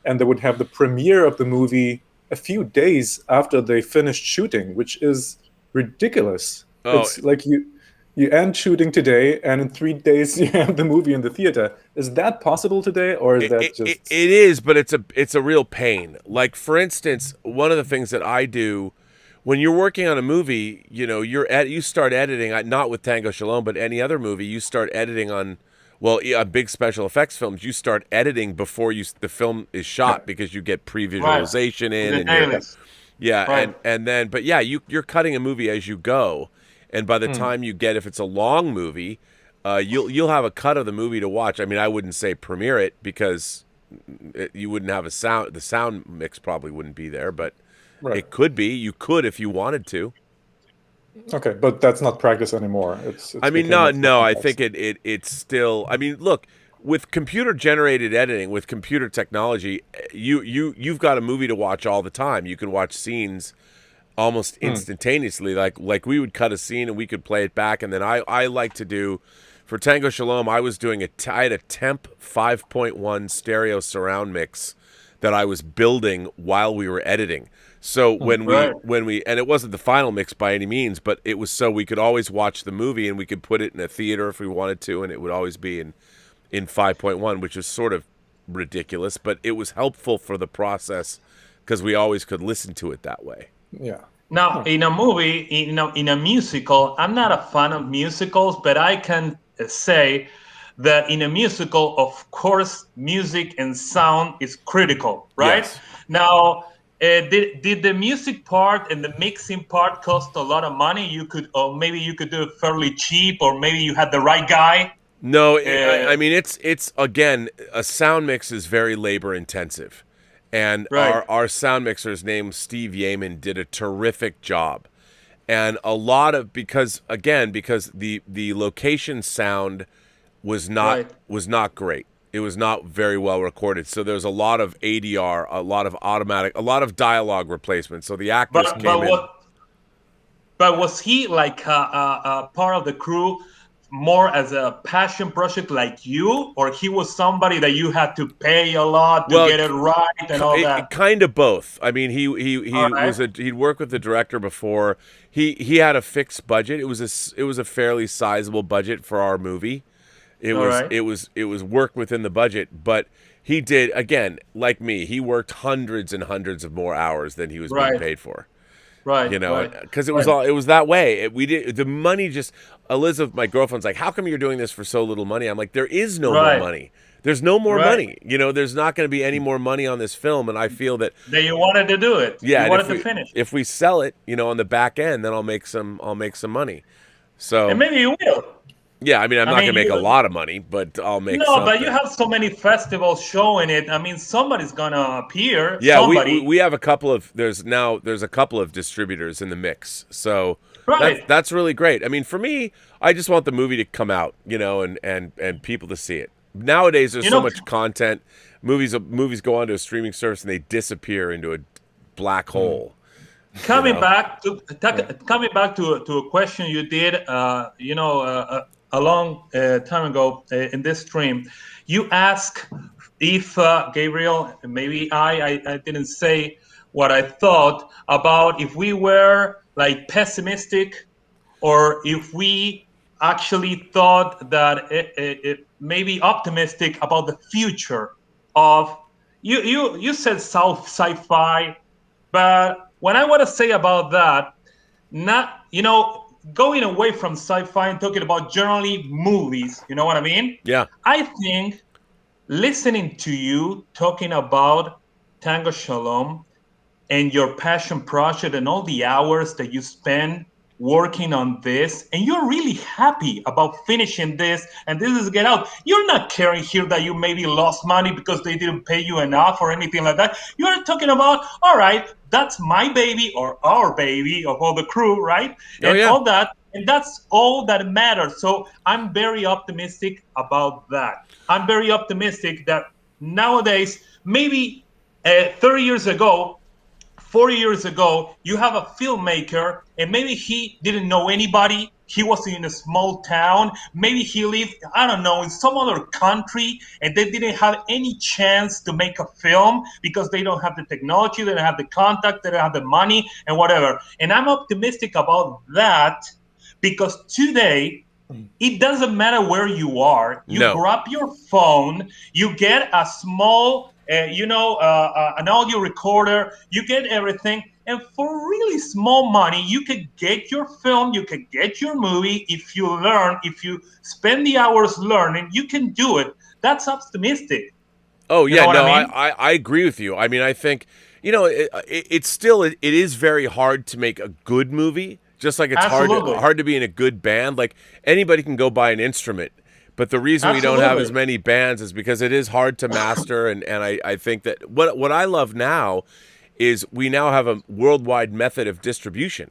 Speaker 4: and they would have the premiere of the movie a few days after they finished shooting, which is ridiculous. Oh. It's like you end shooting today, and in 3 days you have the movie in the theater. Is that possible today, or is that just...
Speaker 2: It is, but it's a real pain. Like, for instance, one of the things that I do when you're working on a movie, you start editing, not with Tango Shalom, but any other movie, you start editing on, big special effects films, you start editing before the film is shot, because you get pre-visualization in. And then, but yeah, you're cutting a movie as you go. And by the time you get, if it's a long movie, you'll have a cut of the movie to watch. I mean, I wouldn't say premiere it, because you wouldn't have a sound. The sound mix probably wouldn't be there, but it could be. You could if you wanted to.
Speaker 4: Okay, but that's not practice anymore. It's
Speaker 2: I mean, no. I think it's still. I mean, look, with computer generated editing, with computer technology, you've got a movie to watch all the time. You can watch scenes almost instantaneously. Like we would cut a scene and we could play it back, and then I like to do, for Tango Shalom, I was doing I had a temp 5.1 stereo surround mix that I was building while we were editing. So when we and it wasn't the final mix by any means, but it was so we could always watch the movie, and we could put it in a theater if we wanted to, and it would always be in 5.1, which is sort of ridiculous, but it was helpful for the process because we always could listen to it that way.
Speaker 4: Yeah.
Speaker 3: Now, in a movie, in a musical, I'm not a fan of musicals, but I can say that in a musical, of course, music and sound is critical, right?
Speaker 2: Yes.
Speaker 3: Now, did the music part and the mixing part cost a lot of money? Or maybe you could do it fairly cheap, or maybe you had the right guy.
Speaker 2: No, I mean, it's again, a sound mix is very labor intensive. And our sound mixer's name, Steve Yeaman, did a terrific job. And a lot of, because the location sound was not great. It was not very well recorded. So there's a lot of ADR, a lot of automatic, a lot of dialogue replacement. So the actors came in.
Speaker 3: But was he like a part of the crew more as a passion project like you, or he was somebody that you had to pay a lot to get it right and all that?
Speaker 2: Kind of both. I mean, he'd worked with the director before. He had a fixed budget. It was a fairly sizable budget for our movie, It
Speaker 3: All
Speaker 2: was
Speaker 3: right.
Speaker 2: it was worked within the budget, but he did, again, like me, he worked hundreds and hundreds of more hours than he was being
Speaker 3: Right.
Speaker 2: paid for.
Speaker 3: Right.
Speaker 2: You know,
Speaker 3: Right.
Speaker 2: because it was all, it was that way. We did, the money just, Elizabeth, my girlfriend's like, how come you're doing this for so little money? I'm like, there is no more
Speaker 3: Right.
Speaker 2: money. There's no more
Speaker 3: Right.
Speaker 2: money. You know, there's not going to be any more money on this film, and I feel that,
Speaker 3: That you wanted to do it.
Speaker 2: yeah,
Speaker 3: You
Speaker 2: and
Speaker 3: wanted to finish.
Speaker 2: if we sell it, you know, on the back end, then I'll make some money. So
Speaker 3: And maybe you will.
Speaker 2: yeah, I mean, I'm not
Speaker 3: mean,
Speaker 2: going to make a
Speaker 3: you-
Speaker 2: lot of money, but I'll make
Speaker 3: No,
Speaker 2: something.
Speaker 3: but you have so many festivals showing it. I mean, somebody's gonna appear.
Speaker 2: Yeah,
Speaker 3: Somebody.
Speaker 2: we have a couple of, there's a couple of distributors in the mix, so
Speaker 3: Right.
Speaker 2: that's really great. I mean, for me, I just want the movie to come out, you know, and people to see it. Nowadays, there's
Speaker 3: You
Speaker 2: so
Speaker 3: know-
Speaker 2: much content. Movies go onto a streaming service and they disappear into a black hole.
Speaker 3: Coming
Speaker 2: know?
Speaker 3: back to a question you did, a long time ago in this stream, you asked if Gabriel, maybe I didn't say what I thought about if we were like pessimistic, or if we actually thought that it maybe optimistic about the future of you said sci-fi, but what I want to say about that, not, going away from sci-fi and talking about generally movies, you know what I mean?
Speaker 2: Yeah.
Speaker 3: I think listening to you talking about Tango Shalom and your passion project and all the hours that you spend working on this, and you're really happy about finishing this, and this is Get Out. You're not caring here that you maybe lost money because they didn't pay you enough or anything like that. You're talking about, all right, that's my baby or our baby of all the crew, right? And all that, and that's all that matters. So I'm very optimistic about that. I'm very optimistic that nowadays, maybe 30 years ago, 40 years ago, you have a filmmaker, and maybe he didn't know anybody. He was in a small town. Maybe he lived, I don't know, in some other country, and they didn't have any chance to make a film because they don't have the technology, they don't have the contact, they don't have the money, and whatever. And I'm optimistic about that because today, it doesn't matter where you are. You grab your phone, you get a small, an audio recorder, you get everything. And for really small money, you could get your film, you could get your movie. If you learn, if you spend the hours learning, you can do it. That's optimistic.
Speaker 2: Oh, yeah,
Speaker 3: You know
Speaker 2: no,
Speaker 3: what I mean?
Speaker 2: I agree with you. I mean, I think, it's still, it is very hard to make a good movie. Just like it's hard to be in a good band. Like, anybody can go buy an instrument. But the reason we don't have as many bands is because it is hard to master. And I think that what I love now is we now have a worldwide method of distribution.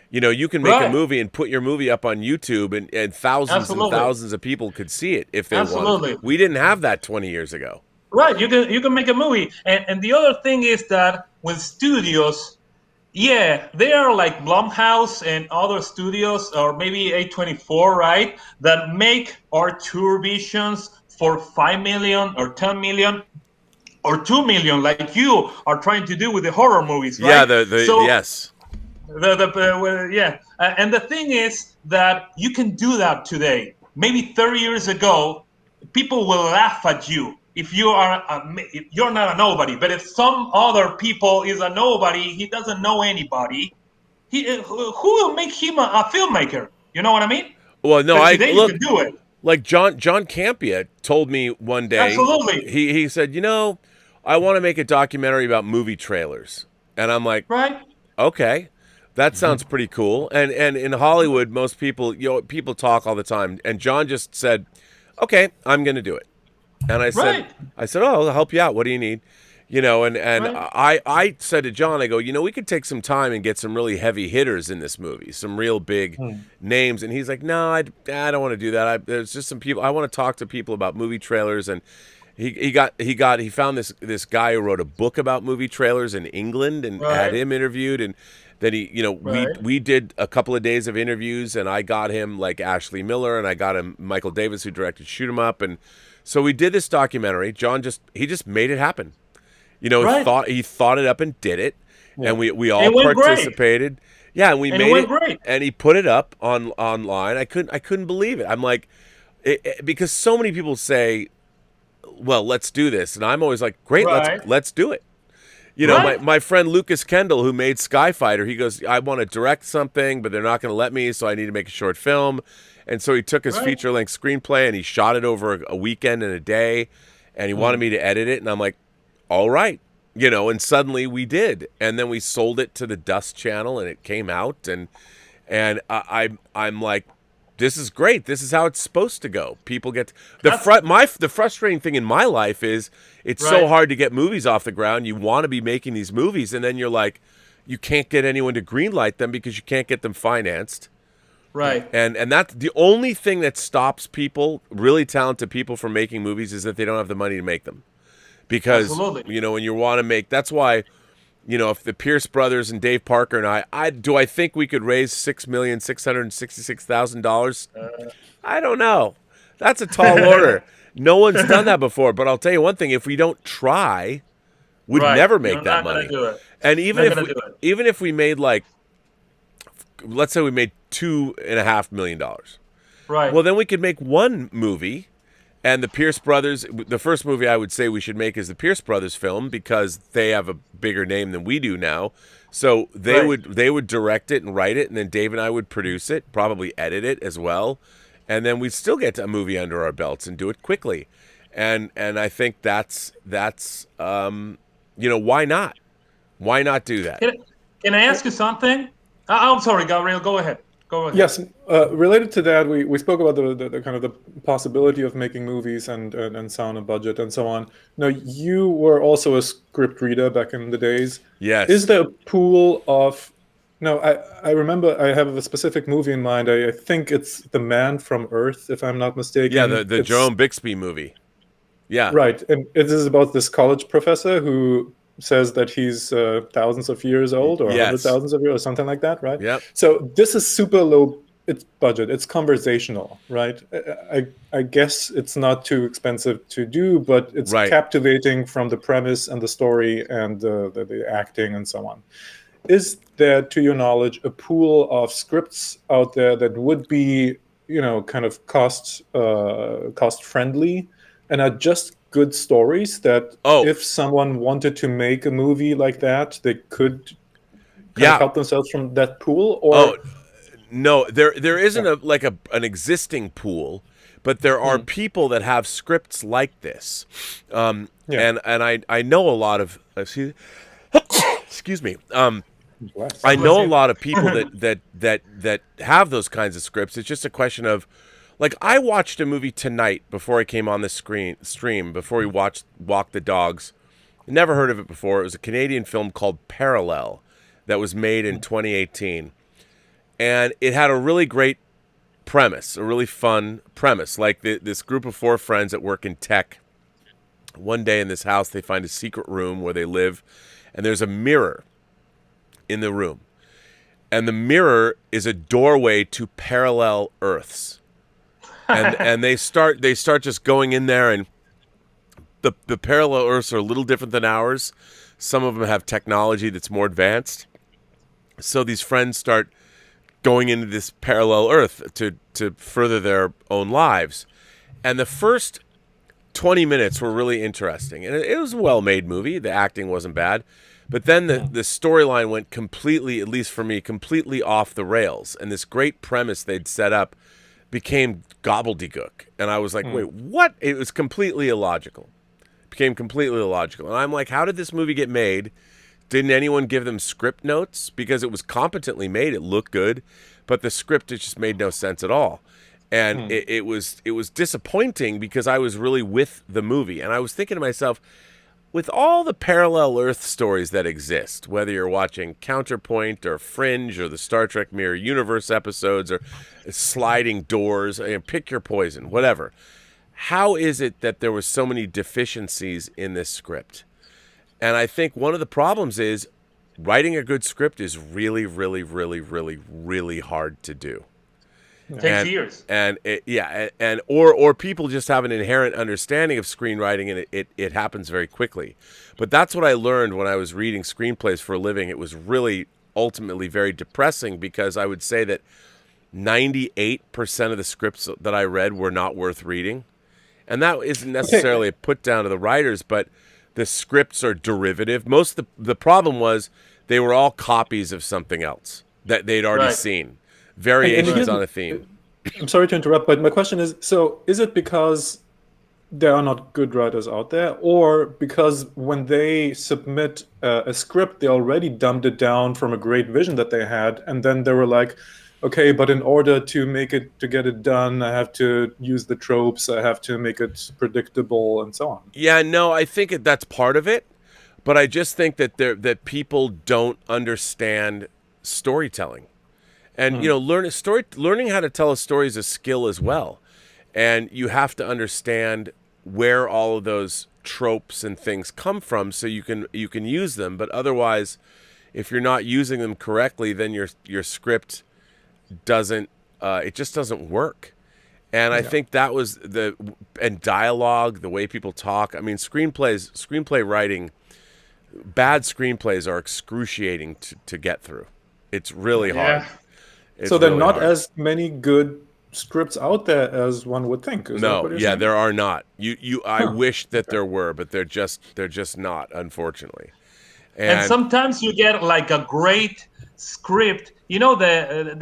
Speaker 2: You can make a movie and put your movie up on YouTube, and thousands and thousands of people could see it if they wanted. We didn't have that 20 years ago.
Speaker 3: Right, you can make a movie. And the other thing is that with studios, yeah, they are like Blumhouse and other studios, or maybe A24, right, that make our tour visions for 5 million or 10 million or 2 million, like you are trying to do with the horror movies, right?
Speaker 2: Yeah, yes.
Speaker 3: And the thing is that you can do that today. Maybe 30 years ago, people will laugh at you if you are if you're not a nobody. But if some other people is a nobody, he doesn't know anybody. Who will make him a filmmaker? You know what I mean?
Speaker 2: Well, no,
Speaker 3: today you can do it.
Speaker 2: Like John Campia told me one day.
Speaker 3: Absolutely.
Speaker 2: He said, I want to make a documentary about movie trailers, and I'm like,
Speaker 3: right,
Speaker 2: okay. That sounds pretty cool. And in Hollywood, most people, people talk all the time. And John just said, okay, I'm going to do it. And I said, oh, I'll help you out. What do you need? I said to John, I go, we could take some time and get some really heavy hitters in this movie, some real big names. And he's like, no, I don't want to do that. There's just some people, I want to talk to people about movie trailers. And he found this guy who wrote a book about movie trailers in England and had him interviewed. And then we did a couple of days of interviews, and I got him like Ashley Miller, and I got him Michael Davis, who directed Shoot 'Em Up, and so we did this documentary. John just made it happen. He thought it up and did it, and we all participated. Great. Yeah, and we made it,
Speaker 3: great.
Speaker 2: And he put it up online. I couldn't believe it. I'm like, because so many people say, well, let's do this. And I'm always like, great, let's do it. You know, my friend Lucas Kendall, who made Skyfighter, he goes, I want to direct something, but they're not going to let me, so I need to make a short film. And so he took his feature-length screenplay and he shot it over a weekend and a day, and he wanted me to edit it. And I'm like, all right. You know, and suddenly we did. And then we sold it to the Dust Channel, and it came out. And I'm like, this is great. This is how it's supposed to go. People get the frustrating thing in my life is it's so hard to get movies off the ground. You want to be making these movies, and then you're like, you can't get anyone to greenlight them because you can't get them financed.
Speaker 3: Right.
Speaker 2: And that's the only thing that stops people, really talented people, from making movies is that they don't have the money to make them. Because you know, when you want to make, that's why. You know, if the Pierce brothers and Dave Parker and I think we could raise $6,666,000? I don't know. That's a tall order. No one's done that before. But I'll tell you one thing: if we don't try, we'd never make that money. Do it. And even if we made, like, let's say we made $2.5 million,
Speaker 3: right?
Speaker 2: Well, then we could make one movie. And the Pierce brothers, the first movie I would say we should make is the Pierce brothers film, because they have a bigger name than we do now. So they would direct it and write it, and then Dave and I would produce it, probably edit it as well, and then we'd still get a movie under our belts and do it quickly. And I think that's you know, why not? Why not do that?
Speaker 3: Can I ask you something? I'm sorry, Gabriel. Go ahead.
Speaker 4: Yes, related to that, we spoke about the kind of the possibility of making movies and sound and budget and so on. Now, you were also a script reader back in the days.
Speaker 2: Yes.
Speaker 4: Is there a pool of... No, I remember I have a specific movie in mind. I think it's The Man from Earth, if I'm not mistaken.
Speaker 2: Yeah, the Jerome Bixby movie. Yeah.
Speaker 4: Right, and it is about this college professor who says that he's thousands of years old, or hundreds of thousands of years, or something like that, right?
Speaker 2: Yep.
Speaker 4: So this is super low budget. It's conversational, right? I guess it's not too expensive to do, but it's captivating from the premise and the story and the acting and so on. Is there, to your knowledge, a pool of scripts out there that would be, you know, kind of cost friendly and are just good stories that if someone wanted to make a movie like that, they could help themselves from that pool? Or
Speaker 2: no, there isn't an existing pool, but there are people that have scripts like this, and I know a lot of excuse me. I know a lot of people that have those kinds of scripts. It's just a question of, like, I watched a movie tonight before I came on this stream, before we watched Walk the Dogs. Never heard of it before. It was a Canadian film called Parallel that was made in 2018. And it had a really great premise, a really fun premise. Like, this group of 4 friends that work in tech. One day in this house, they find a secret room where they live, and there's a mirror in the room. And the mirror is a doorway to parallel Earths. And they start just going in there, and the parallel Earths are a little different than ours. Some of them have technology that's more advanced. So these friends start going into this parallel Earth to further their own lives. And the first 20 minutes were really interesting. And it was a well-made movie. The acting wasn't bad. But then the storyline went completely, at least for me, completely off the rails. And this great premise they'd set up became gobbledygook. And I was like, wait, what? It was completely illogical. Became completely illogical. And I'm like, how did this movie get made? Didn't anyone give them script notes? Because it was competently made. It looked good. But the script, it just made no sense at all. And it was disappointing because I was really with the movie. And I was thinking to myself, with all the parallel Earth stories that exist, whether you're watching Counterpoint or Fringe or the Star Trek Mirror Universe episodes or Sliding Doors, pick your poison, whatever. How is it that there were so many deficiencies in this script? And I think one of the problems is writing a good script is really, really, really, really, really hard to do.
Speaker 3: It takes years.
Speaker 2: And or people just have an inherent understanding of screenwriting, and it happens very quickly. But that's what I learned when I was reading screenplays for a living. It was really ultimately very depressing because I would say that 98% of the scripts that I read were not worth reading. And that isn't necessarily a put down to the writers, but the scripts are derivative. Most of the problem was they were all copies of something else that they'd already seen. Variations on a theme.
Speaker 4: I'm sorry to interrupt, but my question is, so is it because there are not good writers out there, or because when they submit a script, they already dumbed it down from a great vision that they had, and then they were like, okay, but in order to get it done, I have to use the tropes, I have to make it predictable, and so on.
Speaker 2: Yeah, no, I think that's part of it, but I just think that people don't understand storytelling, and learning how to tell a story is a skill as well, and you have to understand where all of those tropes and things come from, so you can use them. But otherwise, if you're not using them correctly, then your script doesn't work. And I think that was and dialogue, the way people talk. I mean, screenplay writing, bad screenplays are excruciating to get through. It's really hard.
Speaker 4: So there are not as many good scripts out there as one would think.
Speaker 2: No, there are not. I wish that there were, but they're just not, unfortunately.
Speaker 3: And sometimes you get like a great script. You know, there is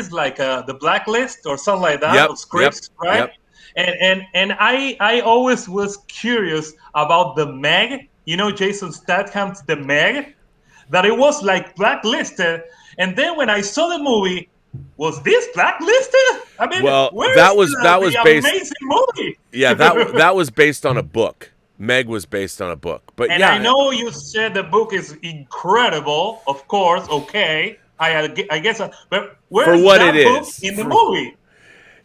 Speaker 3: the blacklist or something like that of scripts, right? Yep. And I always was curious about the Meg. You know, Jason Statham's The Meg, that it was like blacklisted. And then when I saw the movie, was this blacklisted? I mean,
Speaker 2: that was based.
Speaker 3: Amazing movie.
Speaker 2: Yeah, that was based on a book. Meg was based on a book, but
Speaker 3: I know you said the book is incredible. Of course, okay. I guess, but where's that book in the movie?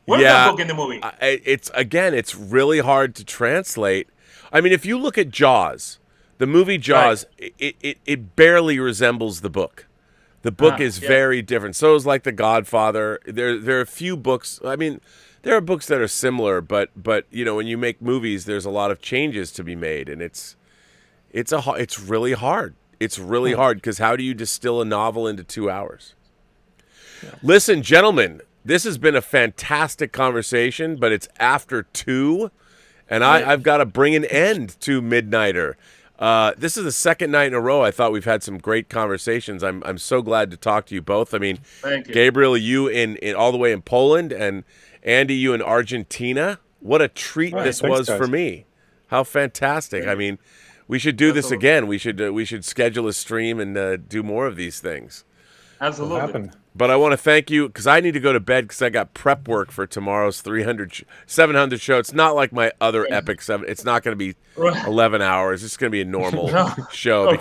Speaker 3: Where's that book in the movie?
Speaker 2: It's really hard to translate. I mean, if you look at Jaws, the movie Jaws, it barely resembles the book. The book is very different. So is like The Godfather. There are a few books. I mean, there are books that are similar, but when you make movies, there's a lot of changes to be made, and it's really hard. It's really hard because how do you distill a novel into 2 hours? Yeah. Listen, gentlemen, this has been a fantastic conversation, but it's after 2, and I've got to bring an end to Midnighter. This is the second night in a row I thought we've had some great conversations. I'm so glad to talk to you both. I mean,
Speaker 3: thank you.
Speaker 2: Gabriel, you in all the way in Poland, and Andy, you in Argentina. What a treat this was for me. How fantastic. I mean, we should do this again. We should schedule a stream and do more of these things.
Speaker 3: Absolutely.
Speaker 2: But I want to thank you because I need to go to bed because I got prep work for tomorrow's 700 show. It's not like my other epic 7. It's not going to be 11 hours. It's going to be a normal show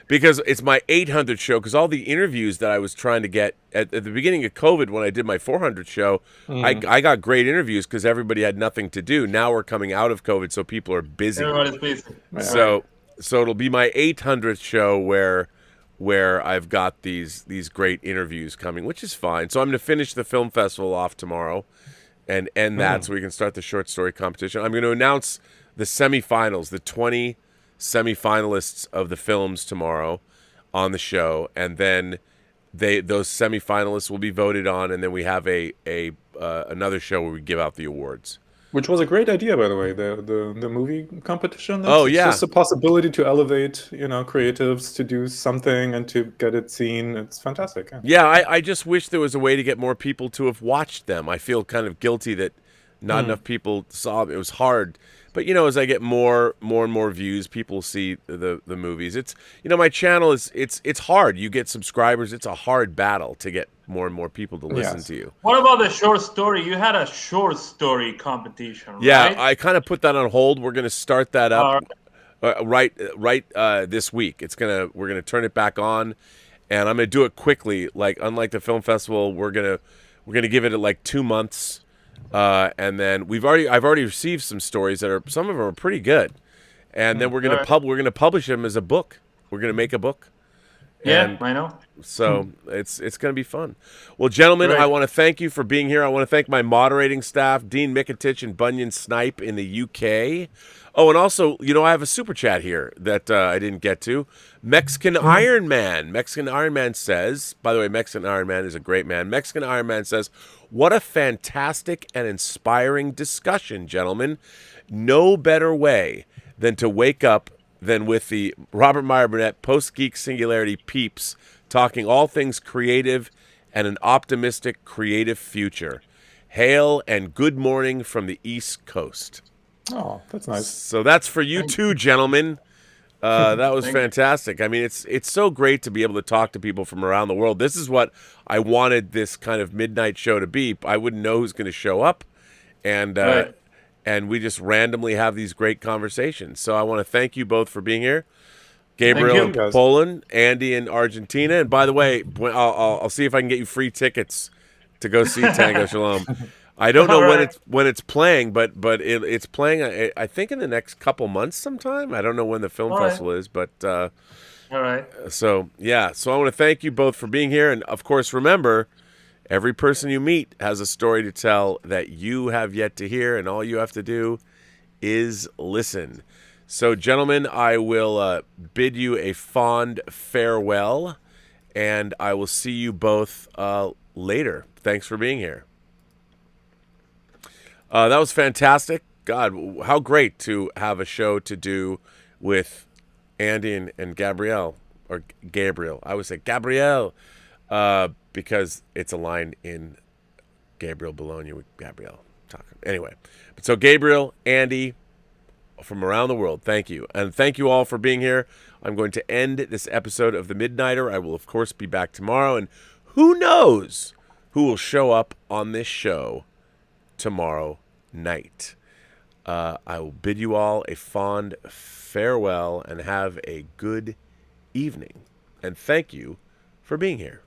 Speaker 2: because it's my 800 show, because all the interviews that I was trying to get at the beginning of COVID when I did my 400 show, I got great interviews because everybody had nothing to do. Now we're coming out of COVID, so people are busy.
Speaker 3: Everybody's busy.
Speaker 2: So it'll be my 800th show where I've got these great interviews coming, which is fine. So I'm going to finish the film festival off tomorrow and end that so we can start the short story competition. I'm going to announce the semifinals, the 20 semifinalists of the films tomorrow on the show, and then those semifinalists will be voted on, and then we have another show where we give out the awards.
Speaker 4: Which was a great idea, by the way, the movie competition.
Speaker 2: It's
Speaker 4: just a possibility to elevate, creatives to do something and to get it seen. It's fantastic.
Speaker 2: Yeah, I just wish there was a way to get more people to have watched them. I feel kind of guilty that not enough people saw them. It was hard. But, as I get more and more views, people see the movies. It's, my channel it's hard. You get subscribers. It's a hard battle to get more and more people to listen to you.
Speaker 3: What about the short story? You had a short story competition, right?
Speaker 2: Yeah, I kind of put that on hold. We're going to start that up right this week. We're going to turn it back on, and I'm going to do it quickly. Like, unlike the film festival, we're going to give it like 2 months. And then I've already received some stories some of them are pretty good, and then we're gonna publish them as a book. We're gonna make a book,
Speaker 3: Yeah, I know.
Speaker 2: So it's going to be fun. Well, gentlemen,
Speaker 3: Great.
Speaker 2: I want to thank you for being here. I want to thank my moderating staff, Dean Mikitich and Bunyan Snipe in the UK. Oh, and also, I have a super chat here that I didn't get to. Mexican Iron Man. Mexican Iron Man says, by the way, Mexican Iron Man is a great man. Mexican Iron Man says, what a fantastic and inspiring discussion, gentlemen. No better way than to wake up than with the Robert Meyer Burnett Post-Geek Singularity peeps talking all things creative and an optimistic creative future. Hail and good morning from the East Coast.
Speaker 4: Oh, that's nice.
Speaker 2: So that's for you too, gentlemen. That was fantastic. I mean, it's so great to be able to talk to people from around the world. This is what I wanted this kind of midnight show to be. I wouldn't know who's going to show up, and we just randomly have these great conversations. So I want to thank you both for being here. Gabriel in Poland, Andy in Argentina, and by the way, I'll see if I can get you free tickets to go see Tango Shalom. I don't know when it's playing, but it's playing. I think in the next couple months sometime. I don't know when the film festival is, but
Speaker 3: all right.
Speaker 2: So yeah, so I want to thank you both for being here, and of course, remember, every person you meet has a story to tell that you have yet to hear, and all you have to do is listen. So, gentlemen, I will bid you a fond farewell, and I will see you both later. Thanks for being here. That was fantastic. God, how great to have a show to do with Andy and Gabrielle, or Gabriel. I would say Gabrielle, because it's a line in Gabriel Bologna with Gabrielle talking. Anyway, so Gabriel, Andy, from around the world, thank you. And thank you all for being here. I'm going to end this episode of The Midnighter. I will, of course, be back tomorrow. And who knows who will show up on this show tomorrow night. I will bid you all a fond farewell and have a good evening. And thank you for being here.